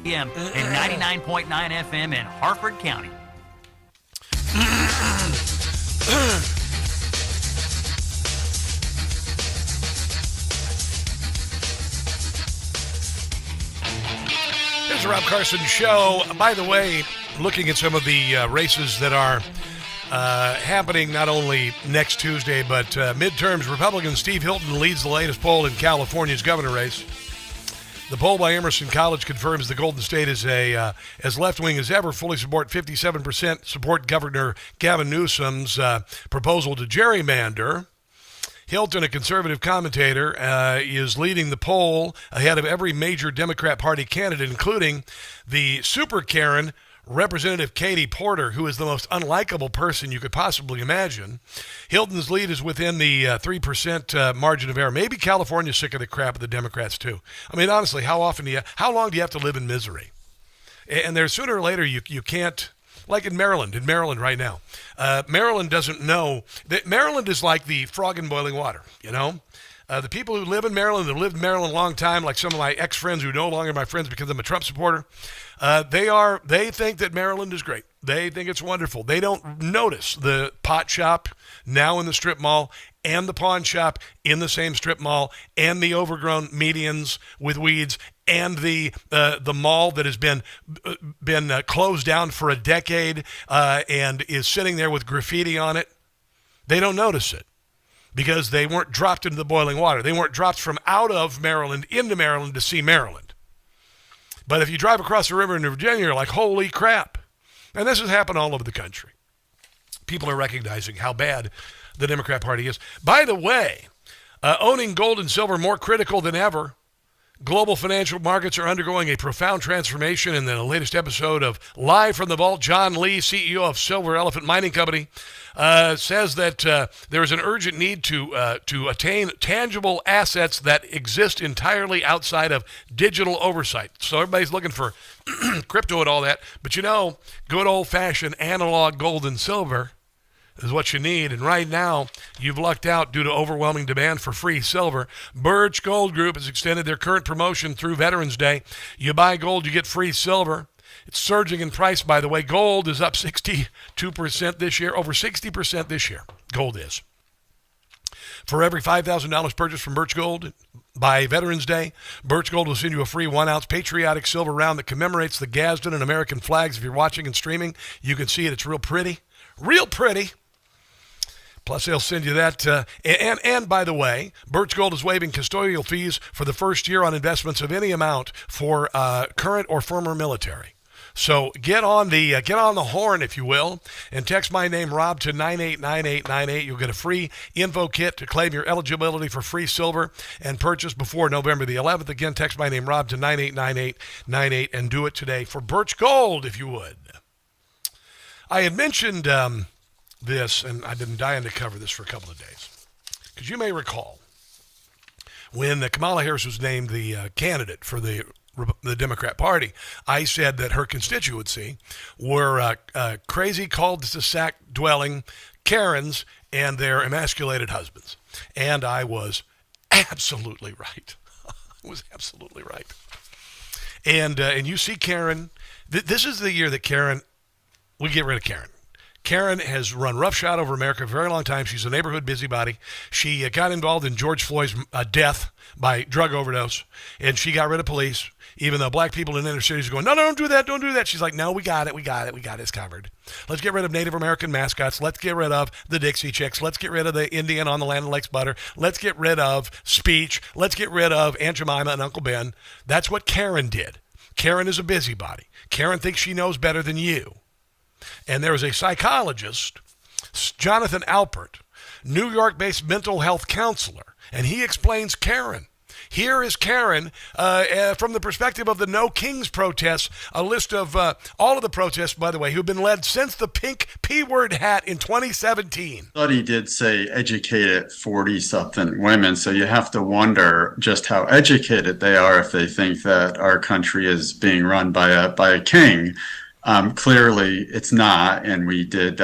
Speaker 13: p.m. and 99.9 FM in Harford County.
Speaker 2: Here's the Rob Carson Show. By the way, looking at some of the races that are happening not only next Tuesday, but midterms, Republican Steve Hilton leads the latest poll in California's governor race. The poll by Emerson College confirms the Golden State is as left-wing as ever, fully support 57% support Governor Gavin Newsom's proposal to gerrymander. Hilton, a conservative commentator, is leading the poll ahead of every major Democrat Party candidate, including the super Karen, Representative Katie Porter, who is the most unlikable person you could possibly imagine. Hilton's lead is within the 3% margin of error. Maybe California's sick of the crap of the Democrats, too. I mean, honestly, how long do you have to live in misery? And there's sooner or later you can't, like in Maryland right now. Maryland doesn't know that Maryland is like the frog in boiling water, you know? The people who live in Maryland, have lived in Maryland a long time, like some of my ex-friends who are no longer my friends because I'm a Trump supporter, they think that Maryland is great. They think it's wonderful. They don't notice the pot shop now in the strip mall and the pawn shop in the same strip mall and the overgrown medians with weeds and the mall that has been closed down for a decade and is sitting there with graffiti on it. They don't notice it because they weren't dropped into the boiling water. They weren't dropped from out of Maryland into Maryland to see Maryland. But if you drive across the river into Virginia, you're like, holy crap. And this has happened all over the country. People are recognizing how bad the Democrat Party is. By the way, owning gold and silver more critical than ever. Global financial markets are undergoing a profound transformation. In the latest episode of Live from the Vault, John Lee, CEO of Silver Elephant Mining Company, says that there is an urgent need to attain tangible assets that exist entirely outside of digital oversight. So everybody's looking for crypto and all that. But you know, good old-fashioned analog gold and silver is what you need. And right now, you've lucked out due to overwhelming demand for free silver. Birch Gold Group has extended their current promotion through Veterans Day. You buy gold, you get free silver. It's surging in price, by the way. Gold is up 62% this year, over 60% this year. Gold is. For every $5,000 purchased from Birch Gold by Veterans Day, Birch Gold will send you a free 1-ounce patriotic silver round that commemorates the Gadsden and American flags. If you're watching and streaming, you can see it. It's real pretty. Real pretty. Plus, they'll send you that. And by the way, Birch Gold is waiving custodial fees for the first year on investments of any amount for current or former military. So get on the horn, if you will, and text my name, Rob, to 989898. You'll get a free info kit to claim your eligibility for free silver and purchase before November the 11th. Again, text my name, Rob, to 989898 and do it today for Birch Gold, if you would. I had mentioned this, and I've been dying to cover this for a couple of days. Because you may recall, when Kamala Harris was named the candidate for the Democrat Party, I said that her constituency were crazy, cul-de-sac-dwelling Karens and their emasculated husbands. And I was absolutely right. I was absolutely right. And you see Karen, this is the year that Karen, we get rid of Karen. Karen has run roughshod over America for a very long time. She's a neighborhood busybody. She got involved in George Floyd's death by drug overdose, and she got rid of police, even though black people in inner cities are going, no, don't do that, don't do that. She's like, no, we got it, it's covered. Let's get rid of Native American mascots. Let's get rid of the Dixie Chicks. Let's get rid of the Indian on the land of Lakes Butter. Let's get rid of speech. Let's get rid of Aunt Jemima and Uncle Ben. That's what Karen did. Karen is a busybody. Karen thinks she knows better than you. And there is a psychologist, Jonathan Alpert, New York-based mental health counselor, and he explains Karen. Here is Karen from the perspective of the No Kings protests, a list of all of the protests, by the way, who've been led since the pink P-word hat in 2017.
Speaker 15: Study did say educated 40-something women, so you have to wonder just how educated they are if they think that our country is being run by a king. Clearly, it's not, and we did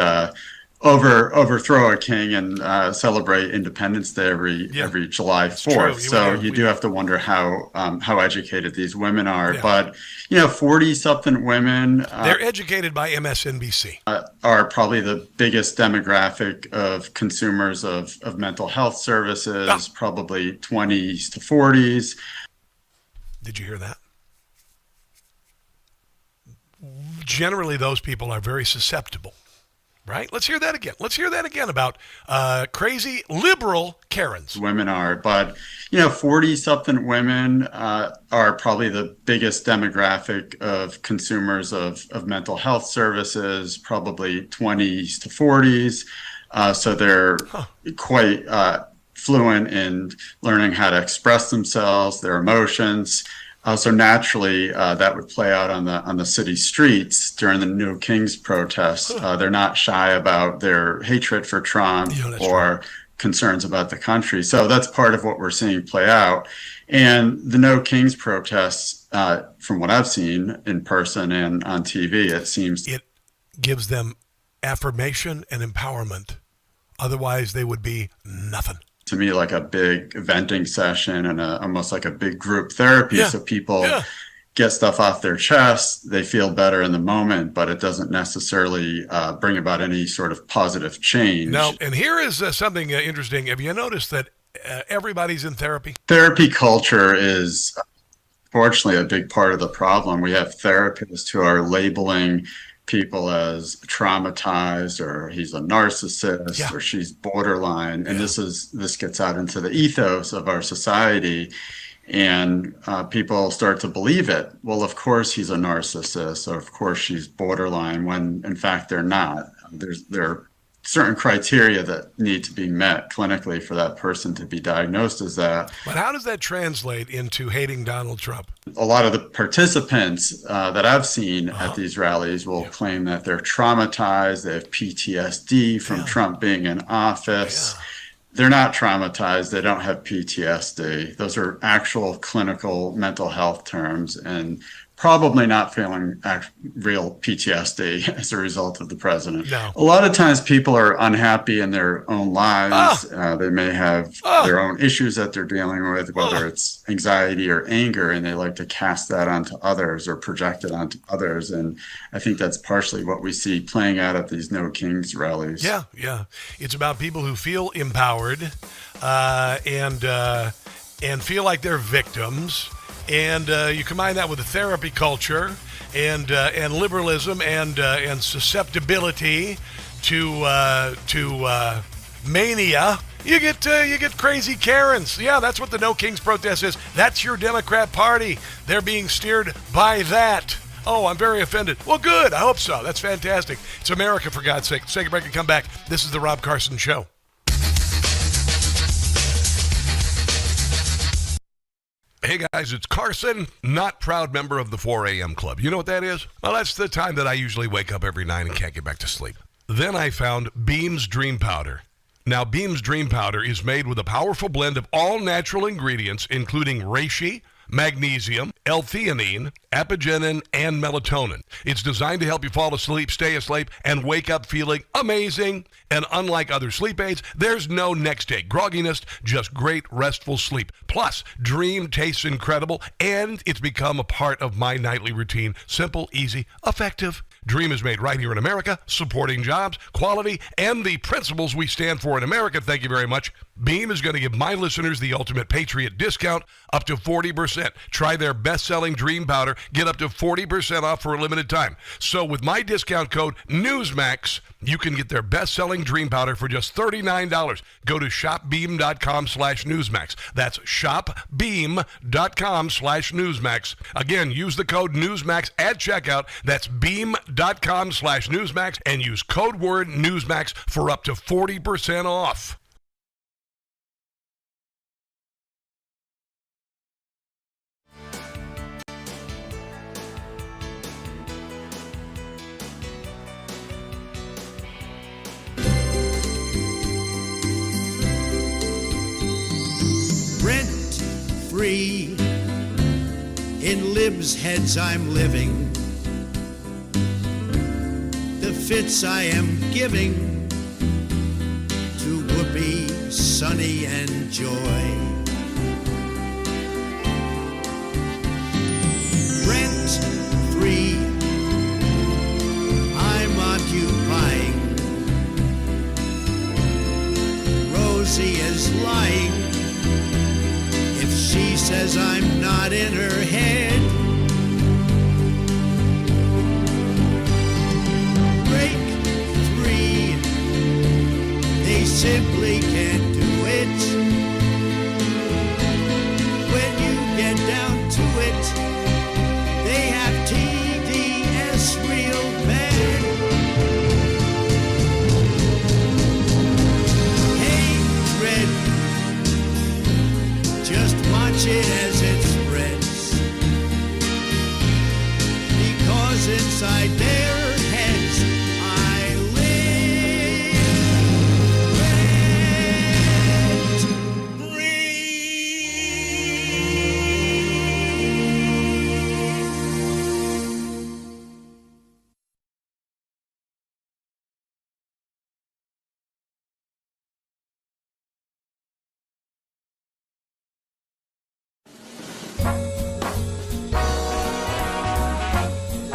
Speaker 15: overthrow a king and celebrate Independence Day every July 4th. So you do have to wonder how educated these women are.
Speaker 2: Yeah.
Speaker 15: But 40-something women
Speaker 2: they're educated by MSNBC.
Speaker 15: Are probably the biggest demographic of consumers of mental health services, probably 20s to 40s.
Speaker 2: Did you hear that? Generally, those people are very susceptible. Right? Let's hear that again. Let's hear that again about crazy liberal Karens.
Speaker 15: Women are, but 40-something women are probably the biggest demographic of consumers of mental health services, probably 20s to 40s. So they're quite fluent in learning how to express themselves, their emotions. So naturally, that would play out on the city streets during the No Kings protests. They're not shy about their hatred for Trump or concerns about the country. So that's part of what we're seeing play out. And the No Kings protests, from what I've seen in person and on TV, it
Speaker 2: gives them affirmation and empowerment. Otherwise, they would be nothing.
Speaker 15: To me, like a big venting session and almost like a big group therapy. So people get stuff off their chest, they feel better in the moment, but it doesn't necessarily bring about any sort of positive change.
Speaker 2: No, and here is something interesting. Have you noticed that everybody's in therapy?
Speaker 15: Therapy culture is, fortunately, a big part of the problem. We have therapists who are labeling people as traumatized, or he's a narcissist, or she's borderline, and this gets out into the ethos of our society, and people start to believe it. Well, of course he's a narcissist, or of course she's borderline, when in fact they're not. There are certain criteria that need to be met clinically for that person to be diagnosed as that.
Speaker 2: But how does that translate into hating Donald Trump?
Speaker 15: A lot of the participants that I've seen at these rallies will claim that they're traumatized, they have PTSD from Trump being in office. They're not traumatized, they don't have PTSD. Those are actual clinical mental health terms, and probably not feeling real PTSD as a result of the president.
Speaker 2: No.
Speaker 15: A lot of times people are unhappy in their own lives. They may have their own issues that they're dealing with, whether it's anxiety or anger, and they like to cast that onto others or project it onto others. And I think that's partially what we see playing out at these No Kings rallies.
Speaker 2: Yeah. It's about people who feel empowered and feel like they're victims. And you combine that with the therapy culture and liberalism and susceptibility to mania. You get crazy Karens. Yeah, that's what the No Kings protest is. That's your Democrat Party. They're being steered by that. Oh, I'm very offended. Well, good. I hope so. That's fantastic. It's America, for God's sake. Let's take a break and come back. This is the Rob Carson Show. Hey guys, it's Carson, not proud member of the 4 a.m. club. You know what that is? Well, that's the time that I usually wake up every night and can't get back to sleep. Then I found Beam's Dream Powder. Now, Beam's Dream Powder is made with a powerful blend of all natural ingredients, including reishi, magnesium, L-theanine, apigenin, and melatonin. It's designed to help you fall asleep, stay asleep, and wake up feeling amazing. And unlike other sleep aids, there's no next day grogginess, just great restful sleep. Plus, Dream tastes incredible, and it's become a part of my nightly routine. Simple, easy, effective. Dream is made right here in America, supporting jobs, quality, and the principles we stand for in America. Thank you very much. Beam is going to give my listeners the ultimate Patriot discount, up to 40%. Try their best-selling Dream Powder. Get up to 40% off for a limited time. So with my discount code Newsmax, you can get their best-selling Dream Powder for just $39. Go to shopbeam.com/Newsmax. That's shopbeam.com/Newsmax. Again, use the code Newsmax at checkout. That's beam.com/Newsmax and use code word Newsmax for up to 40% off.
Speaker 16: Rent-free, in libs' heads I'm living. The fits I am giving sunny and joy. Rent-free, I'm occupying. Rosie is lying if she says I'm not in her head. Break free, they simply can't do it. When you get down to it, they have TDS real bad. Hatred, just watch it as it spreads. Because inside their heads I live.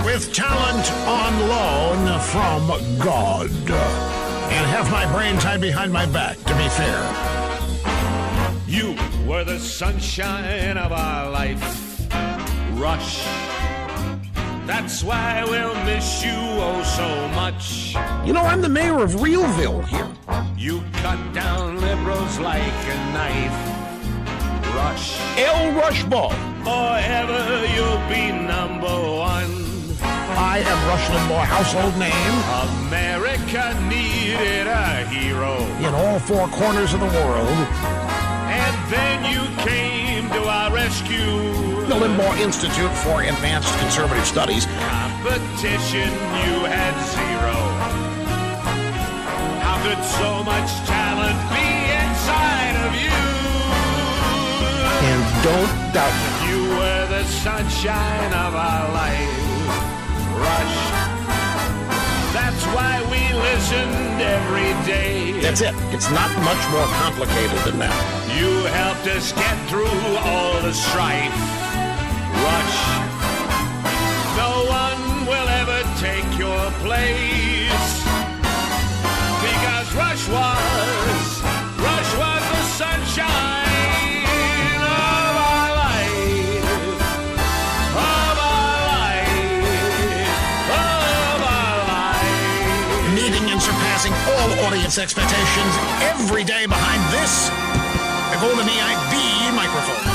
Speaker 17: With talent on loan from God. And have my brain tied behind my back, to be fair.
Speaker 18: You were the sunshine of our life, Rush. That's why we'll miss you oh so much.
Speaker 17: You know, I'm the mayor of Realville here.
Speaker 18: You cut down liberals like a knife, Rush.
Speaker 17: El Rushball.
Speaker 18: Forever you'll be number one.
Speaker 17: I am Rush Limbaugh, household name.
Speaker 18: America needed a hero
Speaker 17: in all four corners of the world.
Speaker 18: And then you came to our rescue.
Speaker 17: The Limbaugh Institute for Advanced Conservative Studies.
Speaker 18: Competition, you had zero. How could so much talent be inside of you?
Speaker 17: And don't doubt it.
Speaker 18: You were the sunshine of our life, Rush. That's why we listened every day.
Speaker 17: That's it. It's not much more complicated than that.
Speaker 18: You helped us get through all the strife, Rush. No one will ever take your place. Because Rush was the sunshine.
Speaker 17: Surpassing all audience expectations every day behind this, the Golden EIB microphone.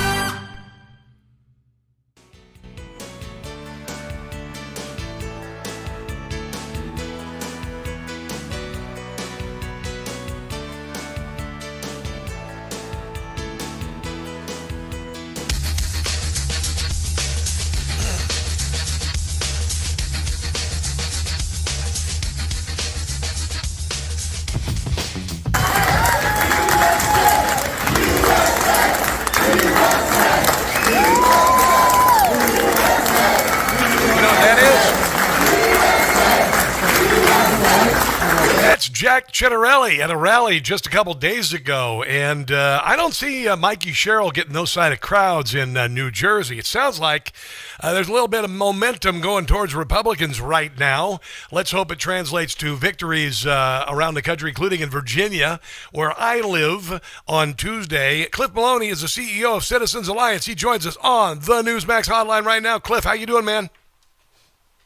Speaker 2: Jack Ciattarelli at a rally just a couple days ago, and I don't see Mikey Sherrill getting those side of crowds in New Jersey. It sounds like there's a little bit of momentum going towards Republicans right now. Let's hope it translates to victories around the country, including in Virginia, where I live on Tuesday. Cliff Maloney is the CEO of Citizens Alliance. He joins us on the Newsmax Hotline right now. Cliff, how you doing, man?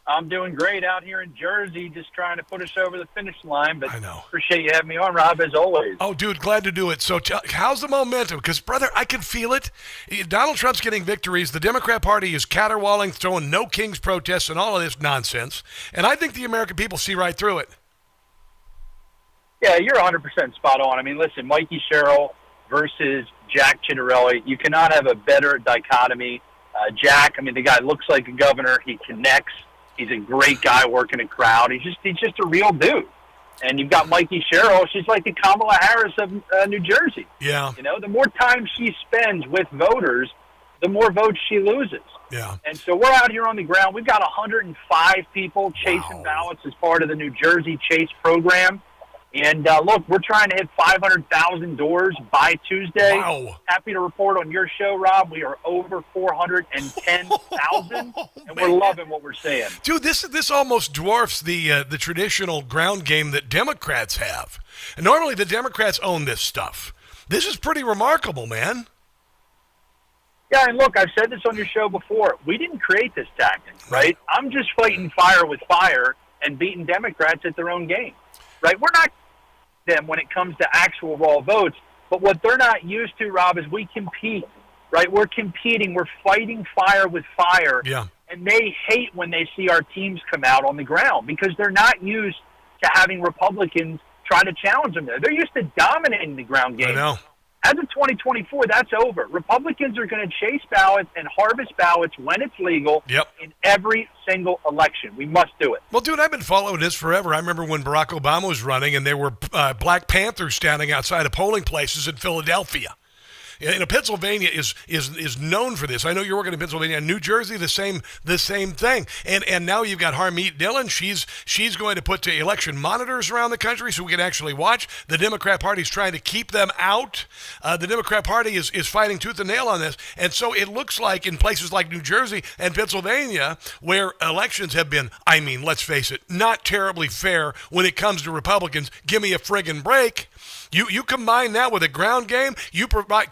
Speaker 19: I'm doing great out here in Jersey, just trying to put us over the finish line. But
Speaker 2: I know.
Speaker 19: Appreciate you having me on, Rob, as always.
Speaker 2: Oh, dude, glad to do it. So how's the momentum? Because, brother, I can feel it. Donald Trump's getting victories. The Democrat Party is caterwauling, throwing no kings protests and all of this nonsense. And I think the American people see right through it.
Speaker 19: Yeah, you're 100% spot on. I mean, listen, Mikey Sherrill versus Jack Ciattarelli, you cannot have a better dichotomy. Jack, I mean, the guy looks like a governor. He connects. He's a great guy working a crowd. He's just a real dude. And you've got Mikey Sherrill. She's like the Kamala Harris of New Jersey.
Speaker 2: Yeah.
Speaker 19: You know, the more time she spends with voters, the more votes she loses.
Speaker 2: Yeah.
Speaker 19: And so we're out here on the ground. We've got 105 people chasing ballots as part of the New Jersey Chase program. And look, we're trying to hit 500,000 doors by Tuesday.
Speaker 2: Wow.
Speaker 19: Happy to report on your show, Rob. We are over 410,000, and we're loving what we're seeing.
Speaker 2: Dude, this almost dwarfs the traditional ground game that Democrats have. And normally the Democrats own this stuff. This is pretty remarkable, man.
Speaker 19: Yeah, and look, I've said this on your show before. We didn't create this tactic, right? I'm just fighting fire with fire and beating Democrats at their own game, right? We're not them when it comes to actual raw votes, but what they're not used to, Rob, is we compete, right? We're competing. We're fighting fire with fire.
Speaker 2: Yeah.
Speaker 19: And they hate when they see our teams come out on the ground because they're not used to having Republicans try to challenge them there. They're used to dominating the ground game.
Speaker 2: I know.
Speaker 19: As of 2024, that's over. Republicans are going to chase ballots and harvest ballots when it's legal in every single election. We must do it.
Speaker 2: Well, dude, I've been following this forever. I remember when Barack Obama was running and there were Black Panthers standing outside of polling places in Philadelphia. You know, Pennsylvania is known for this. I know you're working in Pennsylvania. New Jersey, the same thing. And now you've got Harmeet Dillon. She's going to put election monitors around the country so we can actually watch. The Democrat Party's trying to keep them out. The Democrat Party is fighting tooth and nail on this. And so it looks like in places like New Jersey and Pennsylvania, where elections have been, I mean, let's face it, not terribly fair when it comes to Republicans. Give me a friggin' break. You combine that with a ground game,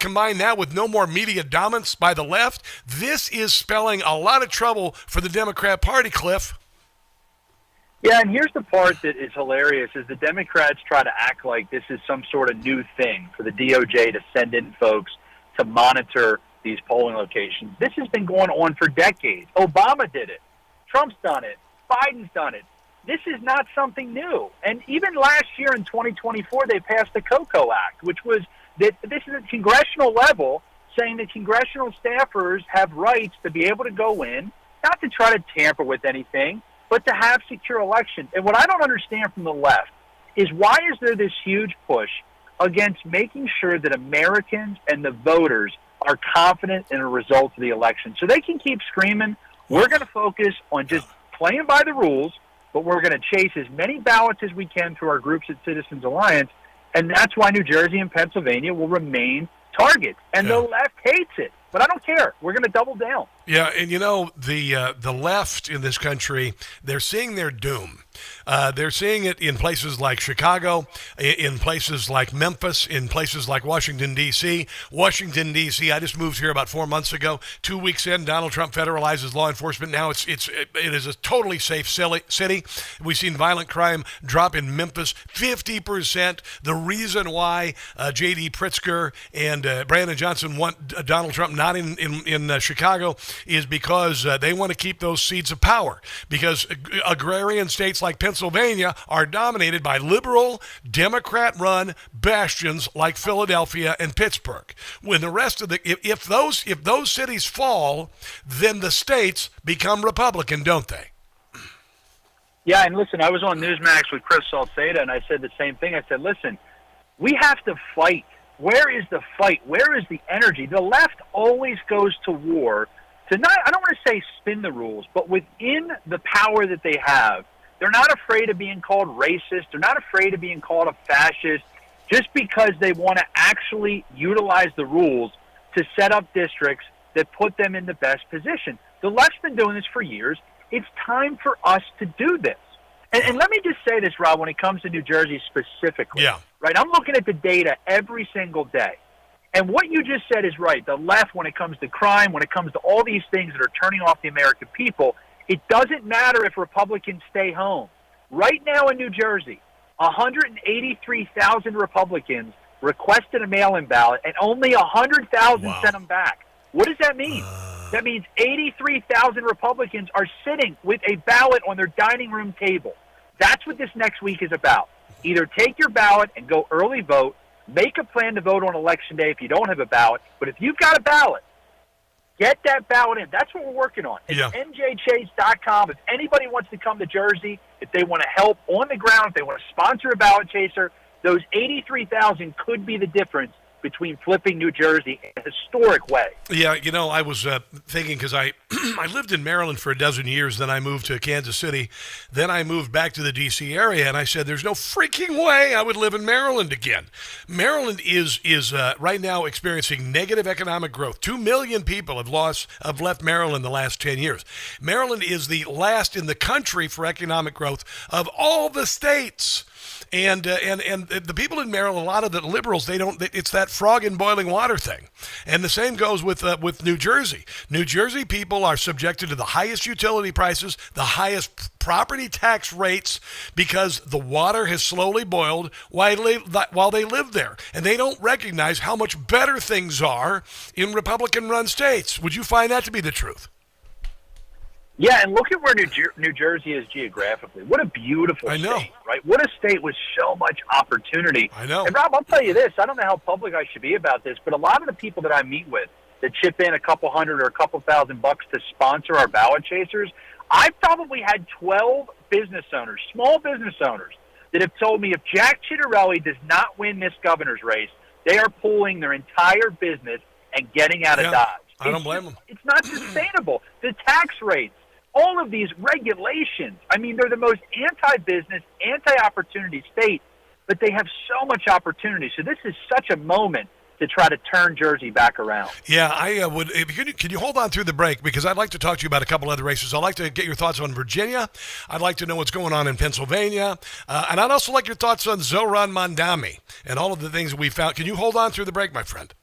Speaker 2: combine that with no more media dominance by the left, this is spelling a lot of trouble for the Democrat Party, Cliff.
Speaker 19: Yeah, and here's the part that is hilarious, is the Democrats try to act like this is some sort of new thing for the DOJ to send in folks to monitor these polling locations. This has been going on for decades. Obama did it. Trump's done it. Biden's done it. This is not something new. And even last year in 2024, they passed the COCO Act, which was that this is at congressional level, saying that congressional staffers have rights to be able to go in, not to try to tamper with anything, but to have secure elections. And what I don't understand from the left is why is there this huge push against making sure that Americans and the voters are confident in the results of the election? So they can keep screaming, we're going to focus on just playing by the rules, but we're going to chase as many ballots as we can through our groups at Citizens Alliance, and that's why New Jersey and Pennsylvania will remain targets. And the left hates it, but I don't care. We're going to double down.
Speaker 2: Yeah, and you know, the left in this country, they're seeing their doom. They're seeing it in places like Chicago, in places like Memphis, in places like Washington, D.C. Washington, D.C., I just moved here about 4 months ago. 2 weeks in, Donald Trump federalizes law enforcement. Now it is a totally safe city. We've seen violent crime drop in Memphis 50%. The reason why J.D. Pritzker and Brandon Johnson want Donald Trump not in Chicago is because they want to keep those seats of power, because agrarian states like Pennsylvania are dominated by liberal, Democrat-run bastions like Philadelphia and Pittsburgh. When the rest of if those cities fall, then the states become Republican, don't they?
Speaker 19: Yeah, and listen, I was on Newsmax with Chris Salceda, and I said the same thing. I said, listen, we have to fight. Where is the fight? Where is the energy? The left always goes to war to not, I don't want to say spin the rules, but within the power that they have, they're not afraid of being called racist. They're not afraid of being called a fascist just because they want to actually utilize the rules to set up districts that put them in the best position. The left's been doing this for years. It's time for us to do this. And let me just say this, Rob, when it comes to New Jersey specifically.
Speaker 2: Yeah.
Speaker 19: Right, I'm looking at the data every single day. And what you just said is right. The left, when it comes to crime, when it comes to all these things that are turning off the American people, it doesn't matter if Republicans stay home. Right now in New Jersey, 183,000 Republicans requested a mail-in ballot, and only 100,000 sent them back. What does that mean? That means 83,000 Republicans are sitting with a ballot on their dining room table. That's what this next week is about. Either take your ballot and go early vote, make a plan to vote on Election Day if you don't have a ballot, but if you've got a ballot, get that ballot in. That's what we're working on. It's njchase.com. If anybody wants to come to Jersey, if they want to help on the ground, if they want to sponsor a ballot chaser, those 83,000 could be the difference between flipping New Jersey in a historic way.
Speaker 2: Yeah, I was thinking because I lived in Maryland for a dozen years, then I moved to Kansas City, then I moved back to the D.C. area, and I said, there's no freaking way I would live in Maryland again. Maryland is right now experiencing negative economic growth. 2 million people have left Maryland the last 10 years. Maryland is the last in the country for economic growth of all the states. And the people in Maryland, a lot of the liberals, it's that frog in boiling water thing. And the same goes with New Jersey. New Jersey people are subjected to the highest utility prices, the highest property tax rates, because the water has slowly boiled while they live there. And they don't recognize how much better things are in Republican-run states. Would you find that to be the truth?
Speaker 19: Yeah, and look at where New Jersey is geographically. What a beautiful state, right? What a state with so much opportunity.
Speaker 2: I know.
Speaker 19: And, Rob, I'll tell you this. I don't know how public I should be about this, but a lot of the people that I meet with that chip in a couple hundred or a couple $1,000 to sponsor our ballot chasers, I've probably had 12 business owners, small business owners, that have told me if Jack Ciattarelli does not win this governor's race, they are pulling their entire business and getting out of Dodge.
Speaker 2: I don't blame them.
Speaker 19: It's not sustainable. The tax rates, all of these regulations, I mean, they're the most anti-business, anti-opportunity state, but they have so much opportunity. So this is such a moment to try to turn Jersey back around.
Speaker 2: Yeah, I would. Can you hold on through the break? Because I'd like to talk to you about a couple other races. I'd like to get your thoughts on Virginia. I'd like to know what's going on in Pennsylvania. And I'd also like your thoughts on Zohran Mamdani and all of the things we found. Can you hold on through the break, my friend?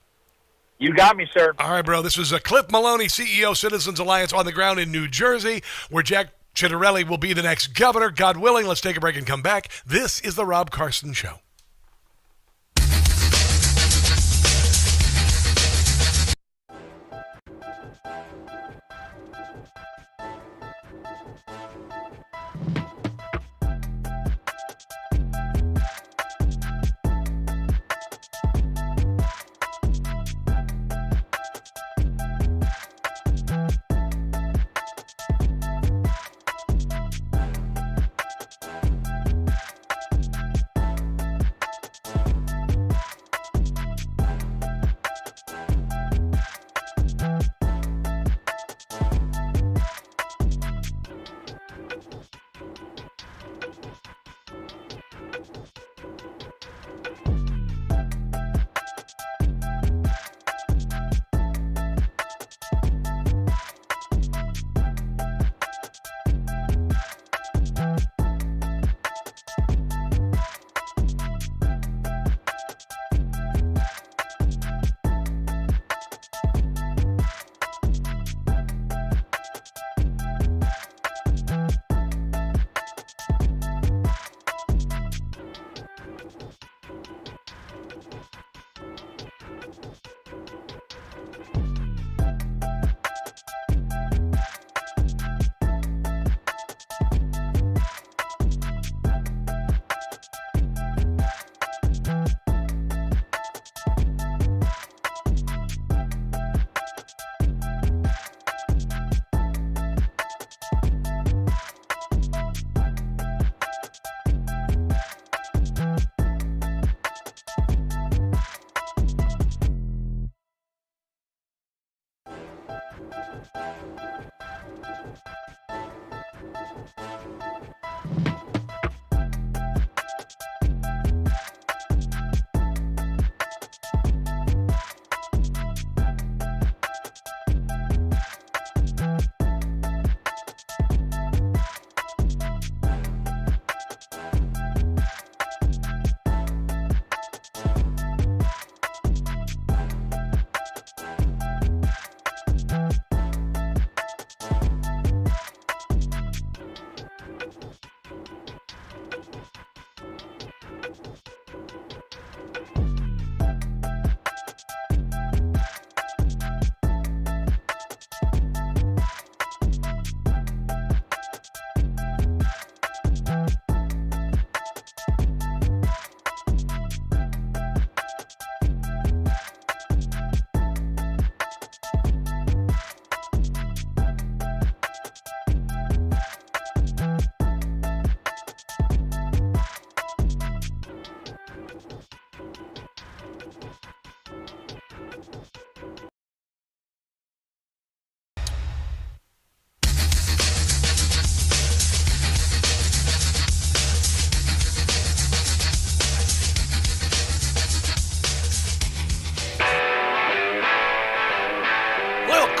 Speaker 19: You got me, sir.
Speaker 2: All right, bro. This is Cliff Maloney, CEO, Citizens Alliance, on the ground in New Jersey, where Jack Ciattarelli will be the next governor. God willing, let's take a break and come back. This is the Rob Carson Show.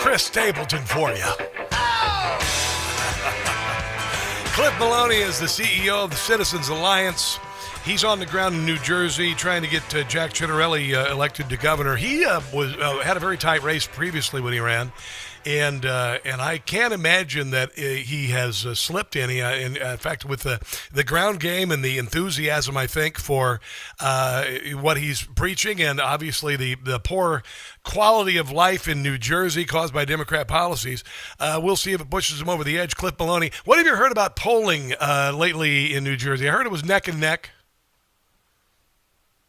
Speaker 2: Chris Stapleton for you. Cliff Maloney is the CEO of the Citizens Alliance. He's on the ground in New Jersey trying to get Jack Ciattarelli elected to governor. He had a very tight race previously when he ran, and I can't imagine that he has slipped any. In fact, with the ground game and the enthusiasm, I think, for what he's preaching, and obviously the poor quality of life in New Jersey caused by Democrat policies, we'll see if it pushes him over the edge. Cliff Maloney, what have you heard about polling lately in New Jersey? I heard it was neck and neck.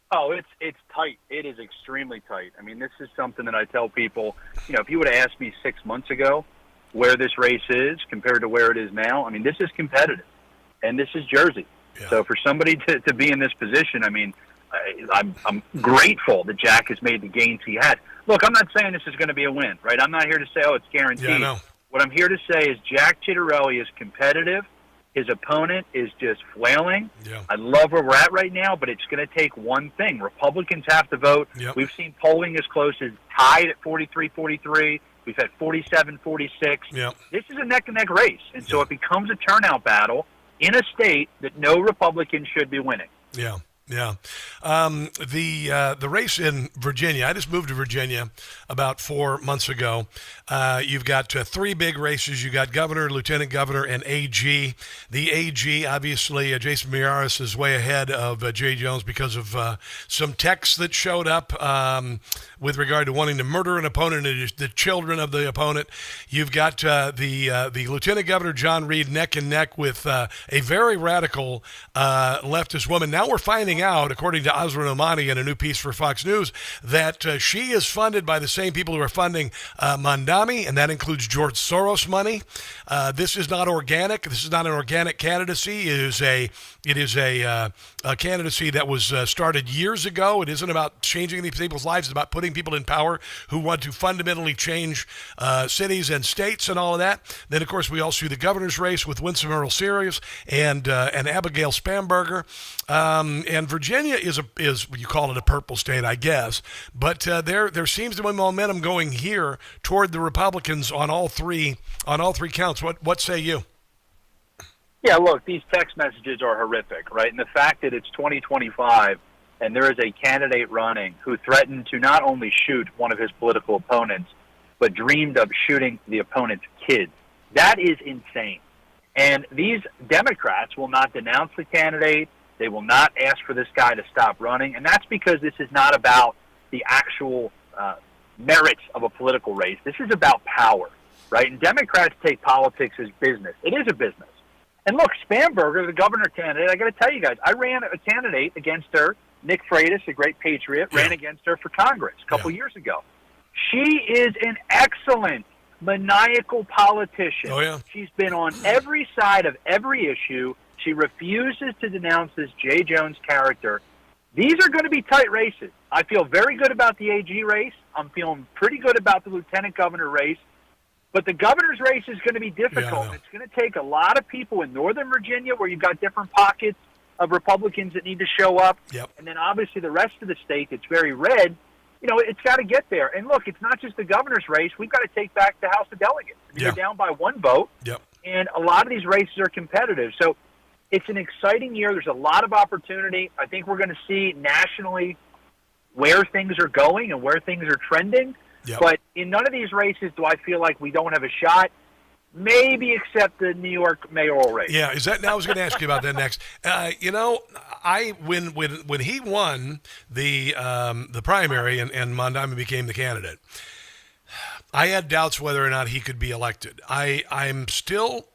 Speaker 19: Oh, it's tight. It is extremely tight. I mean, this is something that I tell people, if you would have asked me 6 months ago where this race is compared to where it is now, I mean, this is competitive, and this is Jersey. Yeah. So for somebody to be in this position, I mean, I'm grateful that Jack has made the gains he had. Look, I'm not saying this is going to be a win, right? I'm not here to say, it's guaranteed.
Speaker 2: Yeah, I know.
Speaker 19: What I'm here to say is Jack Ciattarelli is competitive. His opponent is just flailing.
Speaker 2: Yeah.
Speaker 19: I love where we're at right now, but it's going to take one thing. Republicans have to vote.
Speaker 2: Yep.
Speaker 19: We've seen polling as close as tied at 43-43. We've had 47-46.
Speaker 2: Yep.
Speaker 19: This is a neck-and-neck race, and so it becomes a turnout battle in a state that no Republican should be winning.
Speaker 2: Yeah. Yeah. The race in Virginia, I just moved to Virginia about 4 months ago. You've got three big races. You got governor, lieutenant governor, and AG. The AG, obviously, Jason Miyares is way ahead of Jay Jones because of some texts that showed up with regard to wanting to murder an opponent and the children of the opponent. You've got the lieutenant governor, John Reed, neck and neck with a very radical leftist woman. Now we're finding out, according to Asra Nomani in a new piece for Fox News, that she is funded by the same people who are funding Mandami, and that includes George Soros money. This is not organic. This is not an organic candidacy. It is a candidacy that was started years ago. It isn't about changing these people's lives. It's about putting people in power who want to fundamentally change cities and states and all of that. Then, of course, we also see the governor's race with Winsome Earl Series and Abigail Spamberger. And Virginia is you call it a purple state, I guess, but there seems to be momentum going here toward the Republicans on all three counts. What say you?
Speaker 19: Yeah, look, these text messages are horrific, right? And the fact that it's 2025 and there is a candidate running who threatened to not only shoot one of his political opponents, but dreamed of shooting the opponent's kids. That is insane. And these Democrats will not denounce the candidate. They will not ask for this guy to stop running. And that's because this is not about the actual merits of a political race. This is about power, right? And Democrats take politics as business. It is a business. And look, Spamberger, the governor candidate, I got to tell you guys, I ran a candidate against her. Nick Freitas, a great patriot, ran against her for Congress a couple years ago. She is an excellent, maniacal politician.
Speaker 2: Oh, yeah.
Speaker 19: She's been on every side of every issue. She refuses to denounce this Jay Jones character. These are going to be tight races. I feel very good about the AG race. I'm feeling pretty good about the lieutenant governor race. But the governor's race is going to be difficult.
Speaker 2: Yeah,
Speaker 19: it's going to take a lot of people in Northern Virginia where you've got different pockets of Republicans that need to show up.
Speaker 2: Yep.
Speaker 19: And then obviously the rest of the state that's very red, it's got to get there. And look, it's not just the governor's race. We've got to take back the House of Delegates. They're down by one vote.
Speaker 2: Yep.
Speaker 19: And a lot of these races are competitive. So it's an exciting year. There's a lot of opportunity. I think we're going to see nationally where things are going and where things are trending.
Speaker 2: Yep.
Speaker 19: But in none of these races do I feel like we don't have a shot, maybe except the New York mayoral race.
Speaker 2: Yeah, I was going to ask you about that next. When he won the primary and Mandami became the candidate, I had doubts whether or not he could be elected. I'm still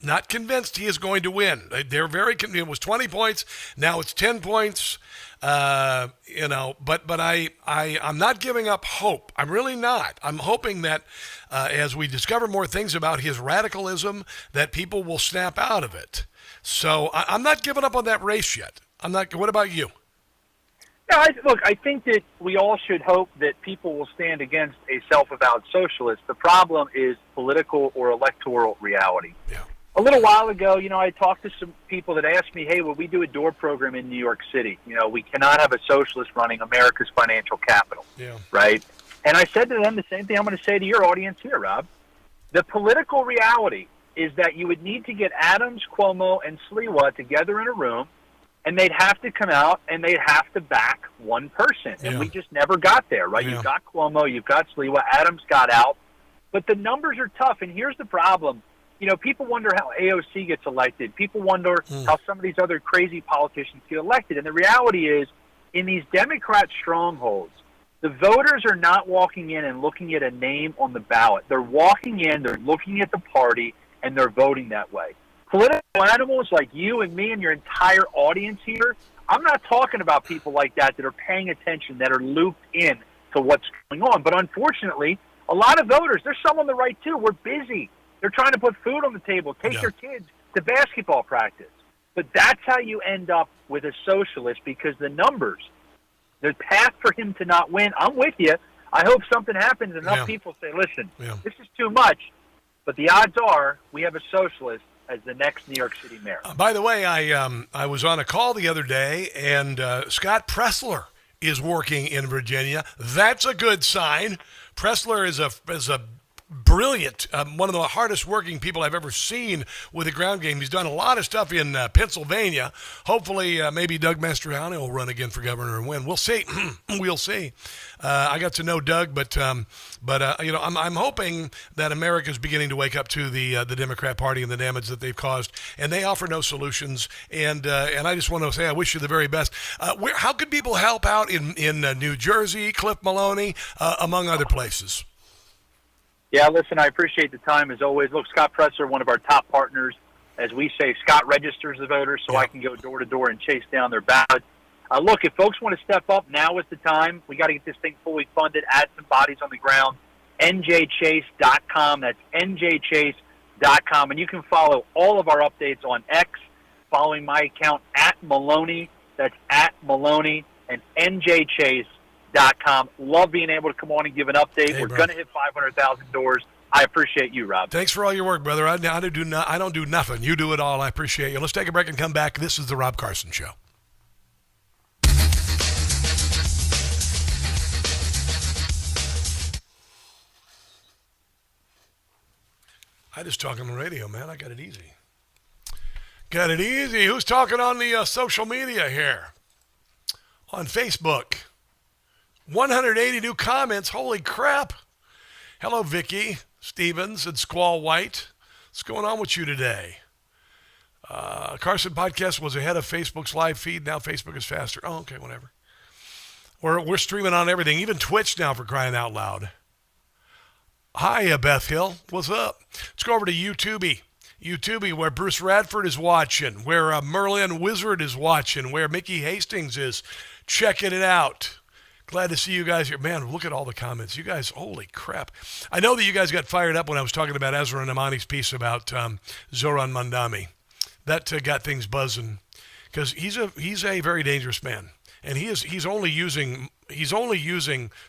Speaker 2: not convinced he is going to win. They're very convinced. It was 20 points. Now it's 10 points. But I'm not giving up hope. I'm really not. I'm hoping that as we discover more things about his radicalism, that people will snap out of it. So I'm not giving up on that race yet. I'm not. What about you?
Speaker 19: Yeah, I think that we all should hope that people will stand against a self-avowed socialist. The problem is political or electoral reality.
Speaker 2: Yeah.
Speaker 19: A little while ago, I talked to some people that asked me, hey, will we do a door program in New York City? We cannot have a socialist running America's financial capital, right? And I said to them the same thing I'm going to say to your audience here, Rob. The political reality is that you would need to get Adams, Cuomo, and Sliwa together in a room, and they'd have to come out and they'd have to back one person. And we just never got there, right? You've got Cuomo, you've got Sliwa, Adams got out. But the numbers are tough, and here's the problem. You know, people wonder how AOC gets elected. People wonder how some of these other crazy politicians get elected. And the reality is, in these Democrat strongholds, the voters are not walking in and looking at a name on the ballot. They're walking in, they're looking at the party, and they're voting that way. Political animals like you and me and your entire audience here, I'm not talking about people like that are paying attention, that are looped in to what's going on. But unfortunately, a lot of voters, there's some on the right too, we're busy. They're trying to put food on the table, take their kids to basketball practice. But that's how you end up with a socialist, because the numbers, the path for him to not win, I'm with you. I hope something happens and enough people say, listen, this is too much. But the odds are we have a socialist as the next New York City mayor.
Speaker 2: By the way, I was on a call the other day, and Scott Pressler is working in Virginia. That's a good sign. Pressler is a brilliant, one of the hardest working people I've ever seen with the ground game. He's done a lot of stuff in Pennsylvania. Hopefully, maybe Doug Mastriani will run again for governor and win. We'll see. We'll see. I got to know Doug, but you know, I'm hoping that America's beginning to wake up to the Democrat Party and the damage that they've caused, and they offer no solutions. And I just want to say I wish you the very best. How could people help out in New Jersey, Cliff Maloney, among other places?
Speaker 19: Yeah, listen, I appreciate the time as always. Look, Scott Presser, one of our top partners. As we say, Scott registers the voters so I can go door to door and chase down their ballots. Look, if folks want to step up, now is the time. We got to get this thing fully funded, add some bodies on the ground. NJChase.com. That's NJChase.com. And you can follow all of our updates on X, following my account at Maloney. That's at Maloney, and NJChase.com. Love being able to come on and give an update.
Speaker 2: Hey,
Speaker 19: we're going to hit 500,000 doors. I appreciate you, Rob.
Speaker 2: Thanks for all your work, brother. I don't do nothing. You do it all. I appreciate you. Let's take a break and come back. This is the Rob Carson Show. I just talk on the radio, man. I got it easy. Got it easy. Who's talking on the social media here? On Facebook. 180 new comments. Holy crap. Hello, Vicky Stevens and Squall White. What's going on with you today? Carson podcast was ahead of Facebook's live feed. Now Facebook is faster. Oh, okay, whatever. We're streaming on everything, even Twitch now, for crying out loud. Hi, Beth Hill. What's up? Let's go over to YouTube, where Bruce Radford is watching, where Merlin Wizard is watching, where Mickey Hastings is checking it out. Glad to see you guys here. Man, look at all the comments. You guys, holy crap. I know that you guys got fired up when I was talking about Ezra Namani's piece about Zoran Mandami. That got things buzzing, because he's a very dangerous man, and he's only using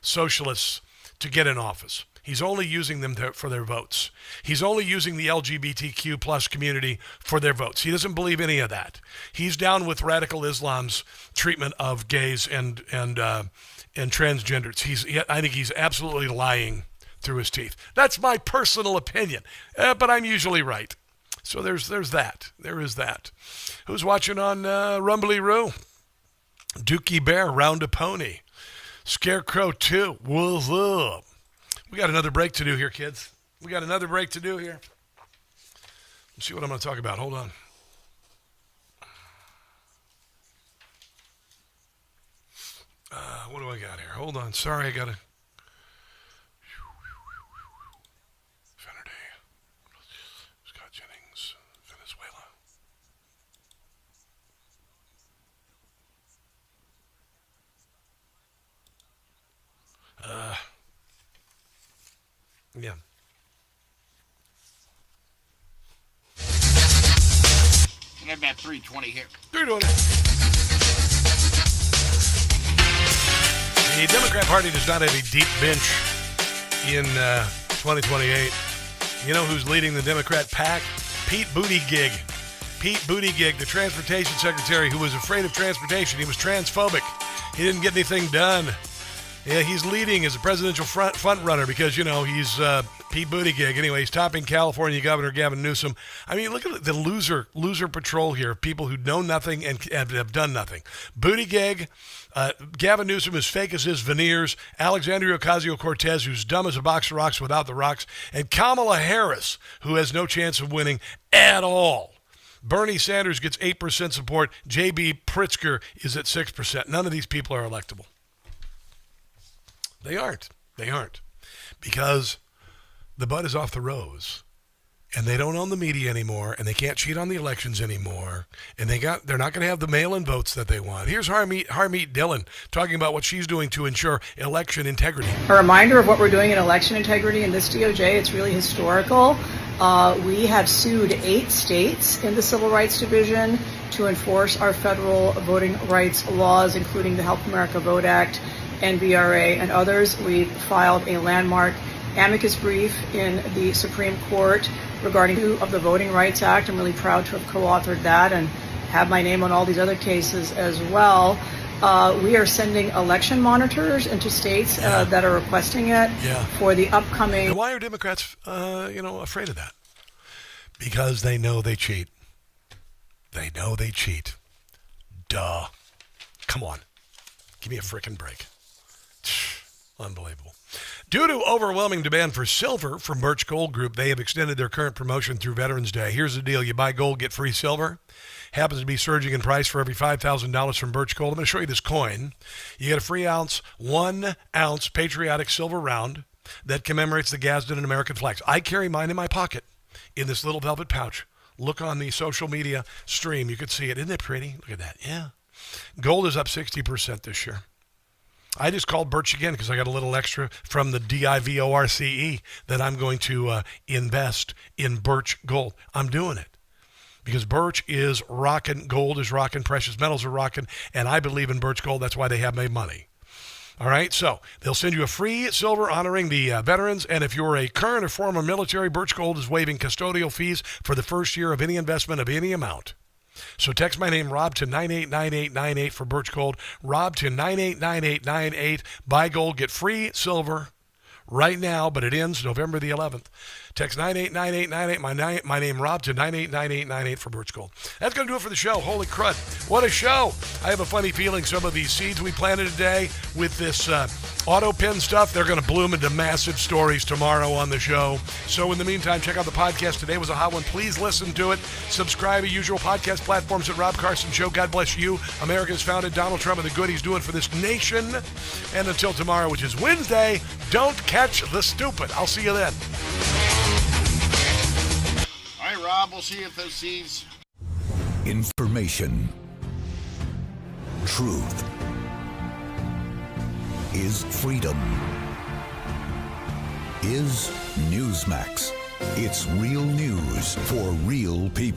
Speaker 2: socialists to get in office. He's only using them for their votes. He's only using the LGBTQ plus community for their votes. He doesn't believe any of that. He's down with radical Islam's treatment of gays and transgenders. I think he's absolutely lying through his teeth. That's my personal opinion, but I'm usually right. So there's that. There is that. Who's watching on Rumbly Roo? Dookie Bear, Round a Pony. Scarecrow 2, what's up? We got another break to do here, kids. We got another break to do here. Let's see what I'm going to talk about. Hold on. What do I got here? Hold on. Sorry, I got to... Faraday. Scott Jennings. Venezuela. Yeah.
Speaker 6: I got about 320 here.
Speaker 2: 320. The Democrat Party does not have a deep bench in 2028. You know who's leading the Democrat pack? Pete Buttigieg. Pete Buttigieg, the transportation secretary who was afraid of transportation. He was transphobic. He didn't get anything done. Yeah, he's leading as a presidential front runner because, he's Pete Buttigieg. Anyway, he's topping California Governor Gavin Newsom. I mean, look at the loser patrol here, people who know nothing and have done nothing. Buttigieg, Gavin Newsom is fake as his veneers, Alexandria Ocasio-Cortez, who's dumb as a box of rocks without the rocks, and Kamala Harris, who has no chance of winning at all. Bernie Sanders gets 8% support. J.B. Pritzker is at 6%. None of these people are electable. They aren't. Because the bud is off the rose, and they don't own the media anymore, and they can't cheat on the elections anymore, and they're not going to have the mail-in votes that they want. Here's Harmeet Dillon talking about what she's doing to ensure election integrity.
Speaker 10: A reminder of what we're doing in election integrity in this DOJ. It's really historical. We have sued 8 states in the Civil Rights Division to enforce our federal voting rights laws, including the Help America Vote Act, NVRA, and others. We've filed a landmark amicus brief in the Supreme Court regarding of the Voting Rights Act. I'm really proud to have co-authored that and have my name on all these other cases as well. We are sending election monitors into states that are requesting it for the upcoming.
Speaker 2: And why are Democrats, afraid of that? Because they know they cheat. Duh. Come on. Give me a frickin' break. Unbelievable. Due to overwhelming demand for silver from Birch Gold Group, they have extended their current promotion through Veterans Day. Here's the deal. You buy gold, get free silver. Happens to be surging in price for every $5,000 from Birch Gold. I'm going to show you this coin. You get a free 1 ounce patriotic silver round that commemorates the Gadsden and American flags. I carry mine in my pocket in this little velvet pouch. Look on the social media stream. You can see it. Isn't it pretty? Look at that. Yeah. Gold is up 60% this year. I just called Birch again because I got a little extra from the DIVORCE that I'm going to invest in Birch Gold. I'm doing it because Birch is rocking, gold is rocking, precious metals are rocking, and I believe in Birch Gold. That's why they have made money. All right, so they'll send you a free silver honoring the veterans, and if you're a current or former military, Birch Gold is waiving custodial fees for the first year of any investment of any amount. So text my name, Rob, to 989898 for Birch Gold. Rob to 989898. Buy gold, get free silver right now, but it ends November the 11th. Text 989898, my name, Rob, to 989898 for Birch Gold. That's going to do it for the show. Holy crud. What a show. I have a funny feeling some of these seeds we planted today with this auto pen stuff, they're going to bloom into massive stories tomorrow on the show. So in the meantime, check out the podcast. Today was a hot one. Please listen to it. Subscribe to usual podcast platforms at Rob Carson Show. God bless you. America's founded Donald Trump and the good he's doing for this nation. And until tomorrow, which is Wednesday, don't catch the stupid. I'll see you then.
Speaker 6: All right, Rob, we'll see you at those seeds.
Speaker 20: Information. Truth. Is freedom. Is Newsmax. It's real news for real people.